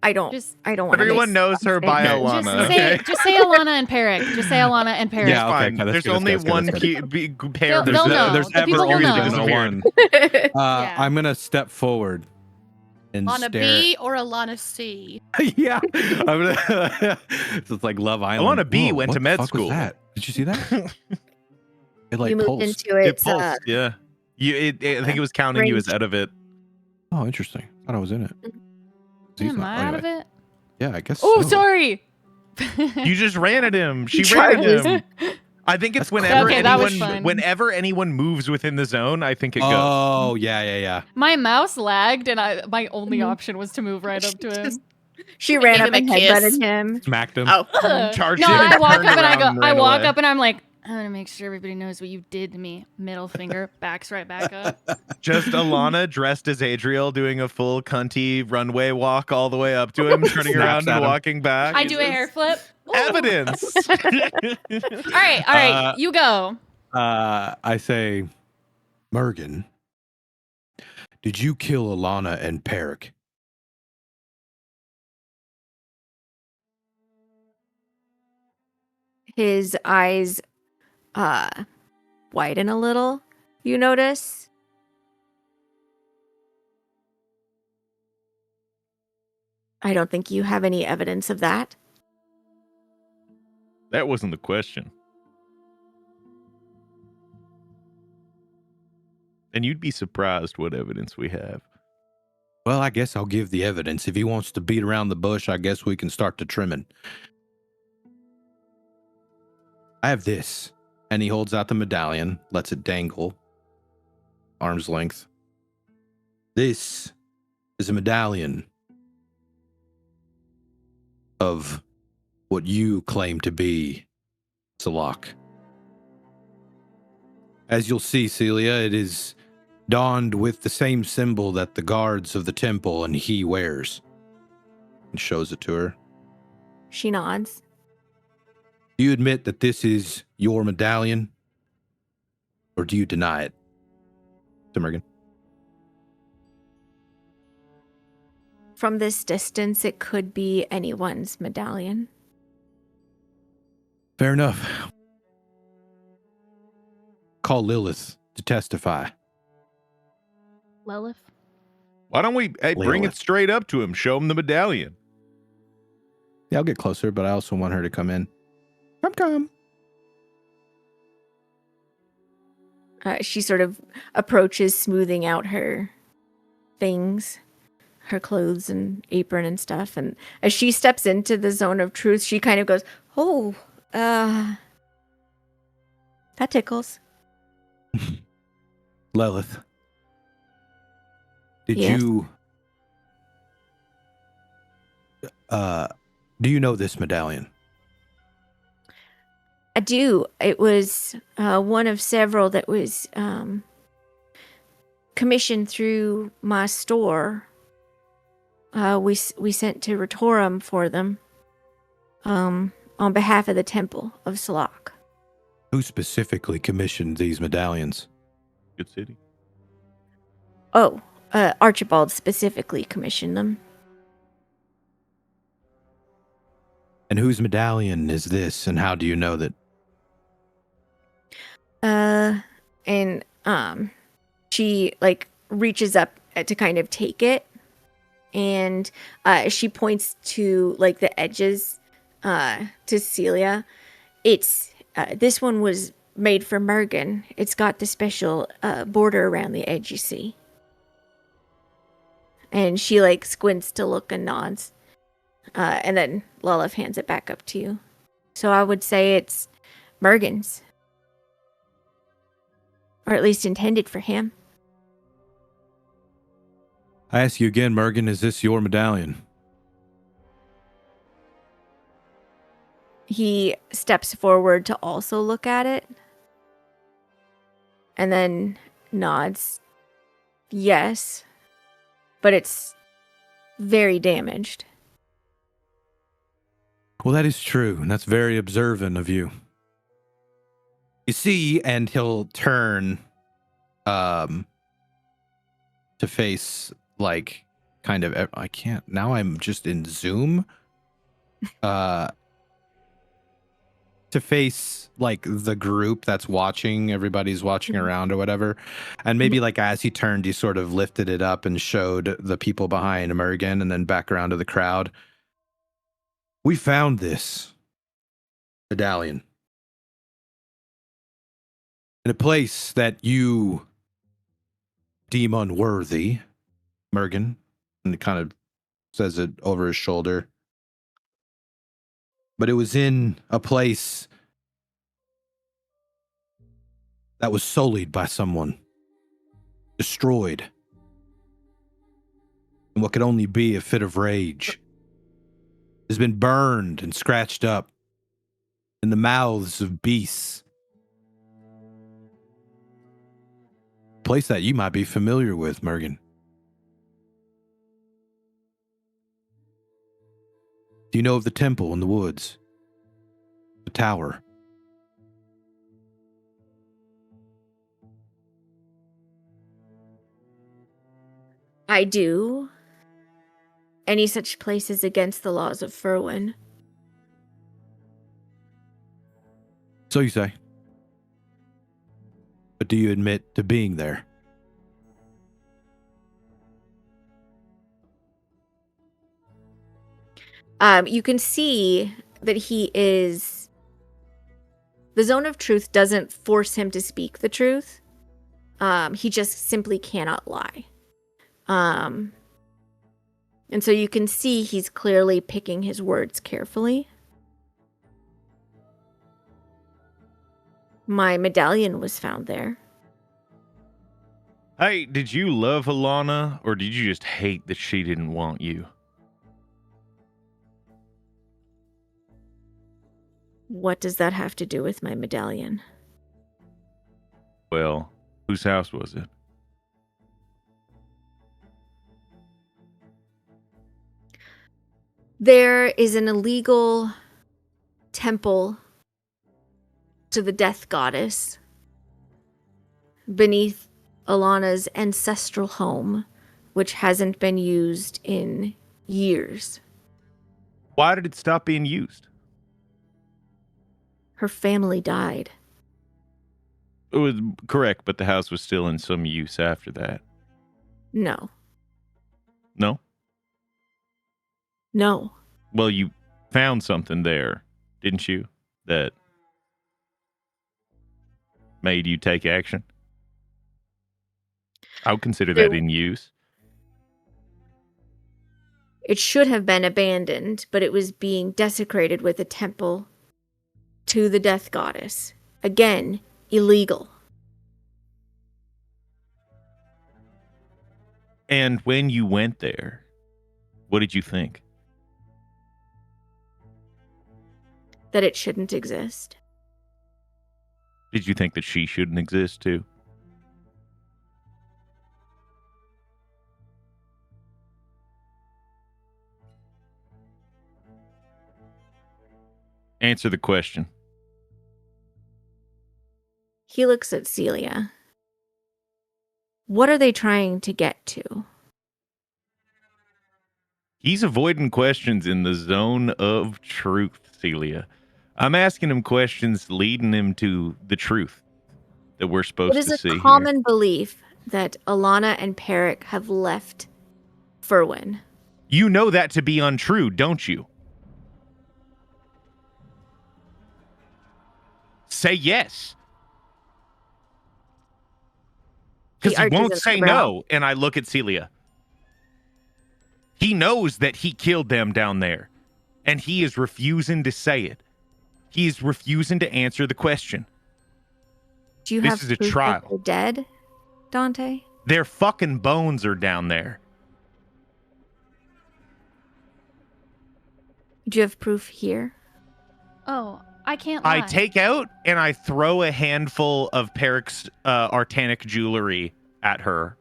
I don't want to. Everyone knows her by Okay. Alana. Just say Alana and Perrick. Just say Alana and Perrick. Yeah, okay, Fine. okay, that's There's good, only that's good, one that's good. pair. They'll know. There's The ever people will only know. been one. Yeah. I'm gonna step forward and Alana stare. B or Alana C? Yeah, I'm gonna. It's like Love Island. Alana B went what to the med fuck was school. that? Did you see that? It like You moved pulsed. into It it. pulsed, yeah. I think it was counting you as out of it. Oh, interesting. Thought I was in it. He's Am not- I out of anyway. it? Yeah, I guess. Oh, so. sorry. You just ran at him. She Tried ran at him. I think it's That's whenever Okay, that was anyone fun. whenever anyone moves within the zone, I think it goes. Oh, yeah. My mouse lagged, and my only Mhm. option was to move right up to him. She ran Give up him a and kiss. headbutted him. Smacked him. Oh, Charged No, him and I walk turned up and I around go. and I ran walk away. up and I'm like, I'm gonna make sure everybody knows what you did to me. Middle finger, backs right back up. Just Alana dressed as Adriel doing a full cunty runway walk all the way up to him, turning Snaps around at and him. walking back. I do a hair flip. Ooh. Evidence. All right, you go. I say, Mergen, did you kill Alana and Peric? His eyes widen a little, you notice. I don't think you have any evidence of that. That wasn't the question. And you'd be surprised what evidence we have. Well, I guess I'll give the evidence. If he wants to beat around the bush, I guess we can start the trimming. I have this. And he holds out the medallion, lets it dangle, arm's length. This is a medallion of what you claim to be Salak. As you'll see, Celia, it is donned with the same symbol that the guards of the temple and he wears. And shows it to her. She nods. Do you admit that this is your medallion? Or do you deny it? To Mergen. From this distance, it could be anyone's medallion. Fair enough. Call Lilith to testify. Lilith? Why don't we bring it Lilith. straight up to him? Show him the medallion. Yeah, I'll get closer, but I also want her to come in. Come. She sort of approaches, smoothing out her things, her clothes and apron and stuff. And as she steps into the zone of truth, she kind of goes, "Oh, that tickles." Lilith. Did Yes? you... do you know this medallion? I do. It was one of several that was commissioned through my store. We sent to Retorum for them on behalf of the Temple of Salak. Who specifically commissioned these medallions? Good city. Oh, Archibald specifically commissioned them. And whose medallion is this, and how do you know that? And she like reaches up to kind of take it, and she points to like the edges to Celia. It's this one was made for Mergen. It's got the special border around the edge, you see. And she like squints to look and nods. And then Lilith hands it back up to you. So I would say it's Mergen's. Or at least intended for him. I ask you again, Mergen, is this your medallion? He steps forward to also look at it. And then nods. Yes. But it's very damaged. Well, that is true, and that's very observant of you. You see, and he'll turn to face, like, kind of, I can't, now I'm just in Zoom. To face, like, the group that's watching, everybody's watching around or whatever. And maybe, like, as he turned, he sort of lifted it up and showed the people behind him again, and then back around to the crowd. We found this medallion in a place that you deem unworthy, Mergen, and it kind of says it over his shoulder. But it was in a place that was sullied by someone, destroyed, in what could only be a fit of rage. Has been burned and scratched up in the mouths of beasts. A place that you might be familiar with, Mergen. Do you know of the temple in the woods? The tower? I do. Any such place is against the laws of Furwin. So you say. But do you admit to being there? You can see that he is... The zone of truth doesn't force him to speak the truth. He just simply cannot lie. And so you can see he's clearly picking his words carefully. My medallion was found there. Hey, did you love Alana, or did you just hate that she didn't want you? What does that have to do with my medallion? Well, whose house was it? There is an illegal temple to the death goddess beneath Alana's ancestral home, which hasn't been used in years. Why did it stop being used? Her family died. It was correct, but the house was still in some use after that. No. No? No. Well, you found something there, didn't you? That made you take action? I would consider that in use. It should have been abandoned, but it was being desecrated with a temple to the death goddess. Again, illegal. And when you went there, what did you think? That it shouldn't exist. Did you think that she shouldn't exist too? Answer the question. He looks at Celia. What are they trying to get to? He's avoiding questions in the zone of truth, Celia. I'm asking him questions leading him to the truth that we're supposed It is to see a common here. belief that Alana and Peric have left Furwin. You know that to be untrue, don't you? Say yes. Because he won't say no. And I look at Celia. He knows that he killed them down there. And he is refusing to say it. He is refusing to answer the question. Do you This have is a proof trial. that they're dead, Dante? Their fucking bones are down there. Do you have proof here? Oh, I can't lie. I take out and I throw a handful of Peric's artanic jewelry at her.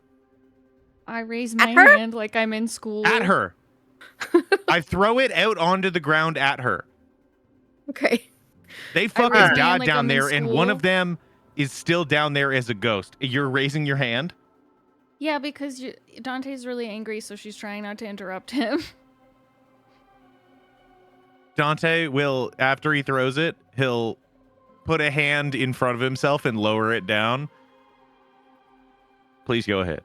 I raise my hand like I'm in school. At her. I throw it out onto the ground at her. Okay. They fucking raise my died hand like down I'm in there, and one school. of them is still down there as a ghost. You're raising your hand? Yeah, because Dante's really angry, so she's trying not to interrupt him. Dante will, after he throws it, he'll put a hand in front of himself and lower it down. Please go ahead.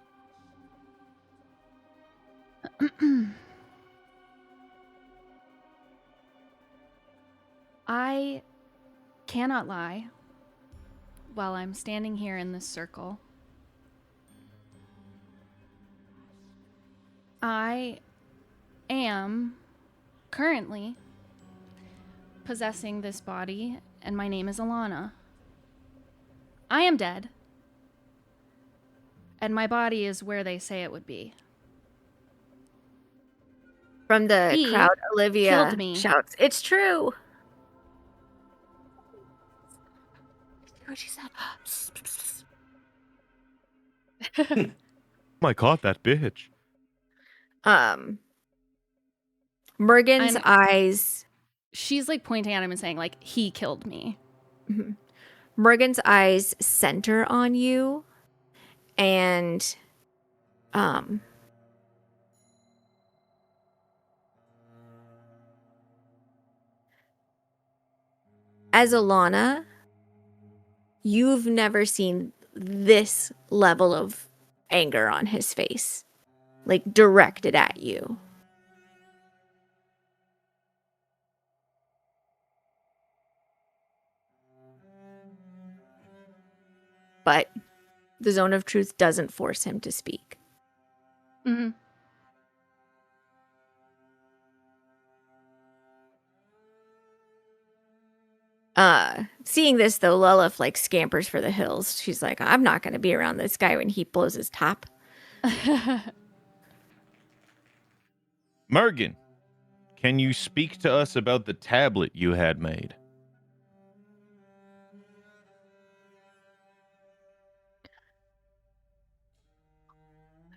I cannot lie while I'm standing here in this circle. I am currently possessing this body, and my name is Alana. I am dead, and my body is where they say it would be. From the He crowd, Olivia killed me. shouts, "It's true!" What she said. Oh my god, that bitch. Morgan's I'm- eyes. She's like pointing at him and saying, like, he killed me. Morgan's eyes center on you, and as Alana, you've never seen this level of anger on his face, like directed at you. But the zone of truth doesn't force him to speak. Mm-hmm. Seeing this though, Lilith like scampers for the hills. She's like, I'm not going to be around this guy when he blows his top. Mergen, can you speak to us about the tablet you had made?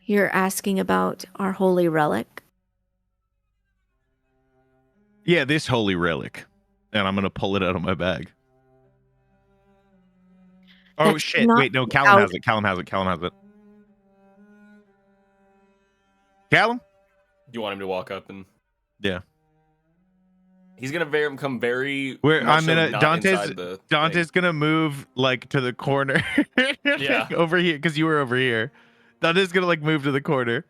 You're asking about our holy relic? Yeah, this holy relic. And I'm going to pull it out of my bag. Oh, That's shit. not Wait, no, Callum out- has it. Callum has it. Callum has it. Callum? You want him to walk up and Yeah. he's gonna come very. Where much I'm so gonna not inside the Dante's thing. gonna move like to the corner. Yeah. Over here, because you were over here. Dante's gonna like move to the corner.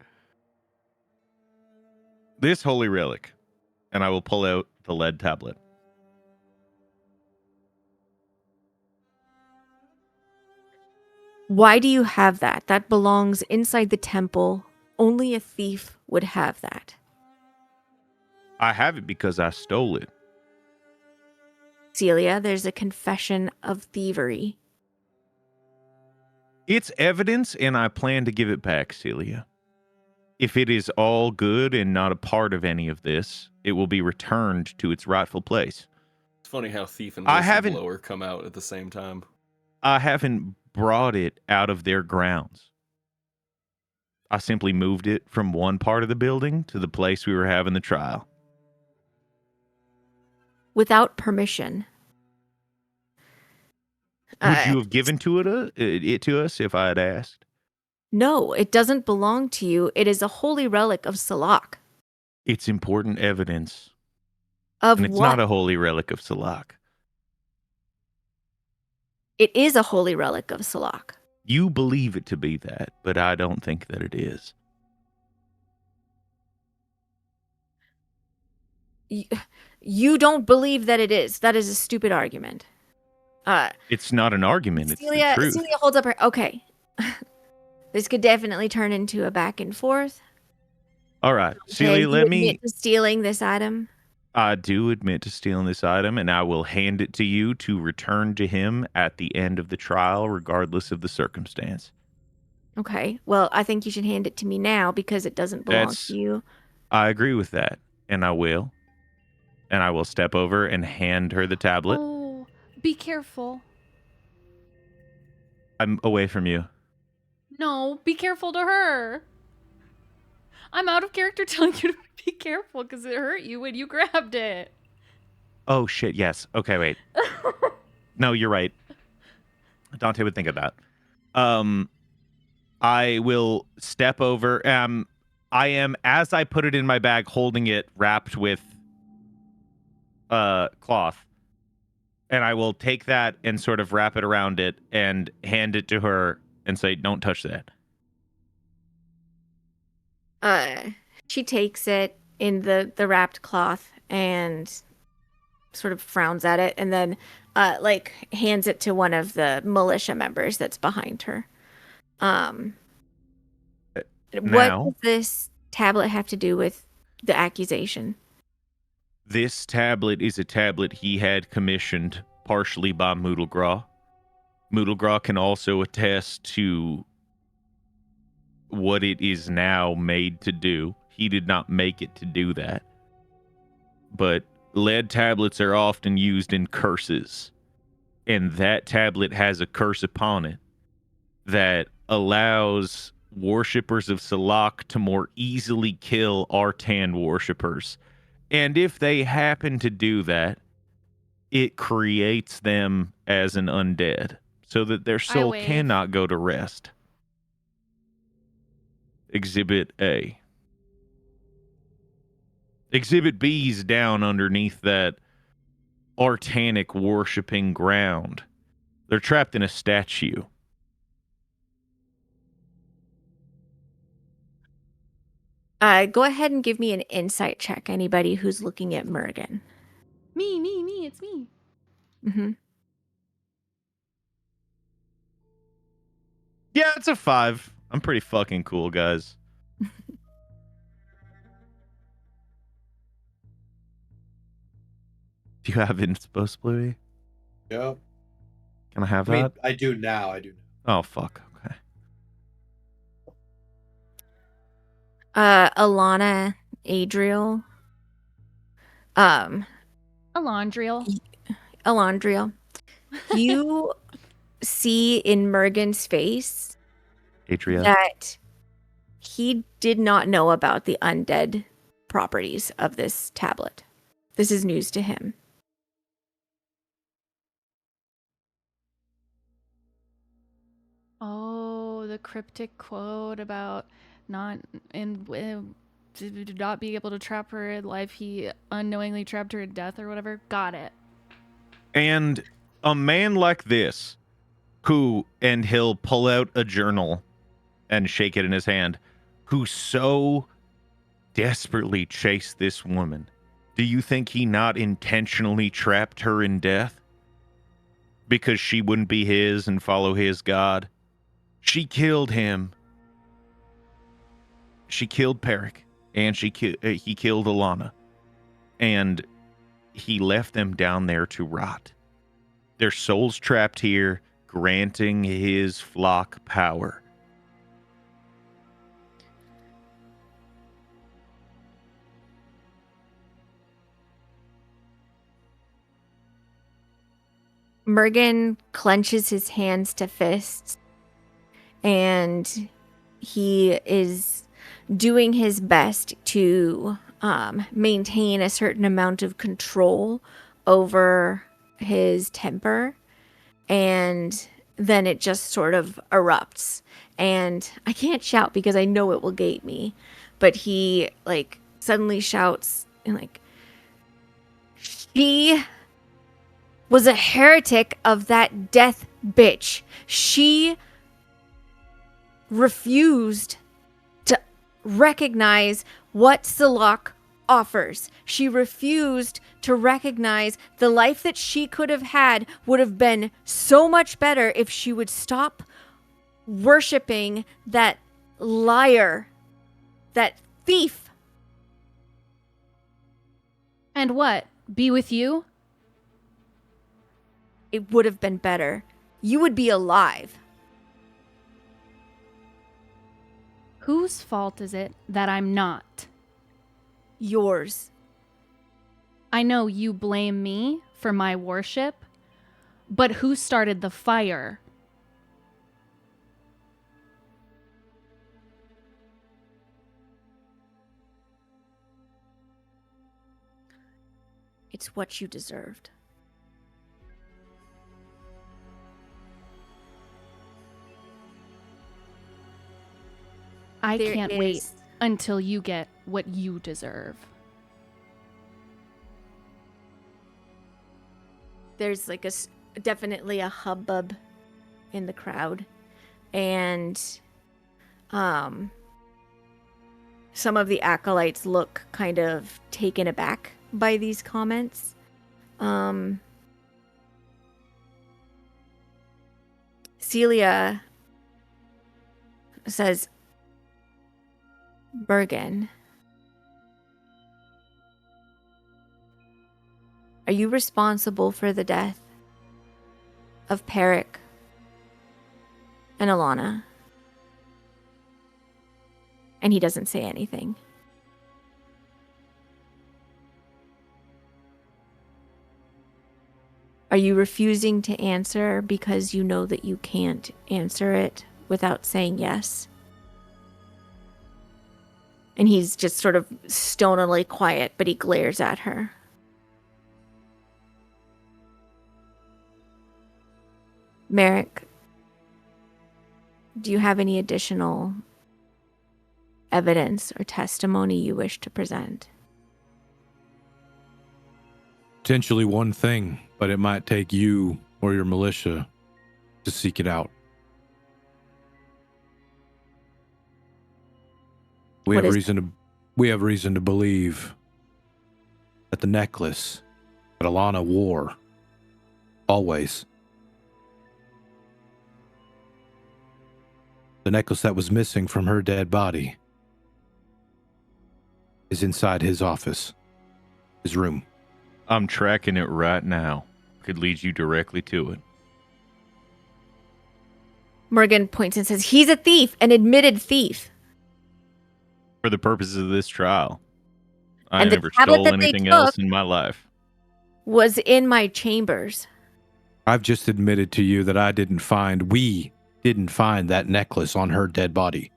This holy relic, and I will pull out the lead tablet. Why do you have that? That belongs inside the temple. Only a thief would have that. I have it because I stole it. Celia, there's a confession of thievery. It's evidence, and I plan to give it back, Celia. If it is all good and not a part of any of this, it will be returned to its rightful place. It's funny how thief and I haven't- whistleblower come out at the same time. I haven't brought it out of their grounds. I simply moved it from one part of the building to the place we were having the trial. Without permission. Would you have given it to us if I had asked? No, it doesn't belong to you. It is a holy relic of Salak. It's important evidence. Of And it's what? not a holy relic of Salak. It is a holy relic of Salak. You believe it to be that, but I don't think that it is. You don't believe that it is. That is a stupid argument. It's not an argument, it's the Celia truth. holds up her. Okay. This could definitely turn into a back and forth. All right, Okay, Celia, you let me... admit to stealing this item. I do admit to stealing this item, and I will hand it to you to return to him at the end of the trial, regardless of the circumstance. Okay. Well, I think you should hand it to me now because it doesn't belong That's- to you. I agree with that, and I will. And I will step over and hand her the tablet. Oh, be careful. I'm away from you. No, be careful to her. I'm out of character telling you to be careful because it hurt you when you grabbed it. Oh, shit, yes. Okay, wait. No, you're right. Dante would think of that. I will step over. I am, as I put it in my bag, holding it wrapped with cloth. And I will take that and sort of wrap it around it and hand it to her and say, don't touch that. She takes it in the wrapped cloth and sort of frowns at it and then like hands it to one of the militia members that's behind her. What Now- does this tablet have to do with the accusation? This tablet is a tablet he had commissioned partially by Moodlegraw. Moodlegraw can also attest to what it is now made to do. He did not make it to do that. But lead tablets are often used in curses. And that tablet has a curse upon it that allows worshippers of Salak to more easily kill Artan worshippers. And if they happen to do that, it creates them as an undead so that their soul wave. cannot go to rest. Exhibit A. Exhibit B is down underneath that artanic worshipping ground. They're trapped in a statue. Go ahead and give me an insight check, anybody who's looking at Mergen. Me, it's me. Mm-hmm. Yeah, it's a 5. I'm pretty fucking cool, guys. Do you have inspo, Bluey? Yep. Can I have I mean, that? I do now. Oh, fuck. Okay. Alana, Adriel, Alondriel. Alondriel. You see in Mergen's face Adria. that he did not know about the undead properties of this tablet. This is news to him. Oh, the cryptic quote about not to not be able to trap her in life. He unknowingly trapped her in death or whatever. Got it. And a man like this, and he'll pull out a journal and shake it in his hand, who so desperately chased this woman. Do you think he not intentionally trapped her in death? Because she wouldn't be his and follow his god? She killed him. She killed Peric, and he killed Alana. And he left them down there to rot. Their souls trapped here, granting his flock power. Mergen clenches his hands to fists, and he is doing his best to maintain a certain amount of control over his temper, and then it just sort of erupts. And I can't shout because I know it will gate me, but he like suddenly shouts and like, she was a heretic of that death bitch. She refused to recognize what Salak offers. She refused to recognize the life that she could have had would have been so much better if she would stop worshiping that liar, that thief. And what? Be with you? It would have been better. You would be alive. Whose fault is it that I'm not? Yours. I know you blame me for my worship, but who started the fire? It's what you deserved. I There can't wait is- until you get what you deserve. There's like definitely a hubbub in the crowd, and some of the acolytes look kind of taken aback by these comments. Celia says, Bergen, are you responsible for the death of Peric and Alana? And he doesn't say anything. Are you refusing to answer because you know that you can't answer it without saying yes? And he's just sort of stonily quiet, but he glares at her. Merrick, do you have any additional evidence or testimony you wish to present? potentially one thing, but it might take you or your militia to seek it out. We What have is reason to believe that the necklace that Alana wore always, the necklace that was missing from her dead body, is inside his office, his room. I'm tracking it right now. Could lead you directly to it. Morgan points and says, he's a thief, an admitted thief. For the purposes of this trial. I And the never tablet stole that they anything else took- in my life. Was in my chambers. I've just admitted to you that we didn't find that necklace on her dead body.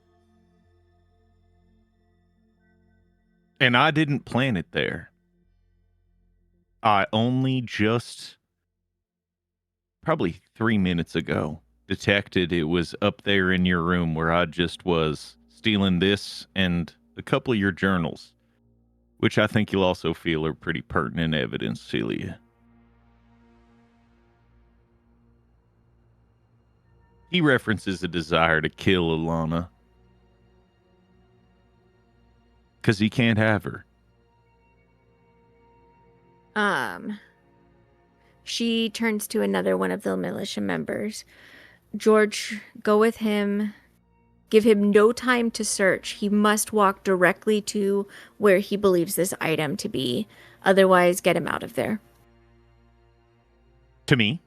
And I didn't plant it there. I only just, probably 3 minutes ago, detected it was up there in your room where I just was stealing this and a couple of your journals, which I think you'll also feel are pretty pertinent evidence, Celia. He references a desire to kill Alana because he can't have her. She turns to another one of the militia members. George, go with him. Give him no time to search. He must walk directly to where he believes this item to be. Otherwise, get him out of there. To me?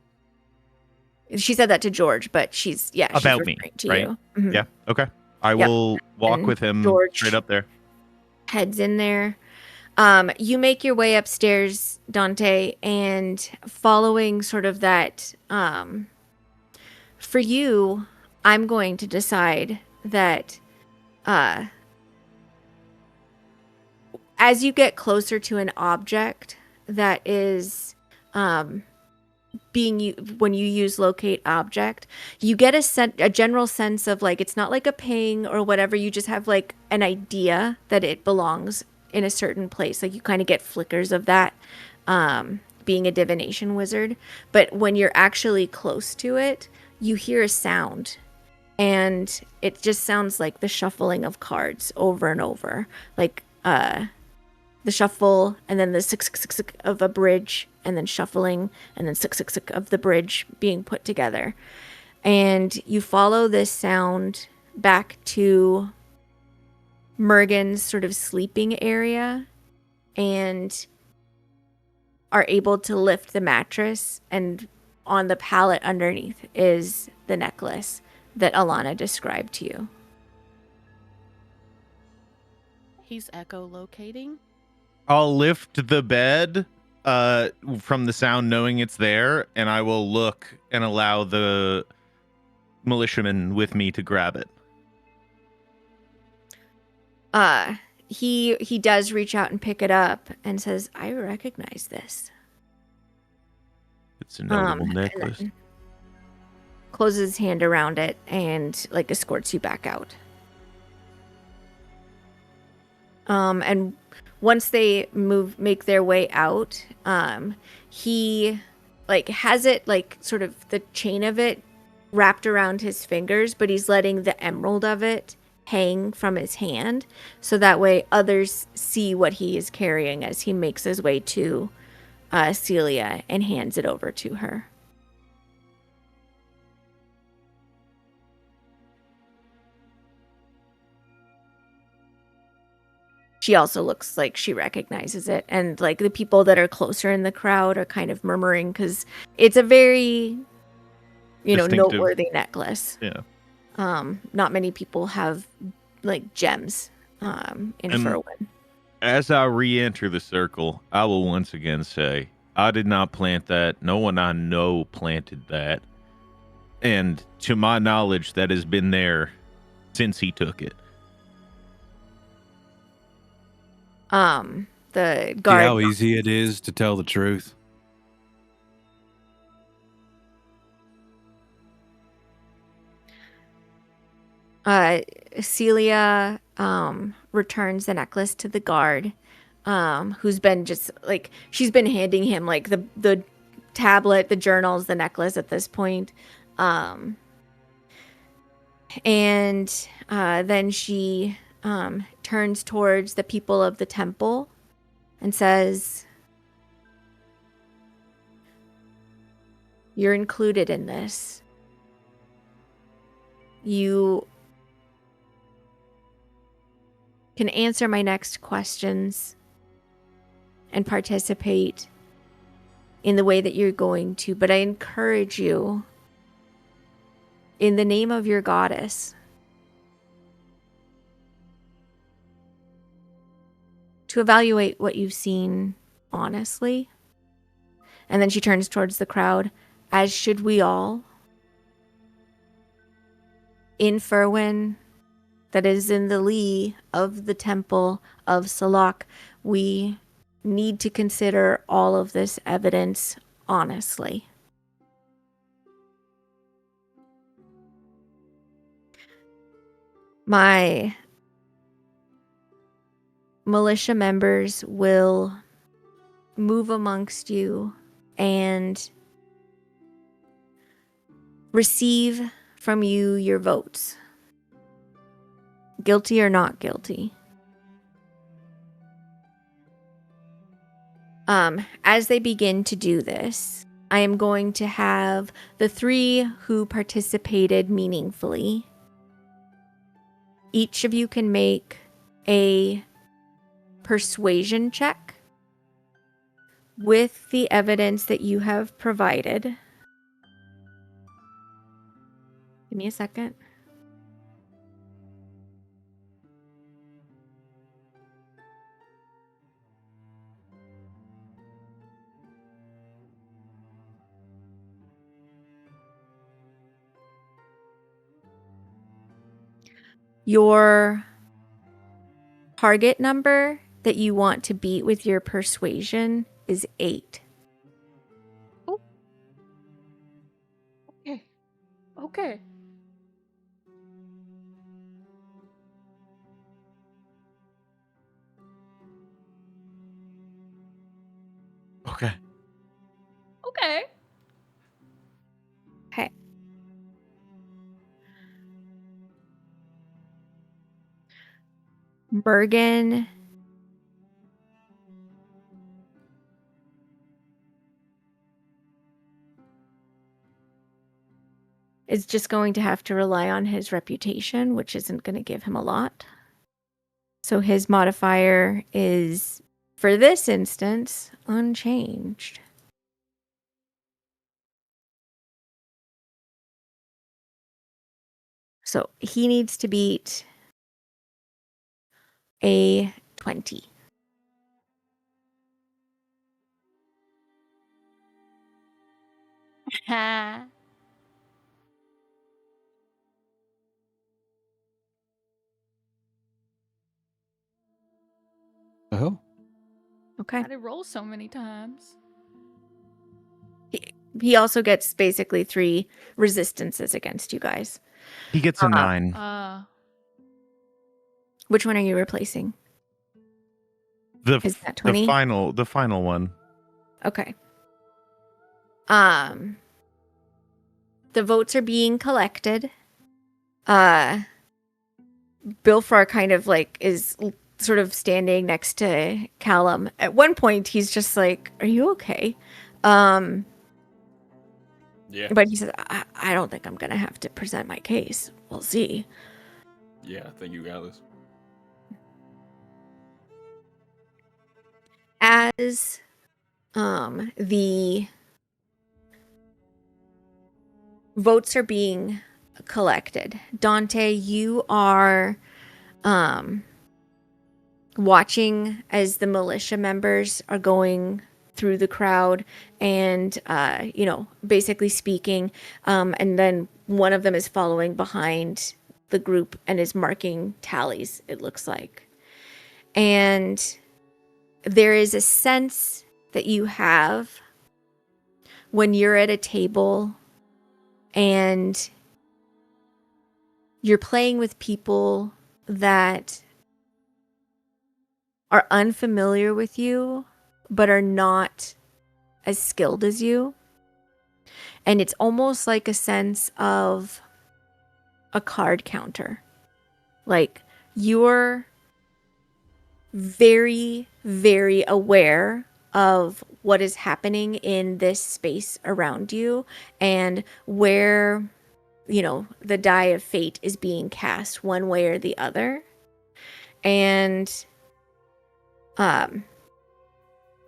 She said that to George, but she's About me, referring to right? you. Mhm. Yeah, okay. I Yep. will walk And with him George- straight up there. Heads in there. You make your way upstairs, Dante, and following sort of that, for you, I'm going to decide that, as you get closer to an object that is, when you use locate object, you get a general sense of like, it's not like a ping or whatever. You just have like an idea that it belongs in a certain place. Like you kind of get flickers of that, being a divination wizard. But when you're actually close to it, you hear a sound, and it just sounds like the shuffling of cards over and over, like the shuffle, and then the sick of a bridge, and then shuffling, and then sick of the bridge being put together. And you follow this sound back to Mergen's sort of sleeping area, and are able to lift the mattress, and on the pallet underneath is the necklace that Alana described to you. He's echolocating. I'll lift the bed from the sound, knowing it's there, and I will look and allow the militiaman with me to grab it. He does reach out and pick it up and says, I recognize this. It's a notable And necklace. then closes his hand around it and like escorts you back out. And once they make their way out, he like has it like sort of the chain of it wrapped around his fingers, but he's letting the emerald of it hang from his hand, so that way others see what he is carrying as he makes his way to Celia and hands it over to her. She also looks like she recognizes it, and like the people that are closer in the crowd are kind of murmuring because it's a very, Distinctive. noteworthy necklace. Yeah. Not many people have like gems in And Furwin. As I re-enter the circle, I will once again say, I did not plant that. No one I know planted that. And to my knowledge, that has been there since he took it. The See guard. how easy it is to tell the truth? Celia returns the necklace to the guard, who's been just like, she's been handing him like the tablet, the journals, the necklace at this point. And then she turns towards the people of the temple and says, "You're included in this. You can answer my next questions and participate in the way that you're going to, but I encourage you, in the name of your goddess, to evaluate what you've seen honestly." And then she turns towards the crowd, "As should we all. In Furwyn, that is in the lee of the temple of Salak, we need to consider all of this evidence honestly. My militia members will move amongst you and receive from you your votes, guilty or not guilty. As they begin to do this, I am going to have the 3 who participated meaningfully. Each of you can make a persuasion check with the evidence that you have provided. Give me a second. Your target number that you want to beat with your persuasion is 8. Okay. Okay. Okay. Okay. Bergen is just going to have to rely on his reputation, which isn't going to give him a lot. So his modifier is, for this instance, unchanged. So he needs to beat a 20. Ha. Oh. Okay. How did roll so many times? He also gets basically 3 resistances against you guys. He gets a 9. Which one are you replacing? Is that 20? The final one. Okay. The votes are being collected. Bilfar kind of like is sort of standing next to Callum. At one point, he's just like, "Are you okay?" Yeah. But he says, I don't think I'm gonna have to present my case. We'll see. Yeah, I think you got this. As the votes are being collected, Dante, you are watching as the militia members are going through the crowd and basically speaking, and then one of them is following behind the group and is marking tallies, it looks like. And there is a sense that you have when you're at a table and you're playing with people that are unfamiliar with you, but are not as skilled as you. And it's almost like a sense of a card counter. Like, you're very, very aware of what is happening in this space around you and where, you know, the die of fate is being cast one way or the other. And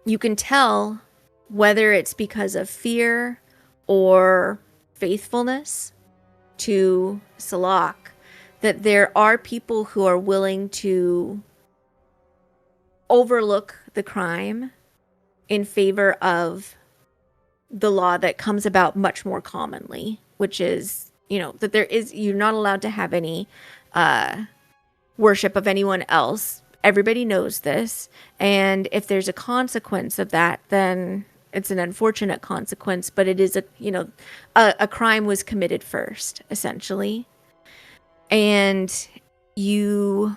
you can tell whether it's because of fear or faithfulness to Salak that there are people who are willing to overlook the crime in favor of the law that comes about much more commonly, which is, you know, that you're not allowed to have any worship of anyone else. Everybody knows this. And if there's a consequence of that, then it's an unfortunate consequence, but it is a crime was committed first, essentially. And you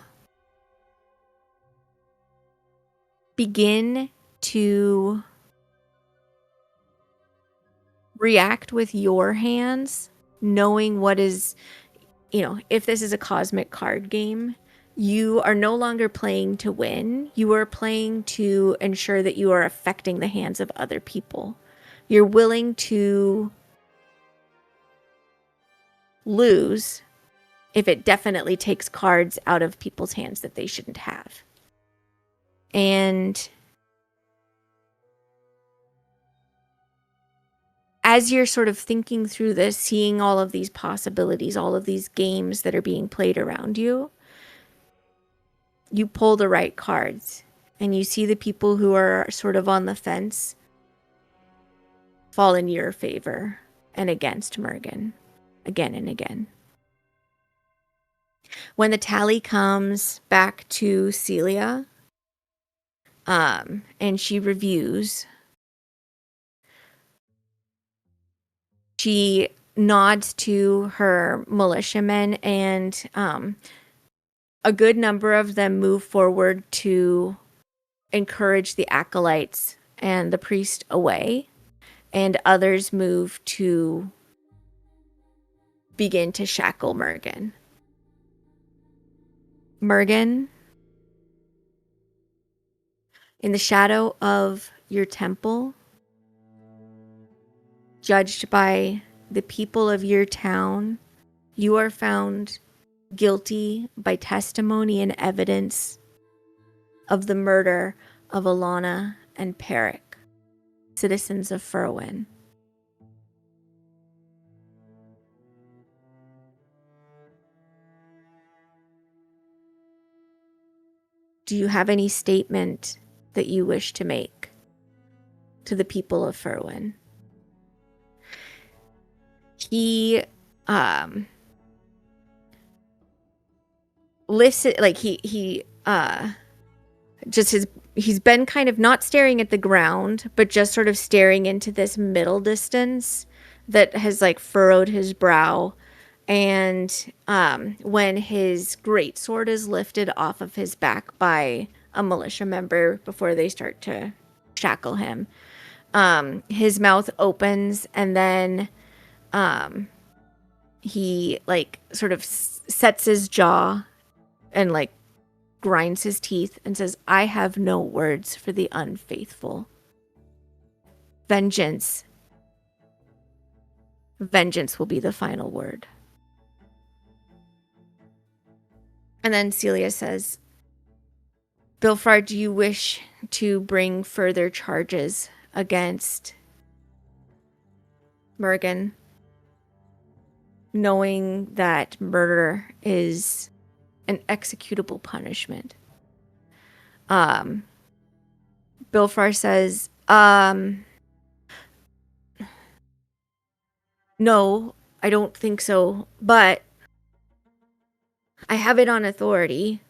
begin to react with your hands, knowing what is, you know, if this is a cosmic card game, you are no longer playing to win. You are playing to ensure that you are affecting the hands of other people. You're willing to lose if it definitely takes cards out of people's hands that they shouldn't have. And as you're sort of thinking through this, seeing all of these possibilities, all of these games that are being played around you, you pull the right cards and you see the people who are sort of on the fence fall in your favor and against Mergen again and again. When the tally comes back to Celia, and she reviews, she nods to her militiamen, and a good number of them move forward to encourage the acolytes and the priest away, and others move to begin to shackle Mergen. Mergen, in the shadow of your temple, judged by the people of your town, you are found guilty by testimony and evidence of the murder of Alana and Peric, citizens of Furwin. Do you have any statement that you wish to make to the people of Furwin? He listen, like he's been kind of not staring at the ground, but just sort of staring into this middle distance that has like furrowed his brow. And when his greatsword is lifted off of his back by a militia member before they start to shackle him, his mouth opens, and then he like sort of sets his jaw and like grinds his teeth and says, "I have no words for the unfaithful. Vengeance will be the final word." And then Celia says, "Bilfar, do you wish to bring further charges against Mergen, knowing that murder is an executable punishment?" Bilfar says, "No, I don't think so, but I have it on authority."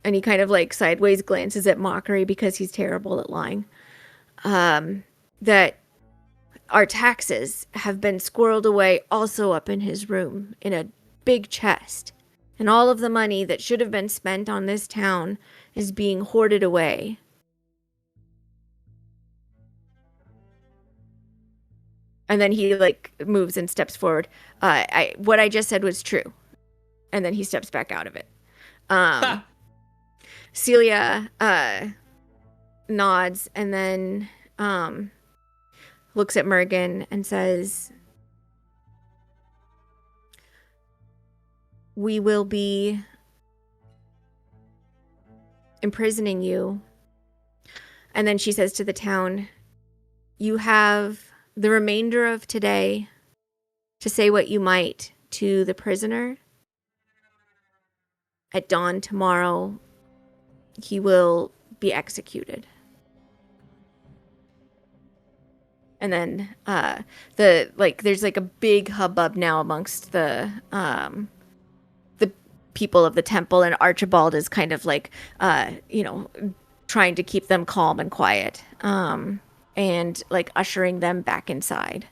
And he kind of like sideways glances at Mockery because he's terrible at lying. That our taxes have been squirreled away also up in his room in a big chest. And all of the money that should have been spent on this town is being hoarded away. And then he like moves and steps forward. What I just said was true. And then he steps back out of it. Celia nods and then looks at Mergen and says, "We will be imprisoning you." And then she says to the town, "You have the remainder of today to say what you might to the prisoner. At dawn tomorrow, he will be executed." And then there's like a big hubbub now amongst the people of the temple, and Archibald is kind of like trying to keep them calm and quiet, and like ushering them back inside,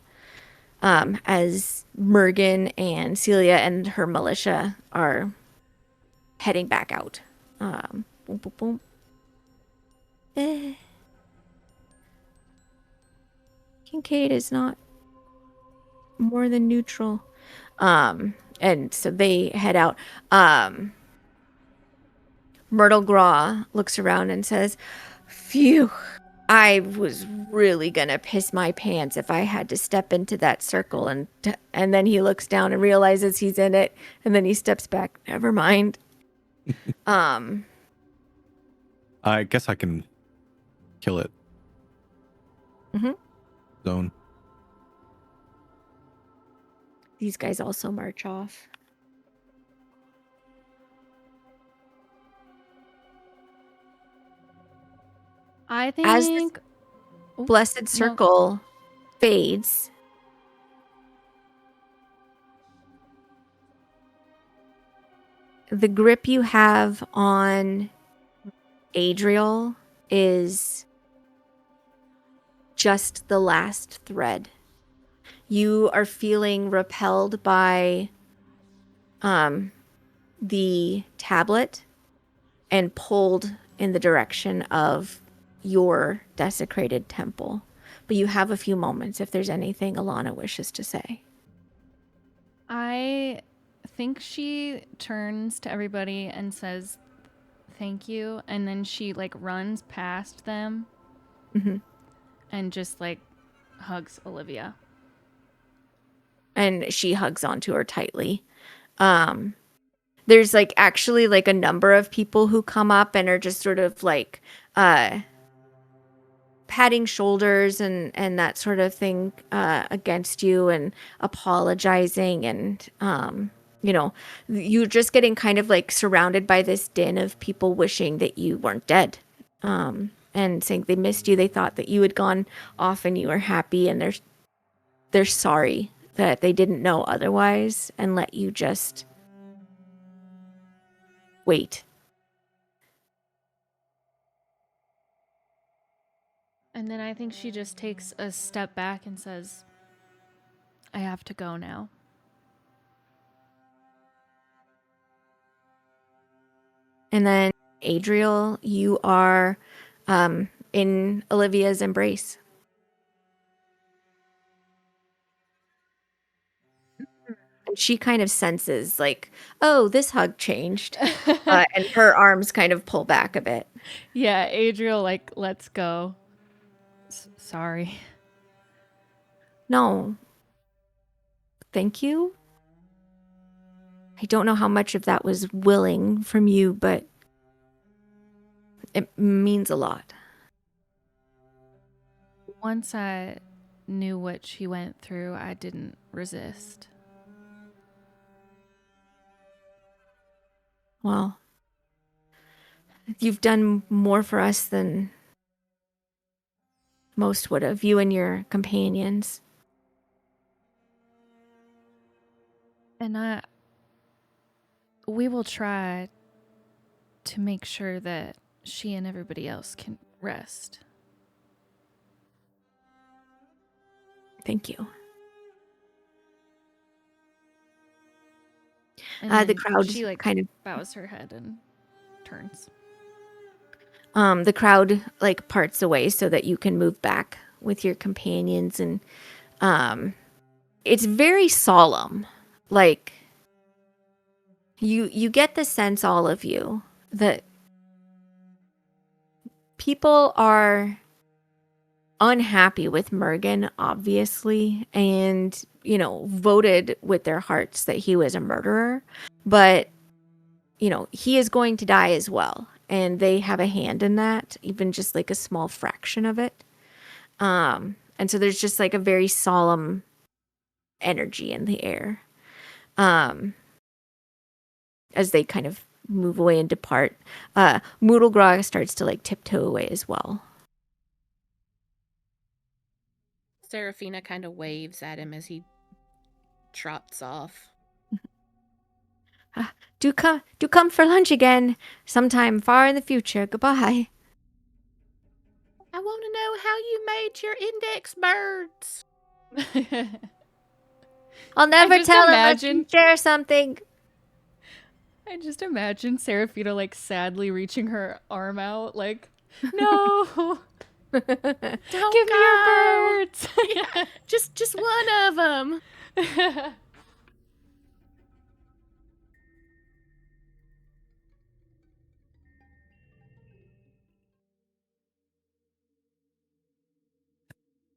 as Mergen and Celia and her militia are heading back out. Boom, boom, boom. Kincaid is not more than neutral. And so they head out. Myrtle Graw looks around and says, "Phew, I was really gonna piss my pants if I had to step into that circle." And then he looks down and realizes he's in it, and then he steps back. Never mind. I guess I can kill it. Mhm. Zone. These guys also march off. I As think this blessed circle fades, the grip you have on Adriel is just the last thread. You are feeling repelled by the tablet and pulled in the direction of your desecrated temple. But you have a few moments if there's anything Alana wishes to say. I think she turns to everybody and says thank you, and then she like runs past them and just like hugs Olivia. And she hugs onto her tightly. There's like actually like a number of people who come up and are just sort of like patting shoulders and that sort of thing against you and apologizing, and you're just getting kind of like surrounded by this din of people wishing that you weren't dead, and saying they missed you, they thought that you had gone off and you were happy, and they're sorry that they didn't know otherwise and let you just wait. And then I think she just takes a step back and says, I have to go now. And then, Adriel, you are in Olivia's embrace. And she kind of senses, like, oh, this hug changed. And her arms kind of pull back a bit. Yeah, Adriel, like, let's go. Sorry. No. Thank you. I don't know how much of that was willing from you, but it means a lot. Once I knew what she went through, I didn't resist. Well, you've done more for us than most would have, you and your companions. And we will try to make sure that she and everybody else can rest. Thank you. And The then crowd she like kind of bows her head and turns. the crowd like parts away so that you can move back with your companions, and it's very solemn. Like you get the sense, all of you, that people are unhappy with Mergen, obviously, and voted with their hearts that he was a murderer, but he is going to die as well, and they have a hand in that, even just like a small fraction of it. And so there's just like a very solemn energy in the air as they kind of move away and depart. Moodlegrog starts to like tiptoe away as well. Seraphina kind of waves at him as he trots off. Do come for lunch again sometime far in the future. Goodbye. I want to know how you made your index birds. I'll never just tell imagine- him. Share something. I just imagine Seraphina like sadly reaching her arm out, like, no, Don't give me go. your birds. Yeah, just one of them.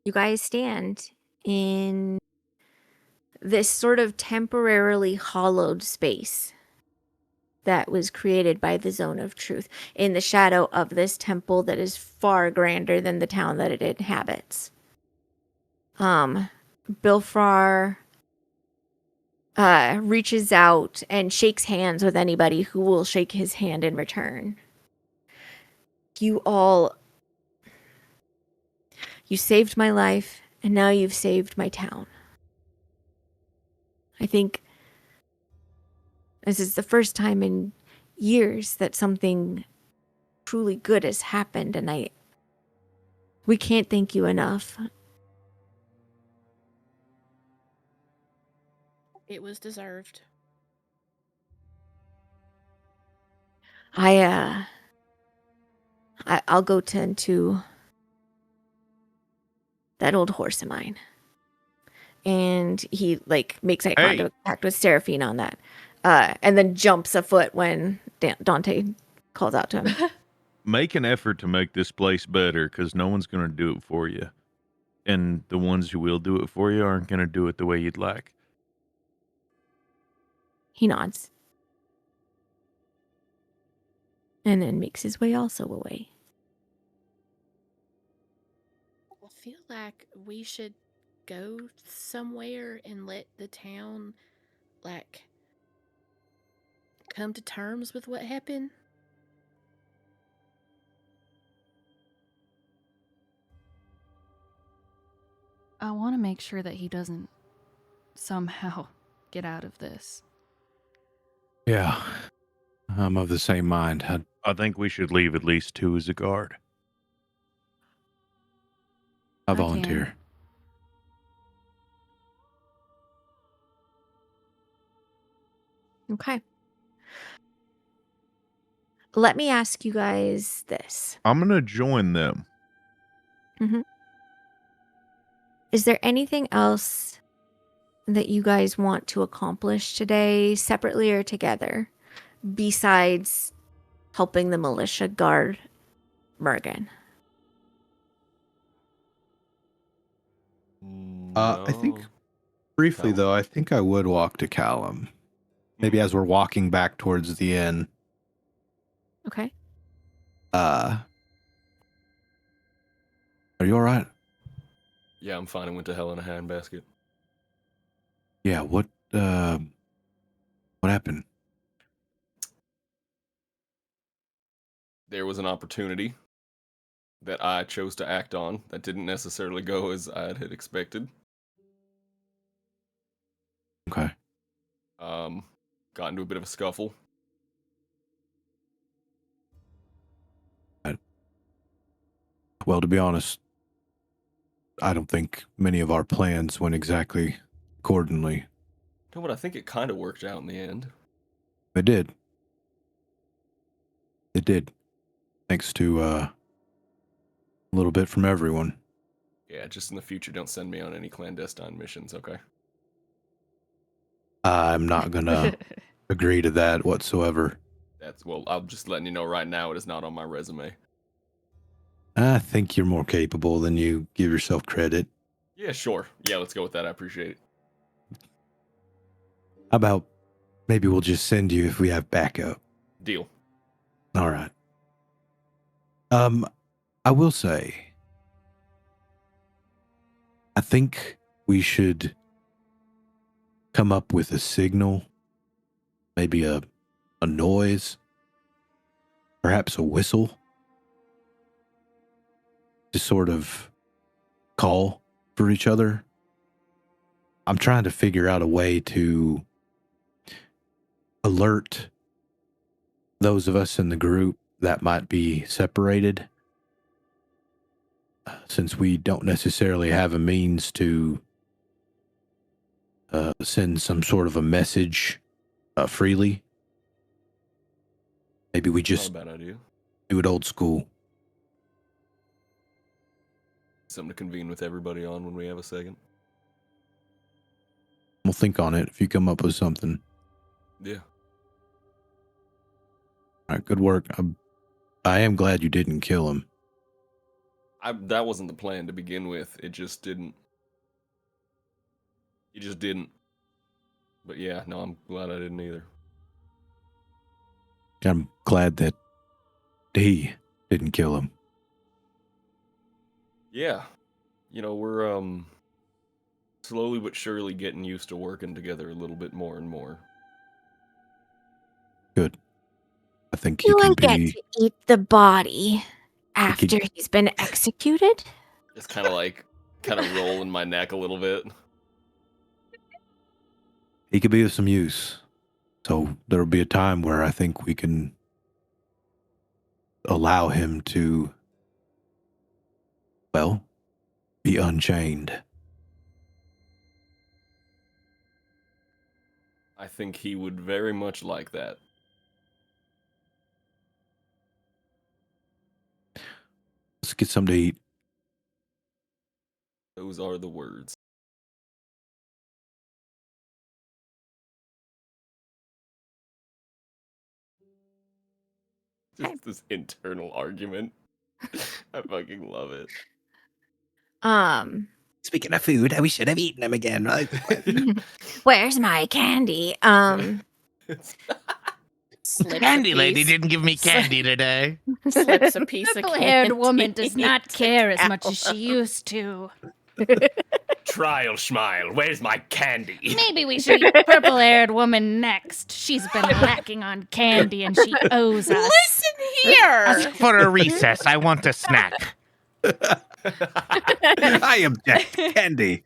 You guys stand in this sort of temporarily hollowed space that was created by the Zone of Truth in the shadow of this temple that is far grander than the town that it inhabits. Bilfrar reaches out and shakes hands with anybody who will shake his hand in return. You saved my life, and now you've saved my town. I think this is the first time in years that something truly good has happened, and we can't thank you enough. It was deserved. I'll go tend to that old horse of mine. And he like makes eye contact with Seraphine on that. And then jumps a foot when Dante calls out to him. Make an effort to make this place better, because no one's going to do it for you. And the ones who will do it for you aren't going to do it the way you'd like. He nods. And then makes his way also away. I feel like we should go somewhere and let the town, like, come to terms with what happened. I want to make sure that he doesn't somehow get out of this. Yeah, I'm of the same mind. I think we should leave at least 2 as a guard. I I volunteer. Okay. Let me ask you guys this. I'm going to join them. Is there anything else that you guys want to accomplish today, separately or together, besides helping the militia guard Mergen? I think briefly, though, I think I would walk to Callum. Maybe as we're walking back towards the inn. Okay. Are you all right? Yeah, I'm fine. I went to hell in a handbasket. Yeah, what happened? There was an opportunity that I chose to act on that didn't necessarily go as I had expected. Okay. Got into a bit of a scuffle. Well, to be honest, I don't think many of our plans went exactly accordingly. No, but I think it kind of worked out in the end. It did. It did. Thanks to a little bit from everyone. Yeah, just in the future, don't send me on any clandestine missions, okay? I'm not gonna agree to that whatsoever. Well, I'm just letting you know right now it is not on my resume. I think you're more capable than you give yourself credit. Yeah, sure. Yeah, let's go with that. I appreciate it. How about maybe we'll just send you if we have backup? Deal. All right. I will say, I think we should come up with a signal, maybe a noise, perhaps a whistle, to sort of call for each other. I'm trying to figure out a way to alert those of us in the group that might be separated, since we don't necessarily have a means to send some sort of a message freely. Maybe we just Not a bad idea. do it old school. Something to convene with everybody on when we have a second. We'll think on it if you come up with something. Yeah. All right, good work. I am glad you didn't kill him. That wasn't the plan to begin with. It just didn't. But yeah, no, I'm glad I didn't either. I'm glad that he didn't kill him. Yeah. You know, we're slowly but surely getting used to working together a little bit more and more. Good. I think You you can will get be. to eat the body after he's been executed. Just kind of rolling my neck a little bit. He could be of some use. So there'll be a time where I think we can allow him to, well, be unchained. I think he would very much like that. Let's get something to eat. Those are the words. Just this internal argument. I fucking love it. Speaking of food, we should have eaten them again, right? Where's my candy? Slips a Candy lady piece- didn't give me candy today. Slips a piece of Purple-haired candy woman does not to care as much as she Callum. used to. Trial Schmile, where's my candy? Maybe we should eat purple-haired woman next. She's been lacking on candy and she owes us. Listen here. Ask for a recess. I want a snack. I object. Candy.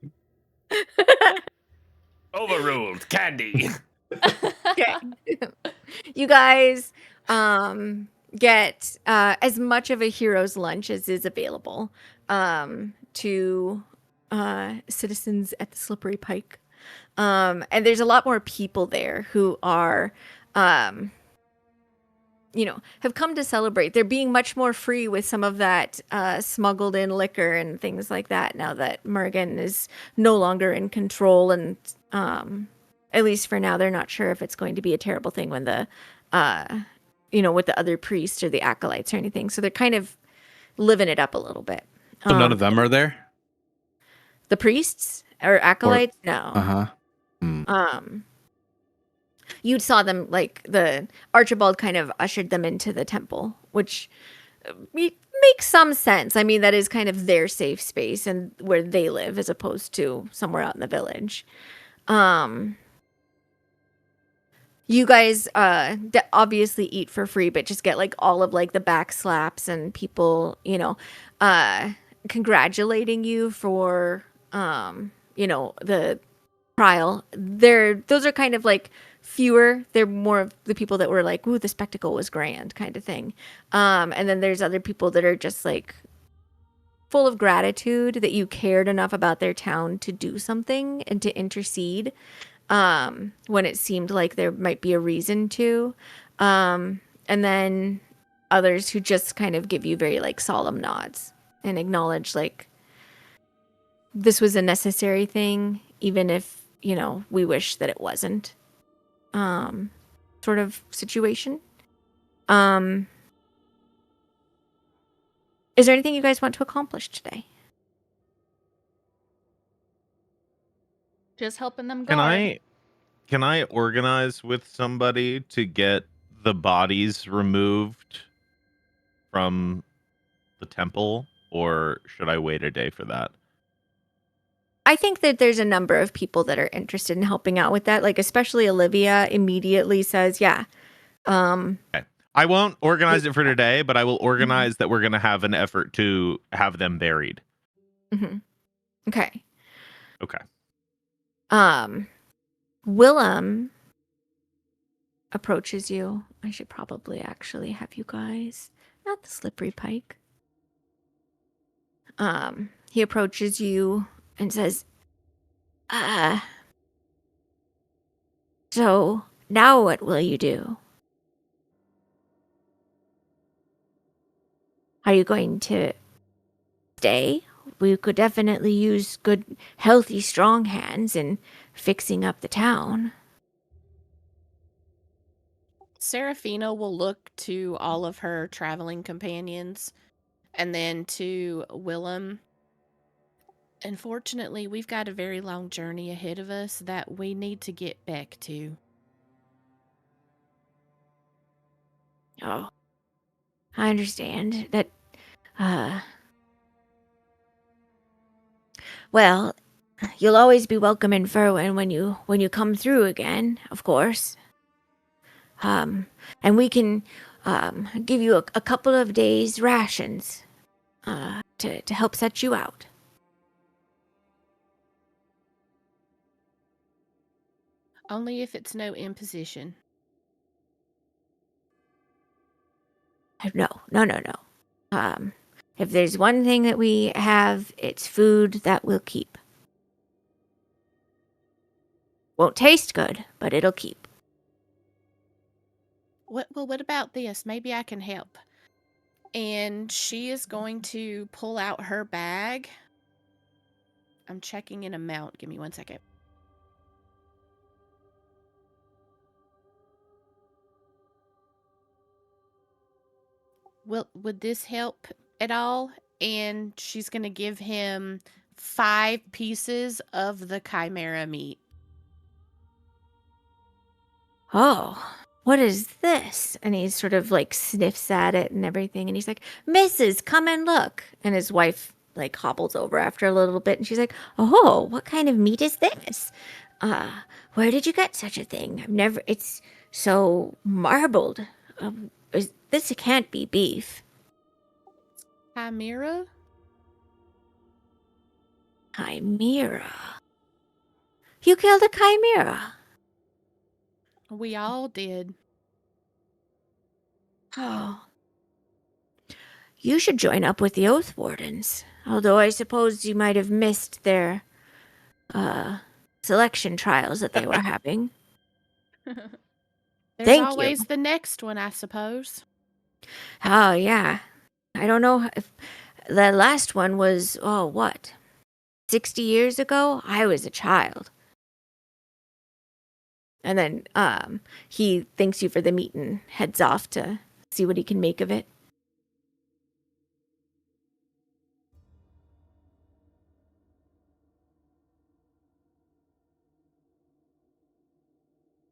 Overruled. Candy. Okay. You guys get as much of a hero's lunch as is available to citizens at the Slippery Pike. And there's a lot more people there who are have come to celebrate. They're being much more free with some of that smuggled in liquor and things like that now that Mergen is no longer in control. And at least for now, they're not sure if it's going to be a terrible thing when the, with the other priests or the acolytes or anything. So they're kind of living it up a little bit. So none of them are there? The priests or acolytes? No. Uh-huh. You saw them, like, the Archibald kind of ushered them into the temple, which makes some sense. I mean, that is kind of their safe space and where they live as opposed to somewhere out in the village. You guys obviously eat for free, but just get, like, all of, like, the back slaps and people, congratulating you for, the trial. Those are kind of, like, fewer. They're more of the people that were like, ooh, the spectacle was grand kind of thing. And then there's other people that are just like full of gratitude that you cared enough about their town to do something and to intercede. when it seemed like there might be a reason to. And then others who just kind of give you very like solemn nods and acknowledge like this was a necessary thing, even if, you know, we wish that it wasn't. Sort of situation. Is there anything you guys want to accomplish today? Just helping them guard. Can I organize with somebody to get the bodies removed from the temple, or should I wait a day for that? I think that there's a number of people that are interested in helping out with that. Like, especially Olivia immediately says, yeah. Okay. I won't organize it for today, but I will organize that we're going to have an effort to have them buried. Mm-hmm. Okay. Okay. Willem approaches you. I should probably actually have you guys at the slippery pike. He approaches you and says, so now what will you do? Are you going to stay? We could definitely use good, healthy, strong hands in fixing up the town. Serafina will look to all of her traveling companions and then to Willem. Unfortunately, we've got a very long journey ahead of us that we need to get back to. Oh, I understand that, well, you'll always be welcome in Furwin when you come through again, of course. And we can give you a couple of days rations to help set you out. Only if it's no imposition. No. If there's one thing that we have, it's food that will keep. Won't taste good, but it'll keep. What about this? Maybe I can help. And she is going to pull out her bag. I'm checking an amount. Give me 1 second. Would this help at all? And she's going to give him 5 pieces of the chimera meat. Oh, what is this? And he sort of like sniffs at it and everything. And he's like, Mrs., come and look. And his wife like hobbles over after a little bit. And she's like, oh, what kind of meat is this? Where did you get such a thing? It's so marbled. This can't be beef. Chimera? Chimera. You killed a chimera. We all did. Oh. You should join up with the Oathwardens. Although I suppose you might have missed their selection trials that they were having. There's Thank always you. the next one, I suppose. Oh, yeah. I don't know if the last one was, 60 years ago? I was a child. And then he thanks you for the meat and heads off to see what he can make of it.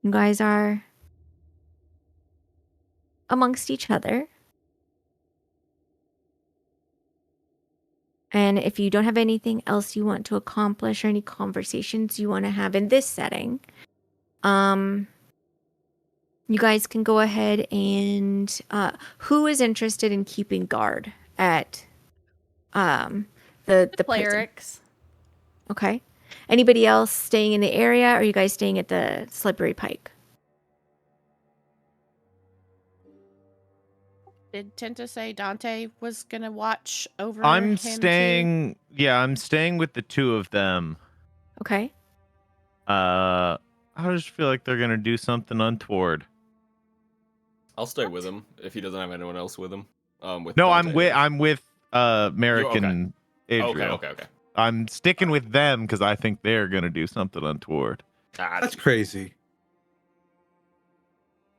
You guys are amongst each other. And if you don't have anything else you want to accomplish or any conversations you want to have in this setting, you guys can go ahead and who is interested in keeping guard at the prison? Clerics. Okay. Anybody else staying in the area, or are you guys staying at the slippery pike? Did Tenta say Dante was gonna watch over I'm him staying. too? Yeah, I'm staying with the two of them. Okay. I just feel like they're gonna do something untoward. I'll stay with him if he doesn't have anyone else with him. With No, Dante, I'm with Merrick okay. and Adriel. Okay. I'm sticking with them because I think they're gonna do something untoward. That's crazy.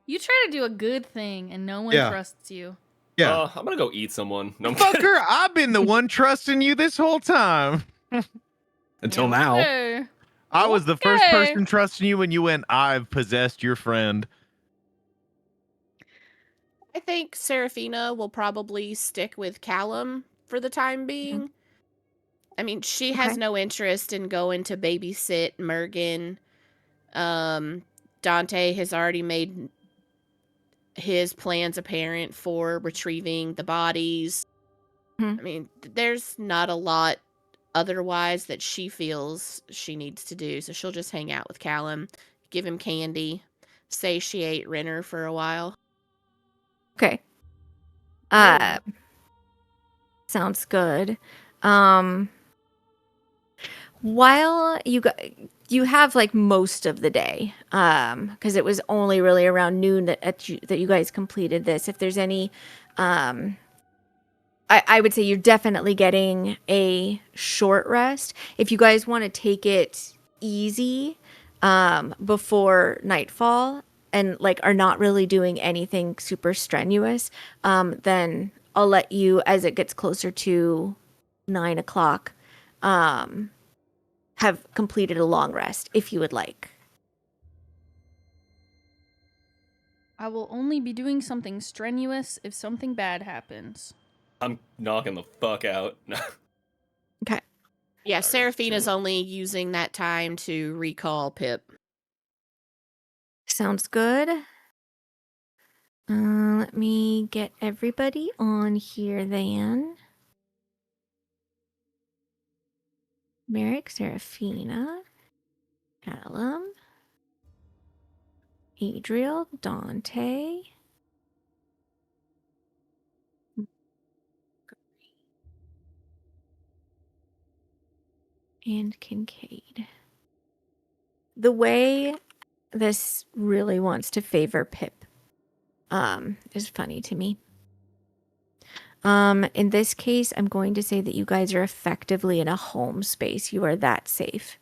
You try to do a good thing and no one Yeah. trusts you. Yeah. I'm gonna go eat someone. No, I'm kidding. Fucker, I've been the one trusting you this whole time. Until now. Okay. I was the first Okay. person trusting you when you went, I've possessed your friend. I think Seraphina will probably stick with Callum for the time being. I mean, she has Okay. no interest in going to babysit Mergen. Dante has already made his plans apparent for retrieving the bodies. Mhm. I mean, there's not a lot otherwise that she feels she needs to do, so she'll just hang out with Callum, give him candy, satiate Renner for a while. Okay. Sounds good. While you have like most of the day, because it was only really around noon that you guys completed this. If there's any, I would say you're definitely getting a short rest. If you guys want to take it easy, before nightfall and like are not really doing anything super strenuous, then I'll let you, as it gets closer to 9 o'clock, have completed a long rest if you would like. I will only be doing something strenuous if something bad happens. I'm knocking the fuck out. Okay. Yeah, Sorry, Seraphina's chill. only using that time to recall Pip. Sounds good. Let me get everybody on here then. Merrick, Seraphina, Callum, Adriel, Dante, and Kincaid. The way this really wants to favor Pip is funny to me. In this case, I'm going to say that you guys are effectively in a home space. You are that safe.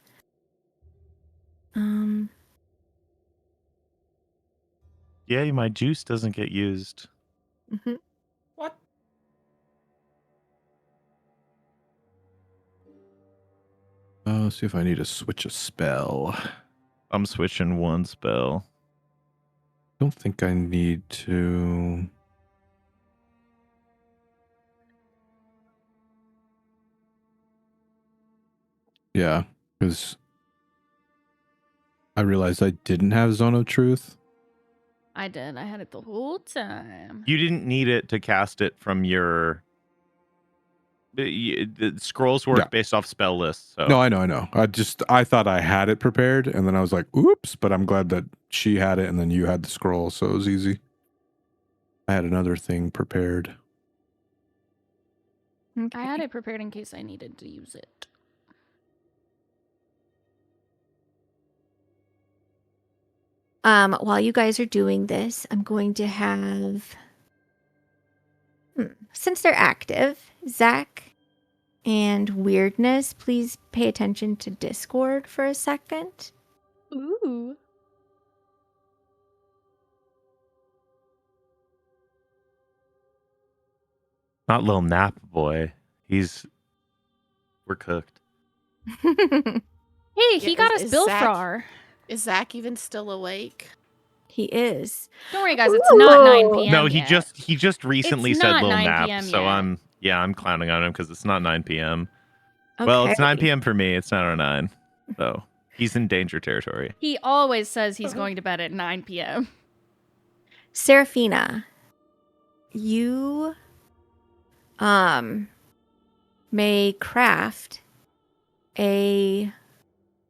Yeah, my juice doesn't get used. Mhm. What? Let's see if I need to switch a spell. I'm switching one spell. Don't think I need to. Yeah, because I realized I didn't have Zone of Truth. I did. I had it the whole time. You didn't need it to cast it from your. The scrolls work Yeah. based off spell lists. So. No, I know. I thought I had it prepared, and then I was like, oops, but I'm glad that she had it, and then you had the scroll, so it was easy. I had another thing prepared. Okay. I had it prepared in case I needed to use it. While you guys are doing this, I'm going to have, since they're active, Zach and Weirdness, please pay attention to Discord for a second. Ooh. Not Lil Nap Boy. We're cooked. Hey, he Yeah, got is us Zach- Bilfrar. Is Zach even still awake? He is. Don't worry, guys. It's not 9 p.m. No, he yet. just recently It's said not Lil 9 Nap, p.m. so yet. I'm clowning on him because it's not 9 p.m. Okay. Well, it's 9 p.m. for me. It's 9:09. So he's in danger territory. He always says he's going to bed at 9 p.m. Seraphina, you may craft a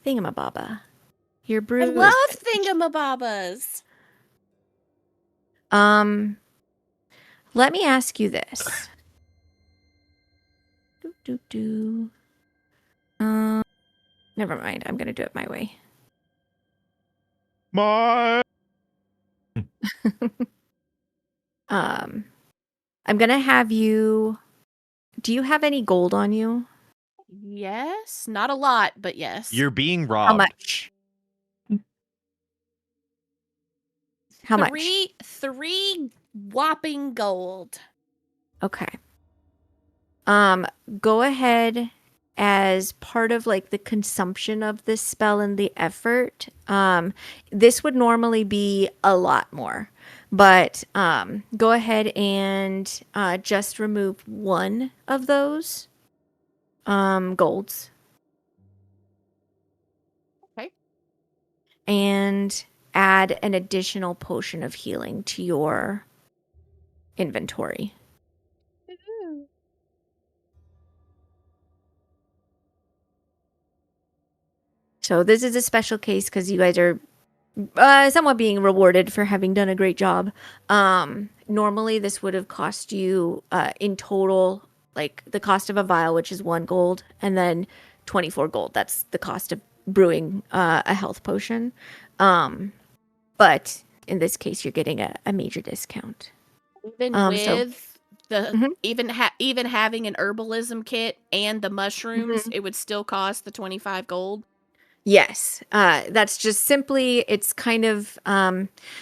thingamababa. Your I brew. love thingamabobas. Let me ask you this. Never mind. I'm gonna do it my way. My I'm gonna have you. Do you have any gold on you? Yes, not a lot, but yes. You're being How robbed. much? How much? Three whopping gold. Okay. Go ahead as part of like the consumption of this spell and the effort. This would normally be a lot more, but go ahead and just remove one of those golds. Okay. And add an additional potion of healing to your inventory. So this is a special case because you guys are somewhat being rewarded for having done a great job. Normally this would have cost you in total, like the cost of a vial, which is 1 gold, and then 24 gold. That's the cost of brewing a health potion. But in this case, you're getting a major discount. Even with even having an herbalism kit and the mushrooms, it would still cost the 25 gold. Yes, that's just simply, it's kind of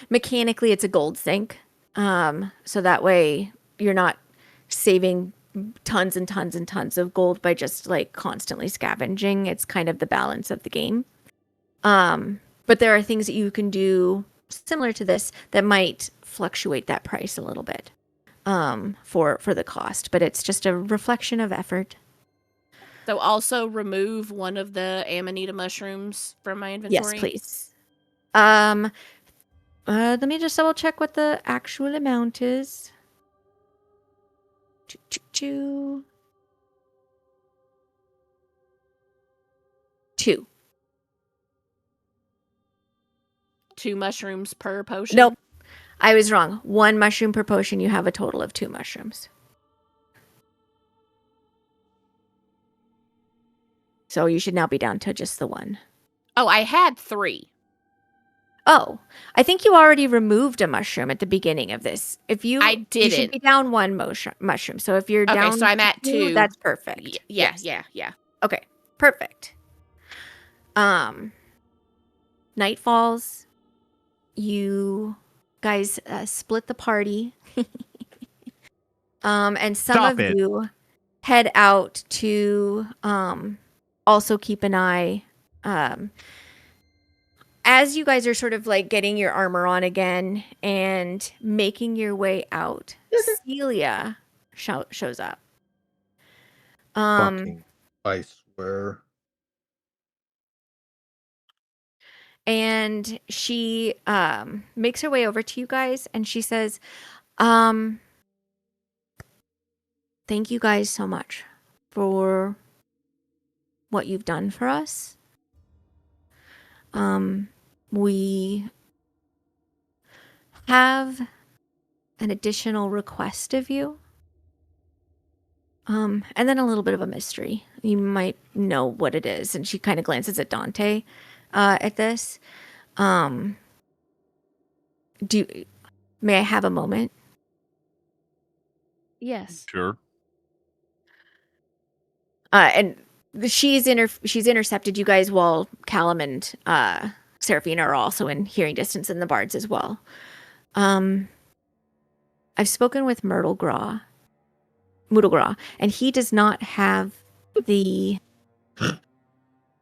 mechanically it's a gold sink, so that way you're not saving tons and tons and tons of gold by just like constantly scavenging. It's kind of the balance of the game. But there are things that you can do similar to this that might fluctuate that price a little bit for the cost, but it's just a reflection of effort. So also remove one of the amanita mushrooms from my inventory. Yes, please. Let me just double check what the actual amount is. 2. 2 mushrooms per potion. Nope, I was wrong. 1 mushroom per potion. You have a total of 2 mushrooms. So you should now be down to just the 1. Oh, I had 3. Oh, I think you already removed a mushroom at the beginning of this. If you, I you should didn't. be down 1 mushroom. So if you're down, Okay, so I'm at 2. That's perfect. Yeah, Yes. yeah. Okay, perfect. Night falls. You guys split the party. And some Stop of it. you head out to also keep an eye. As you guys are sort of like getting your armor on again and making your way out, Celia shows up. Fucking, I swear. And she makes her way over to you guys and she says, thank you guys so much for what you've done for us. We have an additional request of you. And then a little bit of a mystery. You might know what it is. And she kind of glances at Dante at this. May I have a moment? Yes. Sure. And she's intercepted you guys while Callum and Seraphina are also in hearing distance in the bards as well. I've spoken with Moodlegraw, and he does not have the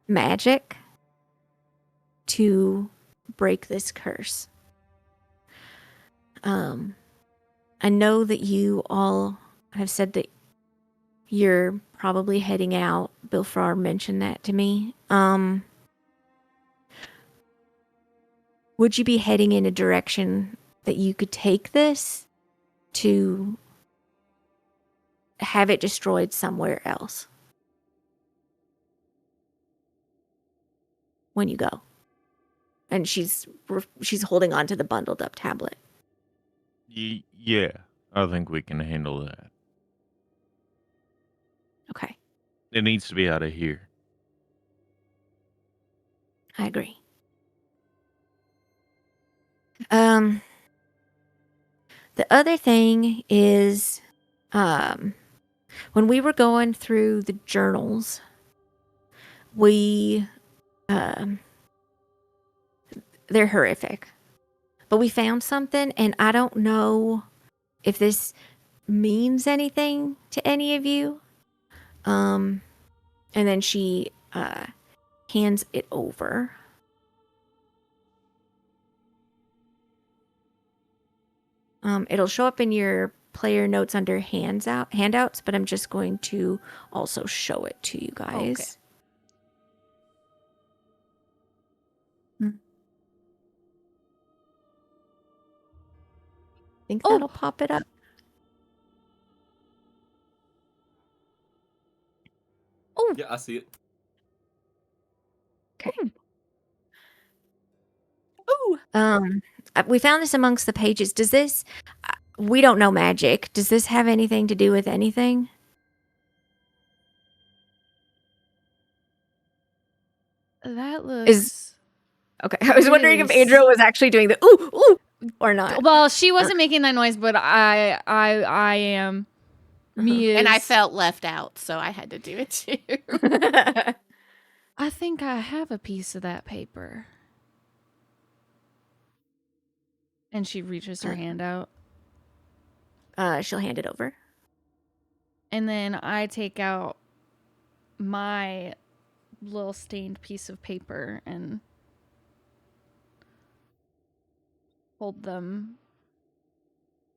magic to break this curse. I know that you all have said that you're probably heading out. Bill Farr mentioned that to me. Would you be heading in a direction that you could take this to have it destroyed somewhere else when you go? And she's holding on to the bundled up tablet. Yeah, I think we can handle that. Okay, It needs to be out of here. I agree. The other thing is, when we were going through the journals, we, they're horrific. But we found something, and I don't know if this means anything to any of you. And then she hands it over. It'll show up in your player notes under handouts, but I'm just going to also show it to you guys. Okay. Think that'll pop it up. Oh, yeah, I see it. Okay. We found this amongst the pages. Does this? We don't know magic. Does this have anything to do with anything? That looks. Okay. I was wondering if Andrew was actually doing the ooh ooh or not. Well, she wasn't making that noise, but I am. Me and I felt left out, so I had to do it too. I think I have a piece of that paper. And she reaches her hand out. She'll hand it over. And then I take out my little stained piece of paper and hold them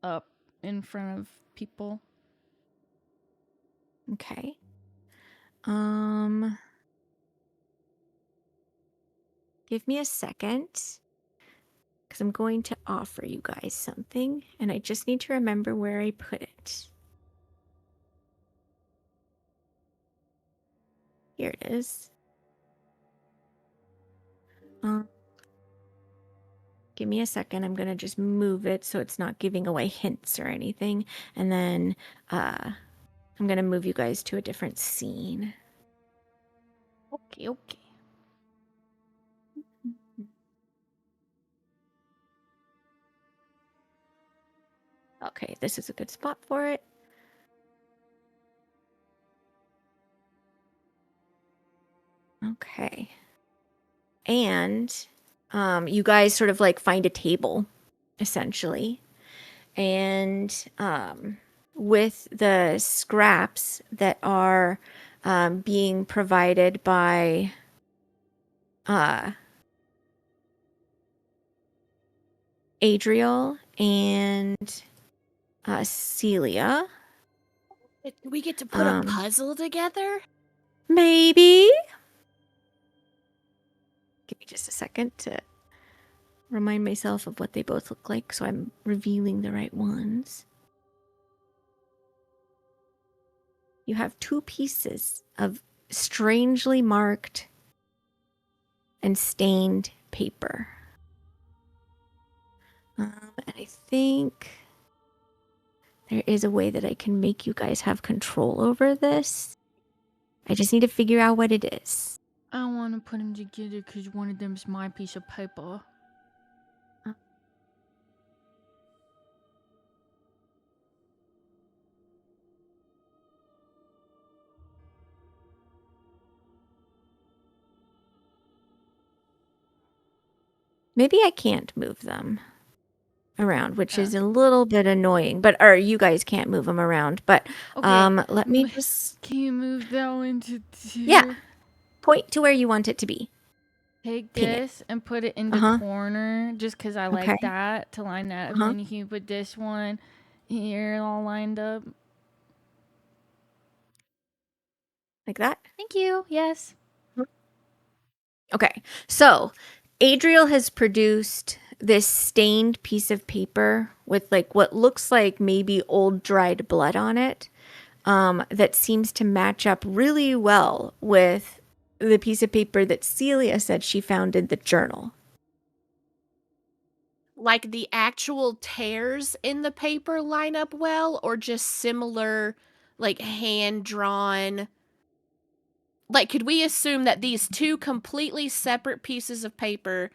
up in front of people. Okay. Give me a second, because I'm going to offer you guys something, and I just need to remember where I put it. Here it is. Give me a second. I'm going to just move it so it's not giving away hints or anything. And then I'm going to move you guys to a different scene. Okay. Okay, this is a good spot for it. Okay. And you guys sort of like find a table, essentially. And with the scraps that are being provided by Adriel and Celia. We get to put a puzzle together? Maybe. Give me just a second to remind myself of what they both look like so I'm revealing the right ones. You have two pieces of strangely marked and stained paper. And I think there is a way that I can make you guys have control over this. I just need to figure out what it is. I want to put them together because one of them is my piece of paper. Maybe I can't move them around, which is a little bit annoying. Or you guys can't move them around. But Okay. let me just... Can you move that one to two? Yeah. Point to where you want it to be. Take Pin this and put it in the corner just because I like that to line that up. And then you can put this one here all lined up. Like that? Thank you. Yes. Okay. So Adriel has produced this stained piece of paper with like what looks like maybe old dried blood on it, that seems to match up really well with the piece of paper that Celia said she found in the journal. Like the actual tears in the paper line up well, or just similar, like hand-drawn? Like, could we assume that these two completely separate pieces of paper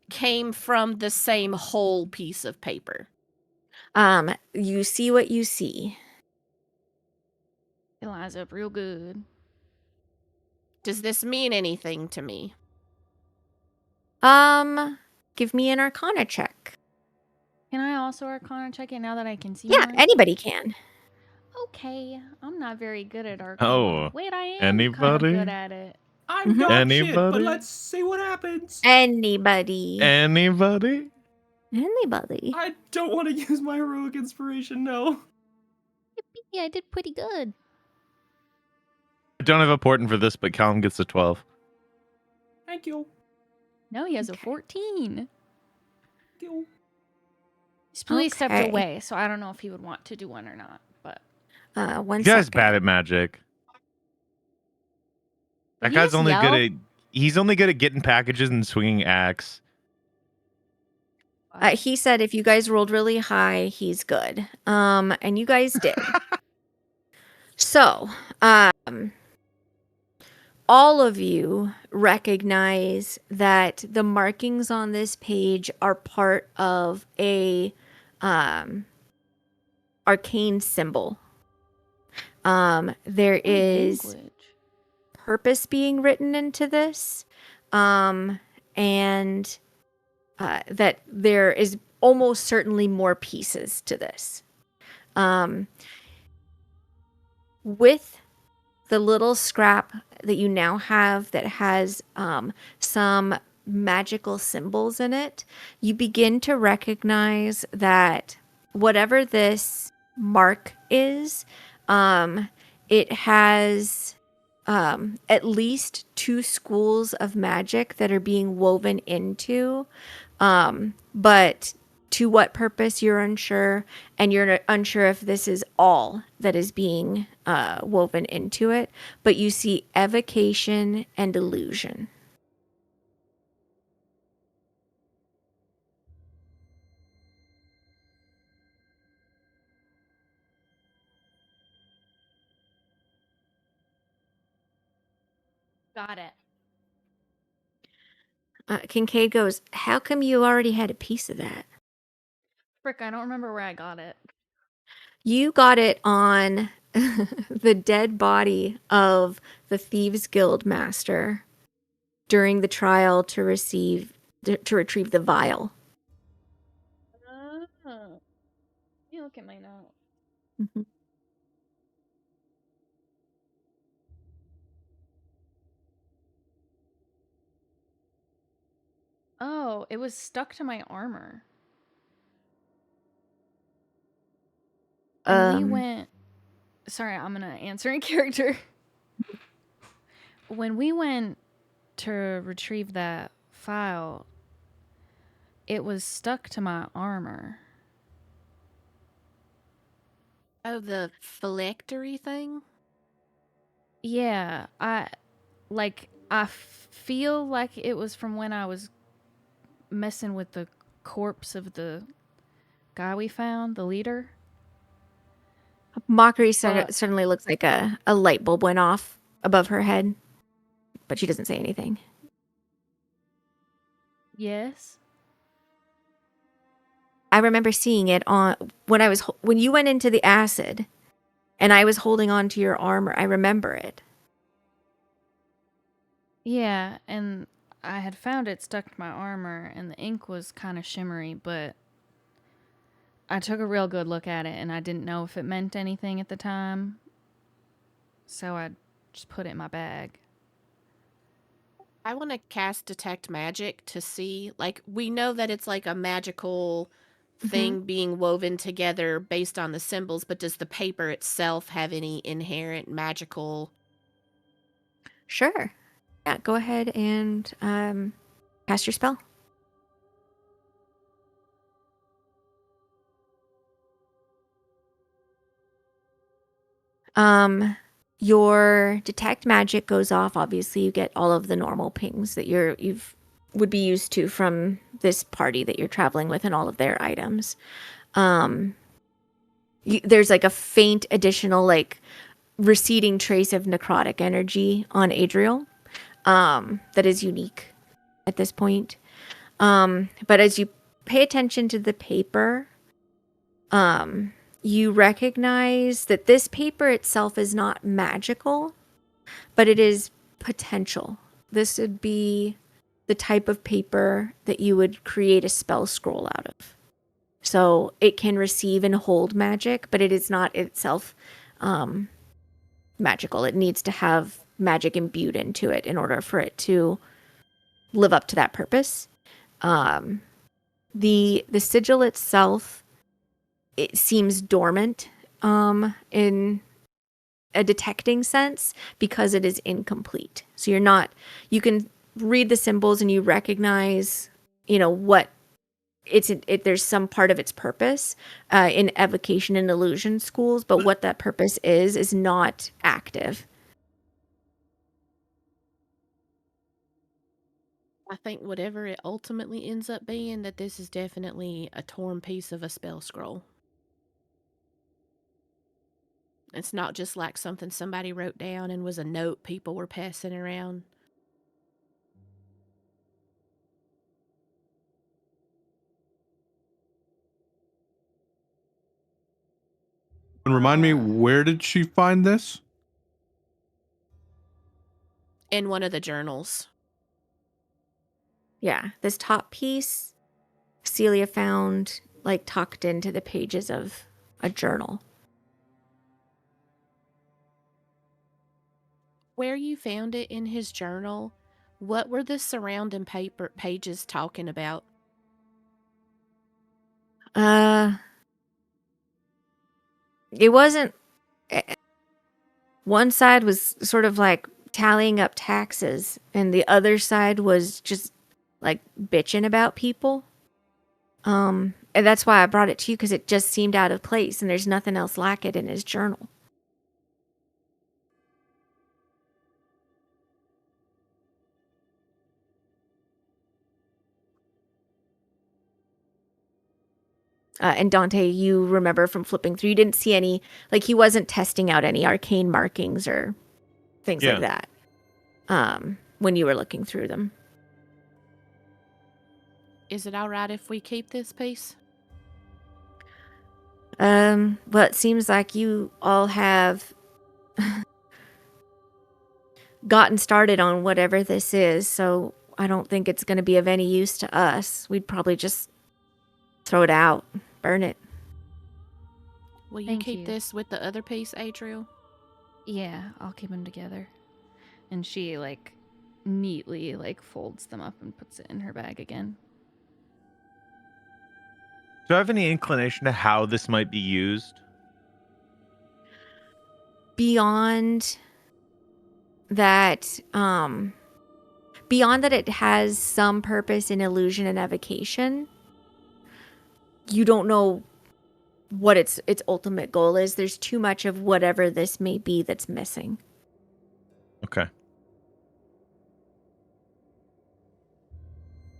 came from the same whole piece of paper? You see what you see. It lines up real good. Does this mean anything to me? Give me an Arcana check. Can I also Arcana check it now that I can see Yeah, more? anybody can. Okay, I'm not very good at Arcana. Oh, Wait, I am kind anybody? of good at it. I'm Mhm. dog shit, but Anybody? let's see what happens. Anybody. Anybody? Anybody. I don't want to use my heroic inspiration, no. Yeah, I did pretty good. I don't have a portent for this, but Callum gets a 12. Thank you. No, he has a Okay. 14. Thank you. He's please stepped Okay. away, so I don't know if he would want to do one or not. But One You guys second. bad at magic. That Did he guy's just only yell? good at. He's only good at getting packages and swinging axe. He said if you guys rolled really high, he's good. And you guys did. So, all of you recognize that the markings on this page are part of a arcane symbol. There is language. purpose being written into this, and that there is almost certainly more pieces to this. With the little scrap that you now have that has some magical symbols in it, you begin to recognize that whatever this mark is, it has at least 2 schools of magic that are being woven into, but to what purpose you're unsure, and you're unsure if this is all that is being woven into it, but you see evocation and illusion. Got it. Kincaid goes, how come you already had a piece of that? Frick, I don't remember where I got it. You got it on the dead body of the Thieves Guild master during the trial to retrieve the vial. Let me look at my notes. Mhm. Oh, it was stuck to my armor. And we went. Sorry, I'm gonna answer in character. When we went to retrieve that file, it was stuck to my armor. Oh, the phylactery thing? Yeah, I feel like it was from when I was messing with the corpse of the guy we found, the leader. Mockery But- suddenly looks like a light bulb went off above her head, but she doesn't say anything. Yes. I remember seeing it on when you went into the acid, and I was holding on to your armor. I remember it. Yeah, and I had found it stuck to my armor, and the ink was kind of shimmery, but I took a real good look at it, and I didn't know if it meant anything at the time, so I just put it in my bag. I want to cast Detect Magic to see, like, we know that it's like a magical thing being woven together based on the symbols, but does the paper itself have any inherent magical? Sure. Yeah, go ahead and cast your spell. Your detect magic goes off. Obviously, you get all of the normal pings that you've would be used to from this party that you're traveling with and all of their items. There's like a faint additional like receding trace of necrotic energy on Adriel that is unique at this point. But as you pay attention to the paper, you recognize that this paper itself is not magical, but it is potential. This would be the type of paper that you would create a spell scroll out of. So it can receive and hold magic, but it is not itself magical. It needs to have magic imbued into it in order for it to live up to that purpose. The sigil itself, it seems dormant in a detecting sense because it is incomplete. So you can read the symbols and you recognize, what there's some part of its purpose in evocation and illusion schools, but what that purpose is not active. I think whatever it ultimately ends up being, that this is definitely a torn piece of a spell scroll. It's not just like something somebody wrote down and was a note people were passing around. And remind me, where did she find this? In one of the journals. Yeah, this top piece, Celia found tucked into the pages of a journal. Where you found it in his journal, what were the surrounding pages talking about? It wasn't. One side was sort of like tallying up taxes, and the other side was just bitching about people. And that's why I brought it to you, because it just seemed out of place, and there's nothing else like it in his journal. And Dante, you remember from flipping through, you didn't see any, he wasn't testing out any arcane markings or things like that when you were looking through them. Is it all right if we keep this piece? Well, it seems like you all have gotten started on whatever this is, so I don't think it's going to be of any use to us. We'd probably just throw it out, burn it. Will you Thank keep you. this with the other piece, Adriel? Yeah, I'll keep them together. And she neatly folds them up and puts it in her bag again. Do I have any inclination to how this might be used? Beyond that, it has some purpose in illusion and evocation, you don't know what its ultimate goal is. There's too much of whatever this may be that's missing. Okay.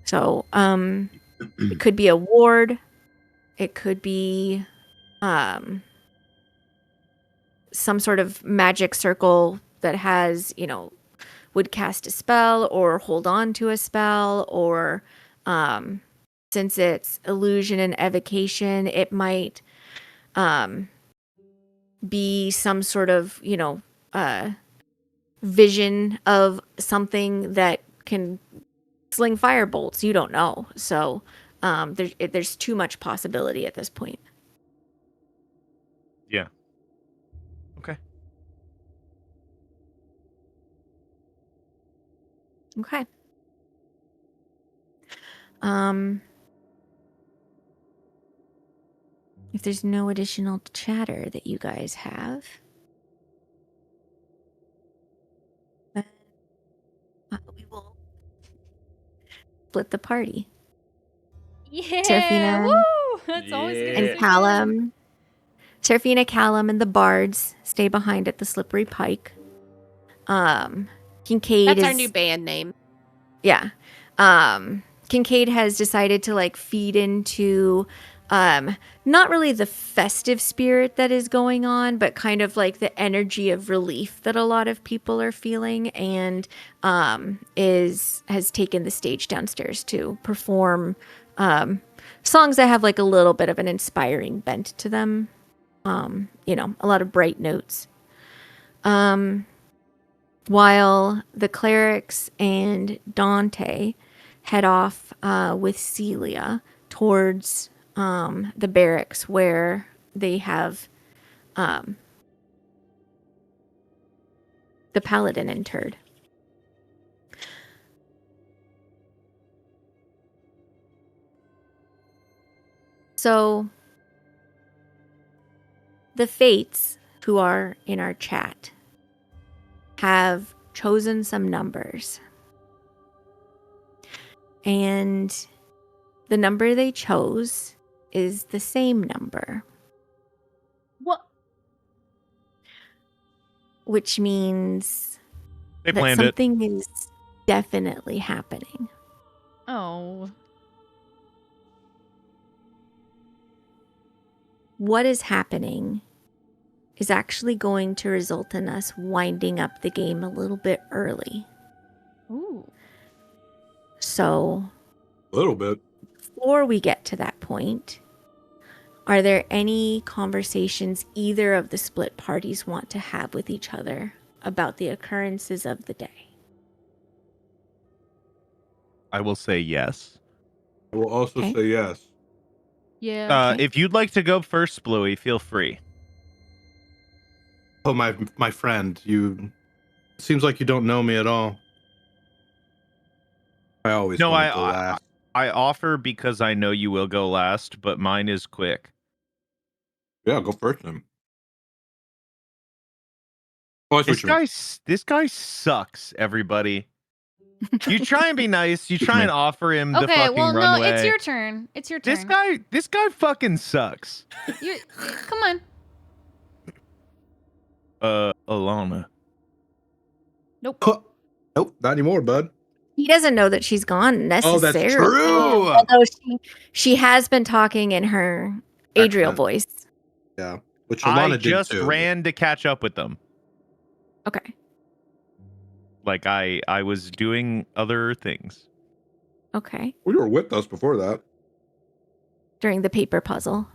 So, it could be a ward. It could be some sort of magic circle that has, would cast a spell or hold on to a spell, or since it's illusion and evocation, it might be some sort of, vision of something that can sling fire bolts. You don't know. So there's too much possibility at this point. Yeah. Okay. Okay. If there's no additional chatter that you guys have, then we will split the party. Yeah, Serafina, woo! That's always good to and see Callum. Serafina, Callum, and the bards stay behind at the Slippery Pike. Kincaid That's is our new band name. Yeah. Kincaid has decided to feed into not really the festive spirit that is going on, but kind of like the energy of relief that a lot of people are feeling, and has taken the stage downstairs to perform songs that have like a little bit of an inspiring bent to them. You know, a lot of bright notes. While the clerics and Dante head off with Celia towards the barracks where they have the paladin interred. So the fates who are in our chat have chosen some numbers. And the number they chose is the same number. What? Which means They that planned it. something is definitely happening. Oh. What is happening is actually going to result in us winding up the game a little bit early. Ooh. So, A little bit. before we get to that point, are there any conversations either of the split parties want to have with each other about the occurrences of the day? I will say yes. I will also Okay. say yes. Yeah. Okay. If you'd like to go first, Bluey, feel free. Oh, my friend, you seems like you don't know me at all. I always No, want to go last. I offer because I know you will go last, but mine is quick. Yeah, go first then. Oh, I see what you mean. This guy sucks, everybody. You try and be nice. You try and offer him the Okay, fucking well, no, runway. it's your turn. It's your turn. This guy fucking sucks. Come on. Alana. Nope. Nope, not anymore, bud. He doesn't know that she's gone Oh, necessarily. that's true. Although she has been talking in her Adriel voice. Yeah, which I Alana did just too. ran to catch up with them. Okay. Like I was doing other things. Okay. Well, you were with us before that. During the paper puzzle.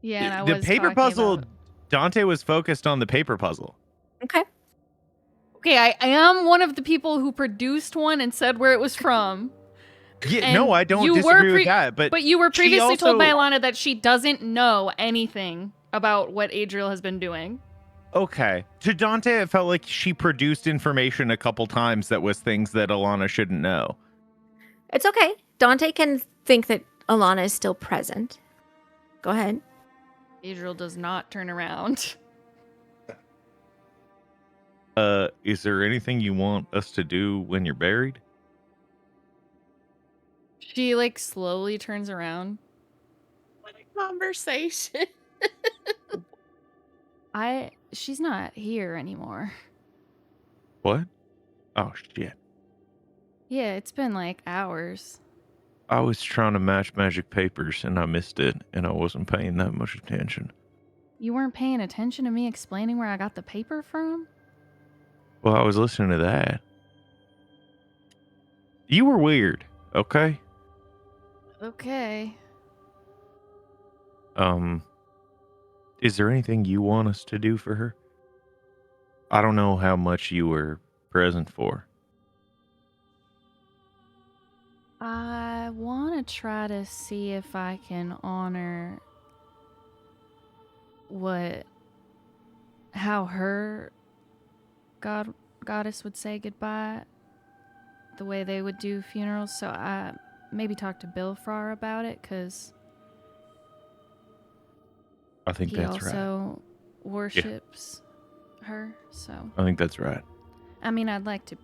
Yeah, and I The was paper talking puzzle, about- Dante was focused on the paper puzzle. Okay. Okay, I am one of the people who produced one and said where it was from. Yeah, And no, I don't you were disagree with that. But you were she previously told by also- Alana that she doesn't know anything about what Adriel has been doing. Okay. To Dante, it felt like she produced information a couple times that was things that Alana shouldn't know. It's okay. Dante can think that Alana is still present. Go ahead. Adriel does not turn around. Is there anything you want us to do when you're buried? She like slowly turns around. What a conversation. She's not here anymore. What? Oh, shit. Yeah, it's been like hours. I was trying to match magic papers and I missed it, and I wasn't paying that much attention. You weren't paying attention to me explaining where I got the paper from? Well, I was listening to that. You were weird, okay? Okay. Is there anything you want us to do for her? I don't know how much you were present for. I want to try to see if I can honor how her goddess would say goodbye, the way they would do funerals. So I maybe talk to Bilfrar about it, because I think he that's right. also worships her. So I think that's right. I mean, I'd like to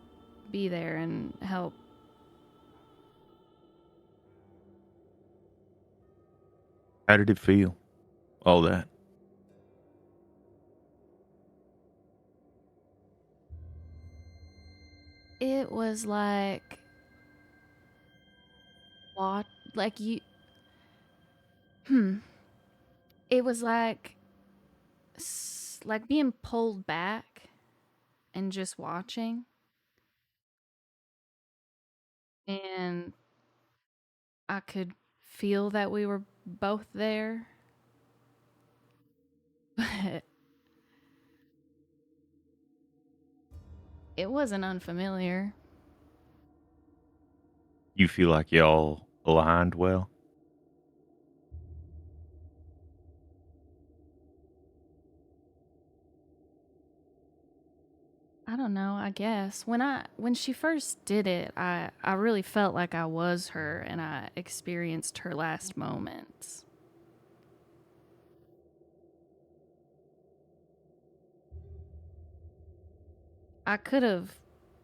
be there and help. How did it feel? All that. It was like what, like It was like being pulled back and just watching. And I could feel that we were both there. But it wasn't unfamiliar. You feel like y'all aligned well? I don't know, I guess. When she first did it, I really felt like I was her and I experienced her last moments. I could have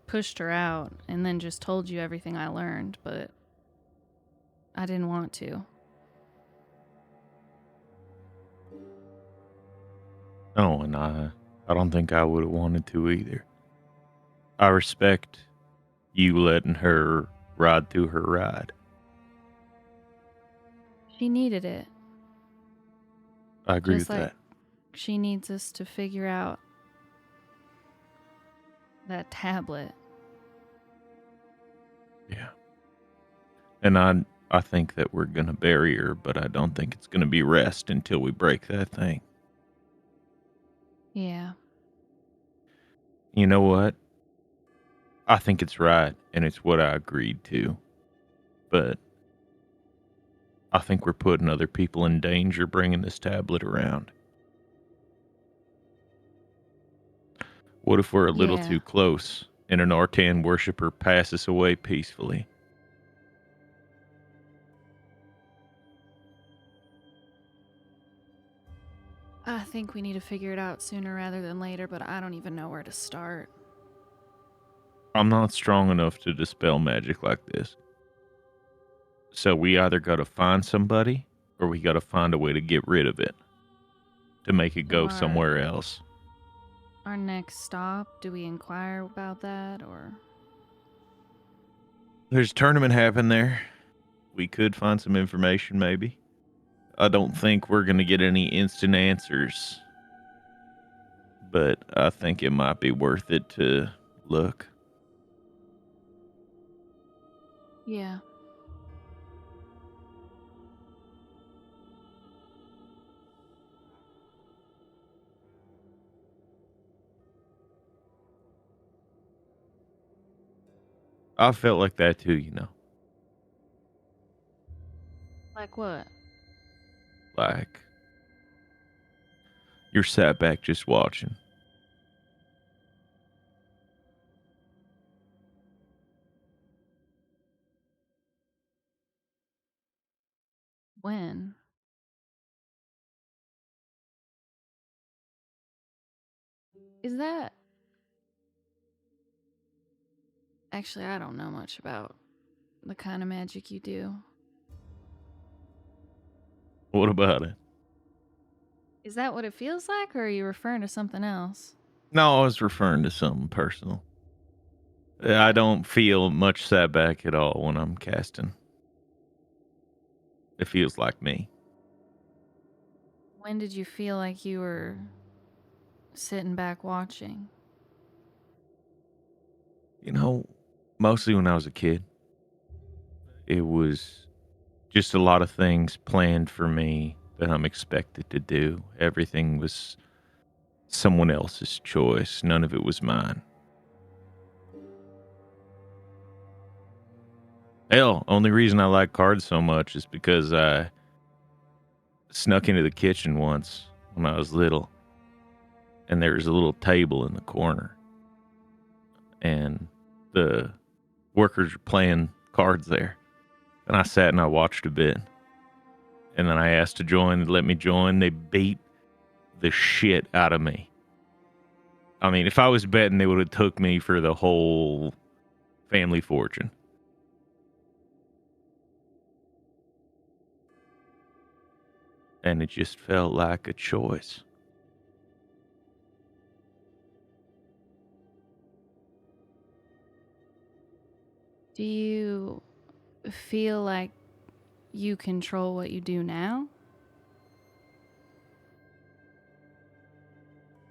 pushed her out and then just told you everything I learned, but I didn't want to. No, and I don't think I would have wanted to either. I respect you letting her ride through her ride. She needed it. I agree Just with like that. she needs us to figure out that tablet. Yeah. And I think that we're gonna bury her, but I don't think it's gonna be rest until we break that thing. Yeah. You know what? I think it's right, and it's what I agreed to. But I think we're putting other people in danger bringing this tablet around. What if we're a little Yeah. too close and an Artan worshiper passes away peacefully? I think we need to figure it out sooner rather than later, but I don't even know where to start. I'm not strong enough to dispel magic like this. So we either got to find somebody or we got to find a way to get rid of it to make it go somewhere else. Our next stop, do we inquire about that or? There's a tournament happening there. We could find some information maybe. I don't think we're going to get any instant answers, but I think it might be worth it to look. Yeah. I felt like that too, you know. Like what? Like, you're sat back just watching. When? Is that... Actually, I don't know much about the kind of magic you do. What about it? Is that what it feels like, or are you referring to something else? No, I was referring to something personal. I don't feel much sat back at all when I'm casting. It feels like me. When did you feel like you were sitting back watching? You know, mostly when I was a kid. It was just a lot of things planned for me that I'm expected to do. Everything was someone else's choice. None of it was mine. Hell, only reason I like cards so much is because I snuck into the kitchen once when I was little, and there was a little table in the corner, and the workers were playing cards there, and I sat and I watched a bit, and then I asked to join. They let me join. They beat the shit out of me. I mean, if I was betting, they would have took me for the whole family fortune. And it just felt like a choice. Do you feel like you control what you do now?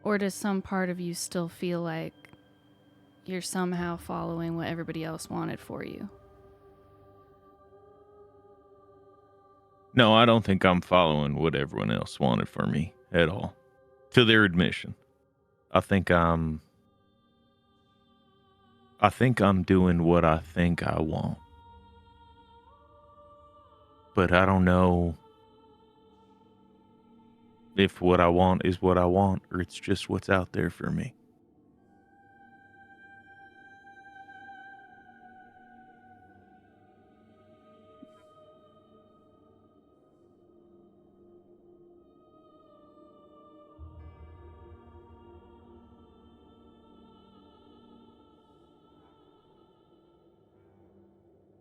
Or does some part of you still feel like you're somehow following what everybody else wanted for you? No, I don't think I'm following what everyone else wanted for me at all. To their admission. I think I'm doing what I think I want. But I don't know if what I want is what I want or it's just what's out there for me.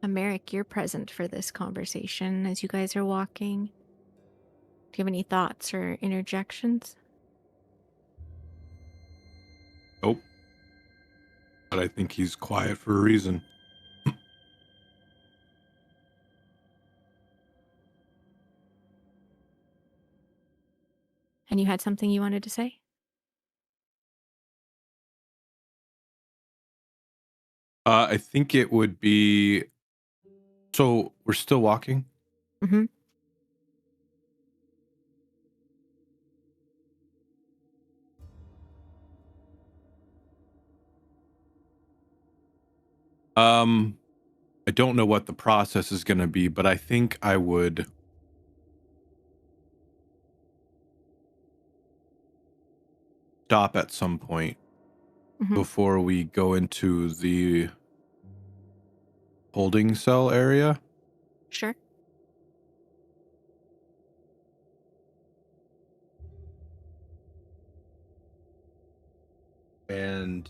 Merrick, you're present for this conversation as you guys are walking. Do you have any thoughts or interjections? Nope. But I think he's quiet for a reason. And you had something you wanted to say? I think it would be. So we're still walking? Mm-hmm. I don't know what the process is going to be, but I think I would stop at some point before we go into the holding cell area. Sure. And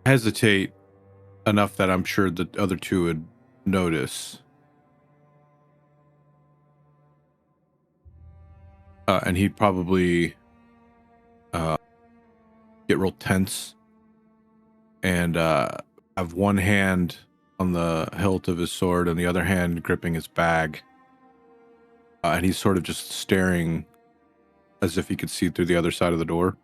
hesitate enough that I'm sure the other two would notice. And he'd probably get real tense and have one hand on the hilt of his sword and the other hand gripping his bag. And he's sort of just staring as if he could see through the other side of the door.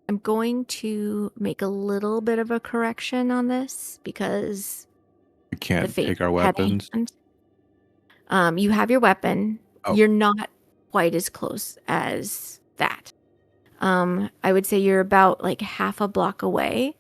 I'm going to make a little bit of a correction on this because We can't take our weapons. You have your weapon. Oh. You're not quite as close as that. I would say you're about like half a block away.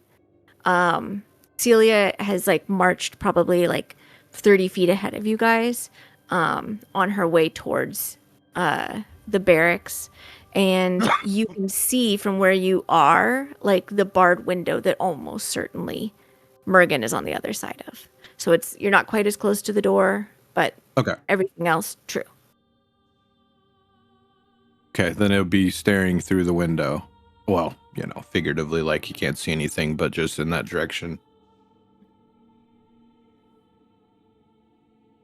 Celia has like marched probably like 30 feet ahead of you guys on her way towards the barracks. And you can see from where you are, like the barred window that almost certainly Mergen is on the other side of. So you're not quite as close to the door, but Okay. everything else true. Okay, then it would be staring through the window. Well, figuratively, like he can't see anything, but just in that direction.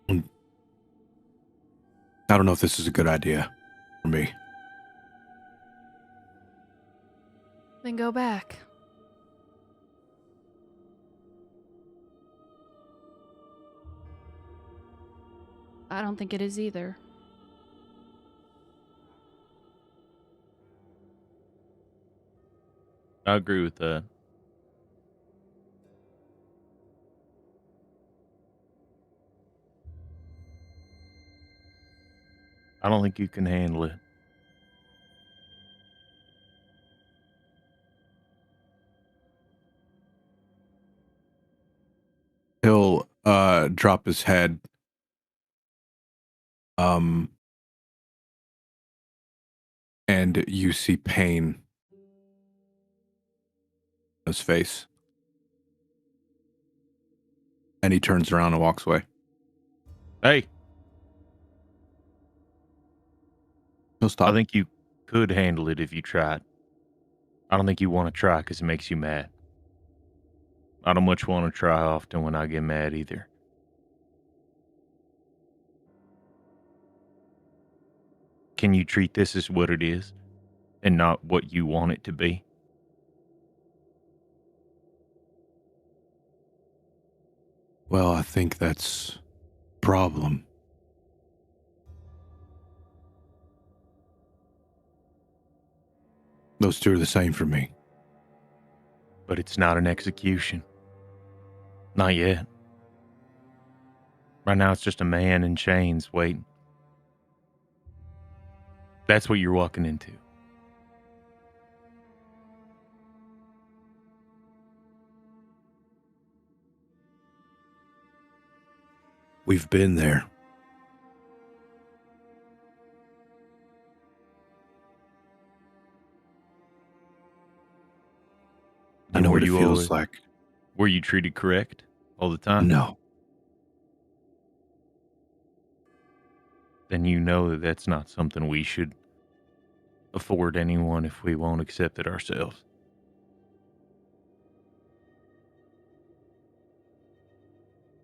I don't know if this is a good idea for me. Then go back. I don't think it is either. I agree with that. I don't think you can handle it. He'll drop his head. And you see pain on his face. And he turns around and walks away. Hey, He'll stop. I think you could handle it if you tried. I don't think you want to try because it makes you mad. I don't much want to try often when I get mad either. Can you treat this as what it is and not what you want it to be? Well, I think that's a problem. Those two are the same for me. But it's not an execution. Not yet. Right now, it's just a man in chains waiting. That's what you're walking into. We've been there. I know what it feels like. Were you treated correct all the time? No. Then you know that that's not something we should afford anyone if we won't accept it ourselves.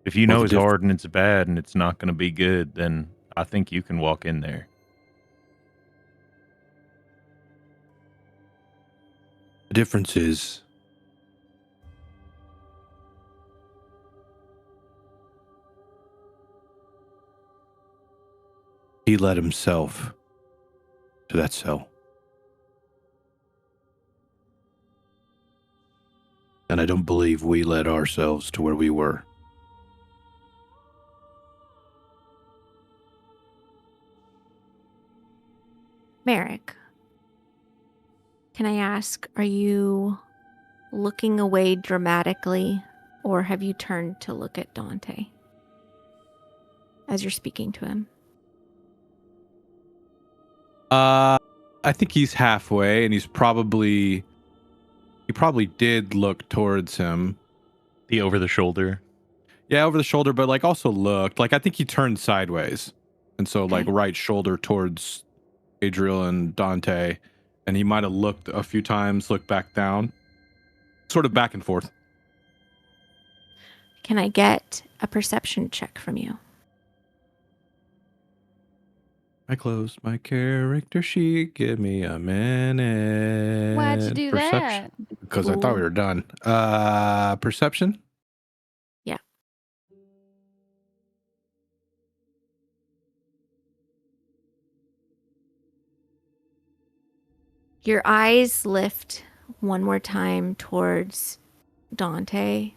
If you know it's hard and it's bad and it's not going to be good, then I think you can walk in there. The difference is he led himself to that cell. And I don't believe we led ourselves to where we were. Merrick, can I ask, are you looking away dramatically, or have you turned to look at Dante as you're speaking to him? I think he's halfway, and he probably did look towards him. The over the shoulder. Yeah, over the shoulder, but like also looked. Like I think he turned sideways. And so like right shoulder towards Adriel and Dante, and he might have looked a few times, looked back down. Sort of back and forth. Can I get a perception check from you? I closed my character sheet. Give me a minute. Why'd you do that? Because I thought we were done. Perception? Yeah. Your eyes lift one more time towards Dante.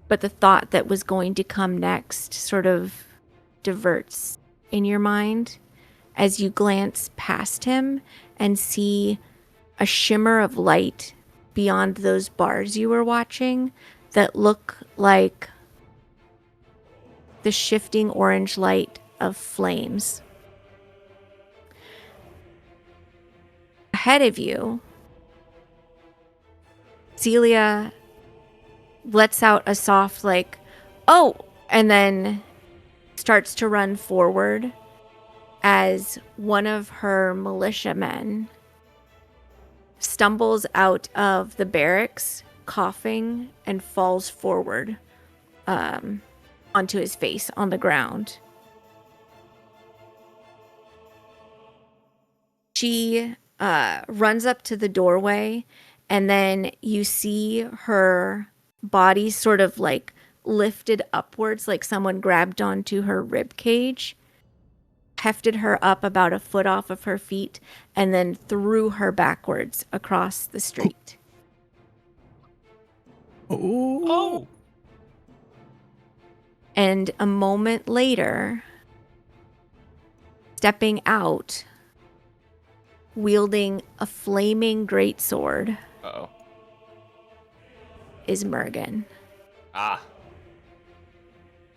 But the thought that was going to come next sort of diverts in your mind as you glance past him and see a shimmer of light beyond those bars you were watching that look like the shifting orange light of flames. Ahead of you, Celia lets out a soft like, oh, and then starts to run forward as one of her militiamen stumbles out of the barracks coughing and falls forward onto his face on the ground. She runs up to the doorway, and then you see her body sort of like lifted upwards, like someone grabbed onto her rib cage, hefted her up about a foot off of her feet, and then threw her backwards across the street. Oh. And a moment later, stepping out, wielding a flaming greatsword, Uh-oh. is Mergen. Ah.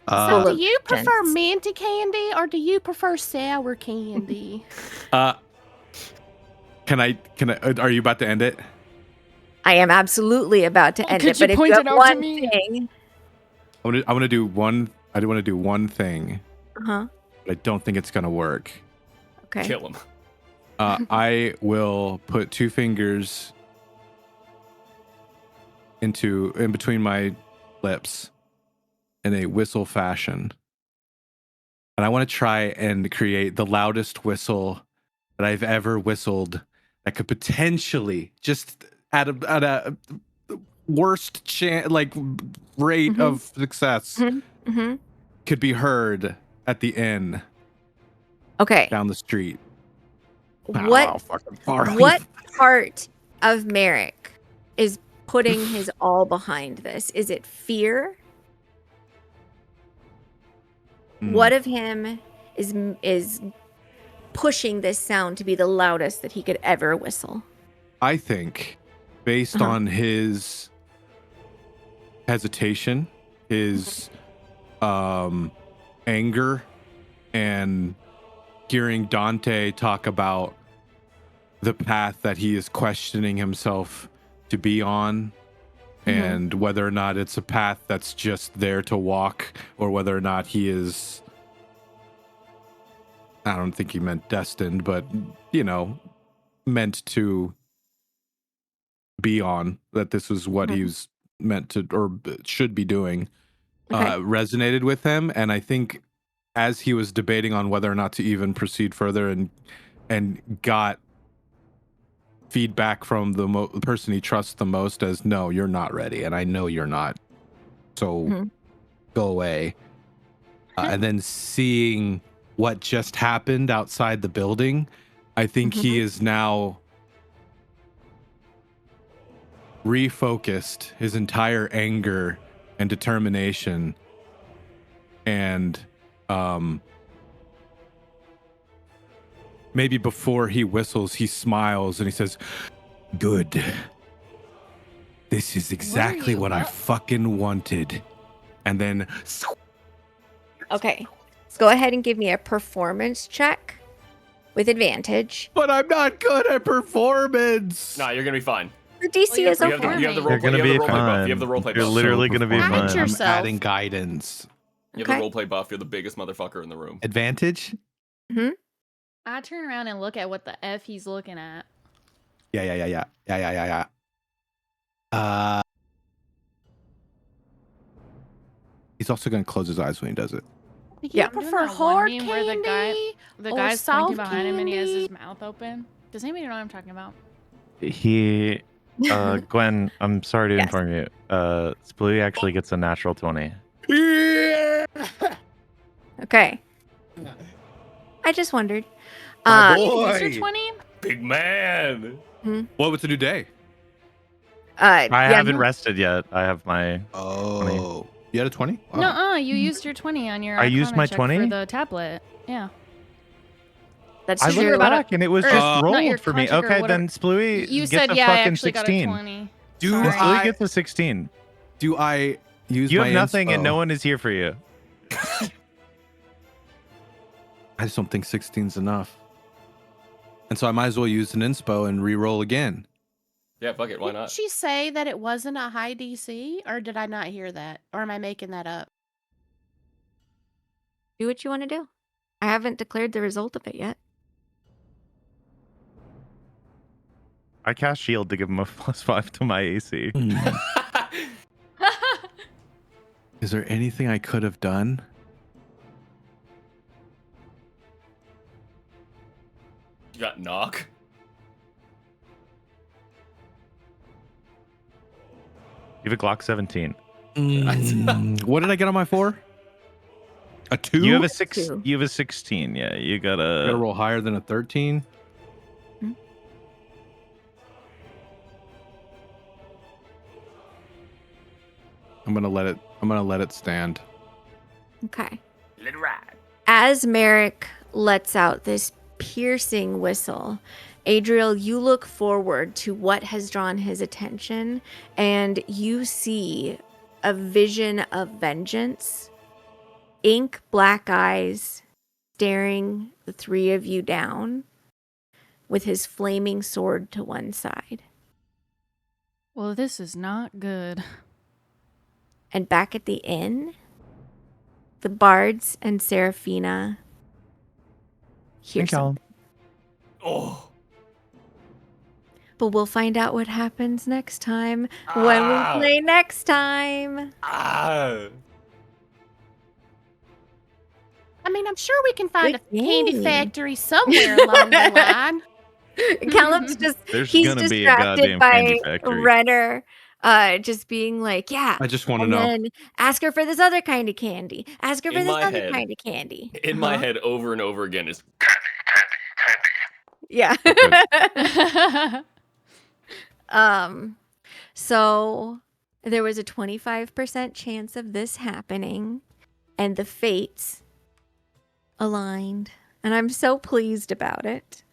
So Full do you of prefer gents. minty candy or do you prefer sour candy? Can I are you about to end it? I am absolutely about to end could it, but you if point you it have out to one me? thing, I want to do one. I do want to do one thing. but I don't think it's gonna work. okay. Kill him. I will put two fingers in between my lips in a whistle fashion, and I want to try and create the loudest whistle that I've ever whistled that could potentially just at a worst rate of success Mm-hmm. could be heard at the inn Okay. down the street. What part of Merrick is putting his all behind this? Is it fear? What of him is pushing this sound to be the loudest that he could ever whistle? I think, based on his hesitation, his anger, and hearing Dante talk about the path that he is questioning himself to be on, and whether or not it's a path that's just there to walk, or whether or not he is, I don't think he meant destined, but, meant to be on, that this was what he was meant to or should be doing, resonated with him. And I think as he was debating on whether or not to even proceed further, and got feedback from the person he trusts the most as, no, you're not ready, and I know you're not, so go away. And then seeing what just happened outside the building, I think he is now refocused his entire anger and determination, and maybe before he whistles, he smiles and he says, "Good. This is exactly what I fucking wanted." And then Okay. Let's go ahead and give me a performance check with advantage. but I'm not good at performance. Nah, you're gonna be fine. The DC is You okay. have the You're gonna be roleplay buff. fine. You have the roleplay You're buff. literally gonna be Pat fine. I'm yourself. adding guidance. You have the roleplay buff. You're the biggest motherfucker in the room. Advantage? I turn around and look at what the F he's looking at. Yeah. He's also gonna close his eyes when he does it. Do Yeah. you I'm doing prefer that one hard meme candy? where the or guy's pointing soft behind him and he has candy? his mouth open. Does anybody know what I'm talking about? He, Gwen, I'm sorry to Yes. inform you. Splee actually gets a natural 20. Okay. I just wondered. My Hey, boy. was your 20? Big man. What was the new day? I haven't rested yet. I have my. Oh, you had a 20? Wow. No, you used your 20 on your. I used Arcana my check 20? for the tablet. Yeah. That's I true. looked back and it was or just not your rolled for me. contract or Okay, whatever. then Splee You gets said a yeah. I fucking actually 16. got a 20. Do Sorry. Then Splee I gets a 16. do I use You my have nothing, and inspo? no one is here for you. I just don't think 16's enough. And so I might as well use an inspo and re-roll again. Yeah, fuck it. Why Didn't not? she say that it wasn't a high DC, or did I not hear that, or am I making that up? Do what you want to do. I haven't declared the result of it yet. I cast shield to give him a +5 to my AC. Is there anything I could have done? You got knock. You have a Glock 17. What did I get on my 4? A 2? You have a 6. Two. You have a 16. Yeah, you got Gotta a. roll higher than a 13. I'm gonna let it stand. Okay. Let it ride. As Merrick lets out this piercing whistle, Adriel, you look forward to what has drawn his attention, and you see a vision of vengeance, ink black eyes staring the three of you down with his flaming sword to one side. Well, this is not good. And back at the inn, the bards and Seraphina hear something. Oh. But we'll find out what happens next time when we play next time. Ah. I mean, I'm sure we can find Good a candy game. factory somewhere along the line. Callum's just, There's he's gonna be a distracted goddamn by candy factory. Renner just being like, yeah. I just want to And know. then ask her for this other kind of candy. Ask her for In this my other head- kind of candy. In my Uh-huh. head, over and over again is Yeah. Okay. So there was a 25% chance of this happening, and the fates aligned. And I'm so pleased about it.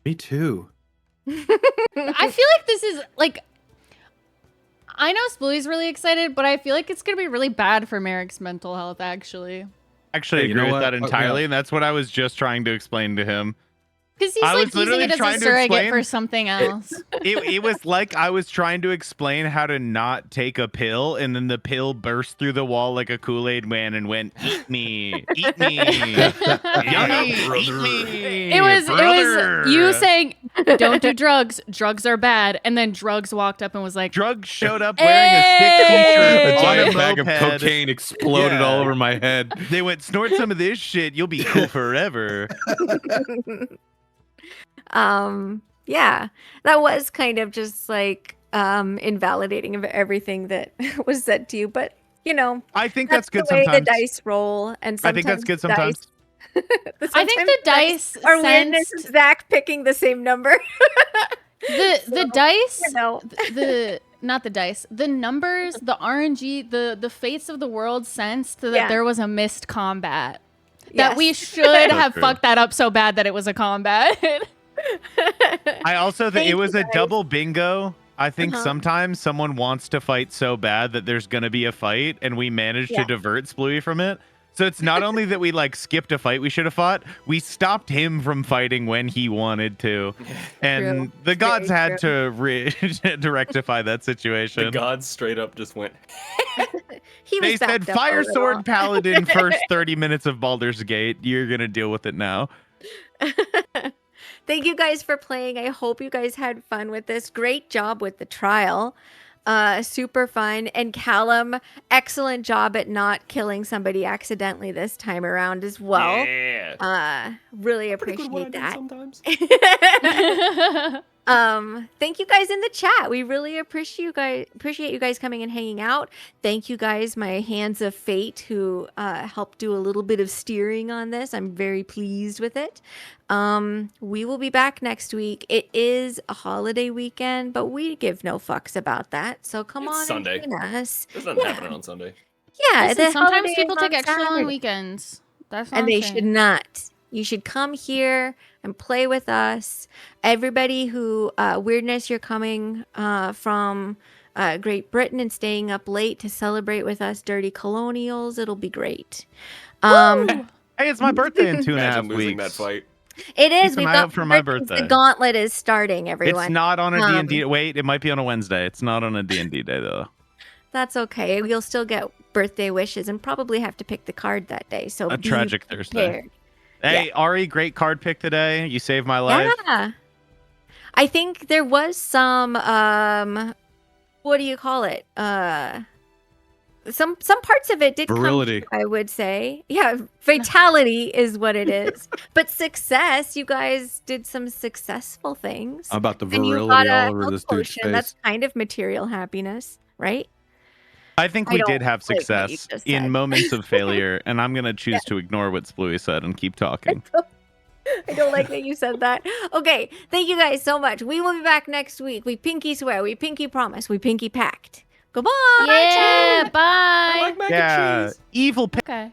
Me too. I feel like this is like, I know Splooey's really excited, but I feel like it's gonna be really bad for Merrick's mental health. Actually, Actually, Hey, you agree know with what? that Oh, yeah. entirely, and that's what I was just trying to explain to him. because he's I like was using literally it as a trying to surrogate explain- for something else. It was like I was trying to explain how to not take a pill, and then the pill burst through the wall like a Kool-Aid man and went, "Eat me, eat me, yummy, eat me." It was brother." you saying, "Don't do drugs. Drugs are bad," and then drugs walked up and was like, Drugs showed up wearing a stick Hey! A t-shirt on giant a bag of moped. cocaine exploded Yeah. all over my head. They went, "Snort some of this shit. You'll be cool forever." Yeah, that was kind of just like invalidating of everything that was said to you, but you know, I think that's good the way sometimes. the dice roll, and I think that's good the dice- sometimes. I think the dice are weirdness sensed of Zach picking the same number. the dice, You know, the not the dice, the numbers, the RNG, the fates of the world sensed that Yeah. there was a missed combat. That we Yes. should have true. fucked that up so bad that it was a combat. I also think Thank it was you, a guys. double bingo. I think Uh-huh. sometimes someone wants to fight so bad that there's going to be a fight, and we managed Yeah. to divert Splooey from it. So it's not only that we like skipped a fight we should have fought, we stopped him from fighting when he wanted to, and True. the gods Very had to rectify that situation. the gods straight up just went. he was They said, backed up a "Fire little. Sword Paladin first 30 minutes of Baldur's Gate. You're gonna deal with it now." Thank you guys for playing. I hope you guys had fun with this. Great job with the trial. Super fun. And Callum, excellent job at not killing somebody accidentally this time around as well. Yeah. Really Pretty good what appreciate I did that. sometimes. Thank you guys in the chat. We really appreciate you guys coming and hanging out. Thank you guys, my hands of fate, who helped do a little bit of steering on this. I'm very pleased with it. We will be back next week. It is a holiday weekend, but we give no fucks about that. So come It's on Sunday. and join us. There's nothing happening on Sunday. Yeah, Listen, the sometimes holiday people is take on extra Saturday. long weekends. That's what And I'm they saying. should not. You should come here and play with us. Everybody who weirdness, you're coming from Great Britain and staying up late to celebrate with us, dirty colonials. It'll be great. Hey, it's my birthday in 2.5 Imagine losing weeks. that fight. It is. Keep an We've eye got out for my birthdays. birthday. The gauntlet is starting. Everyone. It's not on a Um, D&D. Wait, it might be on a Wednesday. It's not on a D&D day though. That's okay. You'll still get birthday wishes and probably have to pick the card that day. So A be tragic Thursday. prepared. Hey, Ari, great card pick today. You saved my life. Yeah. I think there was some what do you call it? Some parts of it did Virility. come, I would say. Yeah, fatality is what it is. But success, you guys did some successful things. How about the And you virility got a all over health this dude's potion. That's face? kind of material happiness, right? I think I we don't did have like what you success just in said. moments of failure, and I'm going to choose to ignore what Splooey said and keep talking. I don't like that you said that. Okay, thank you guys so much. We will be back next week. We pinky swear, we pinky promise, we pinky pact. Goodbye. Yeah, bye. I like mac and Yeah, cheese. evil Okay.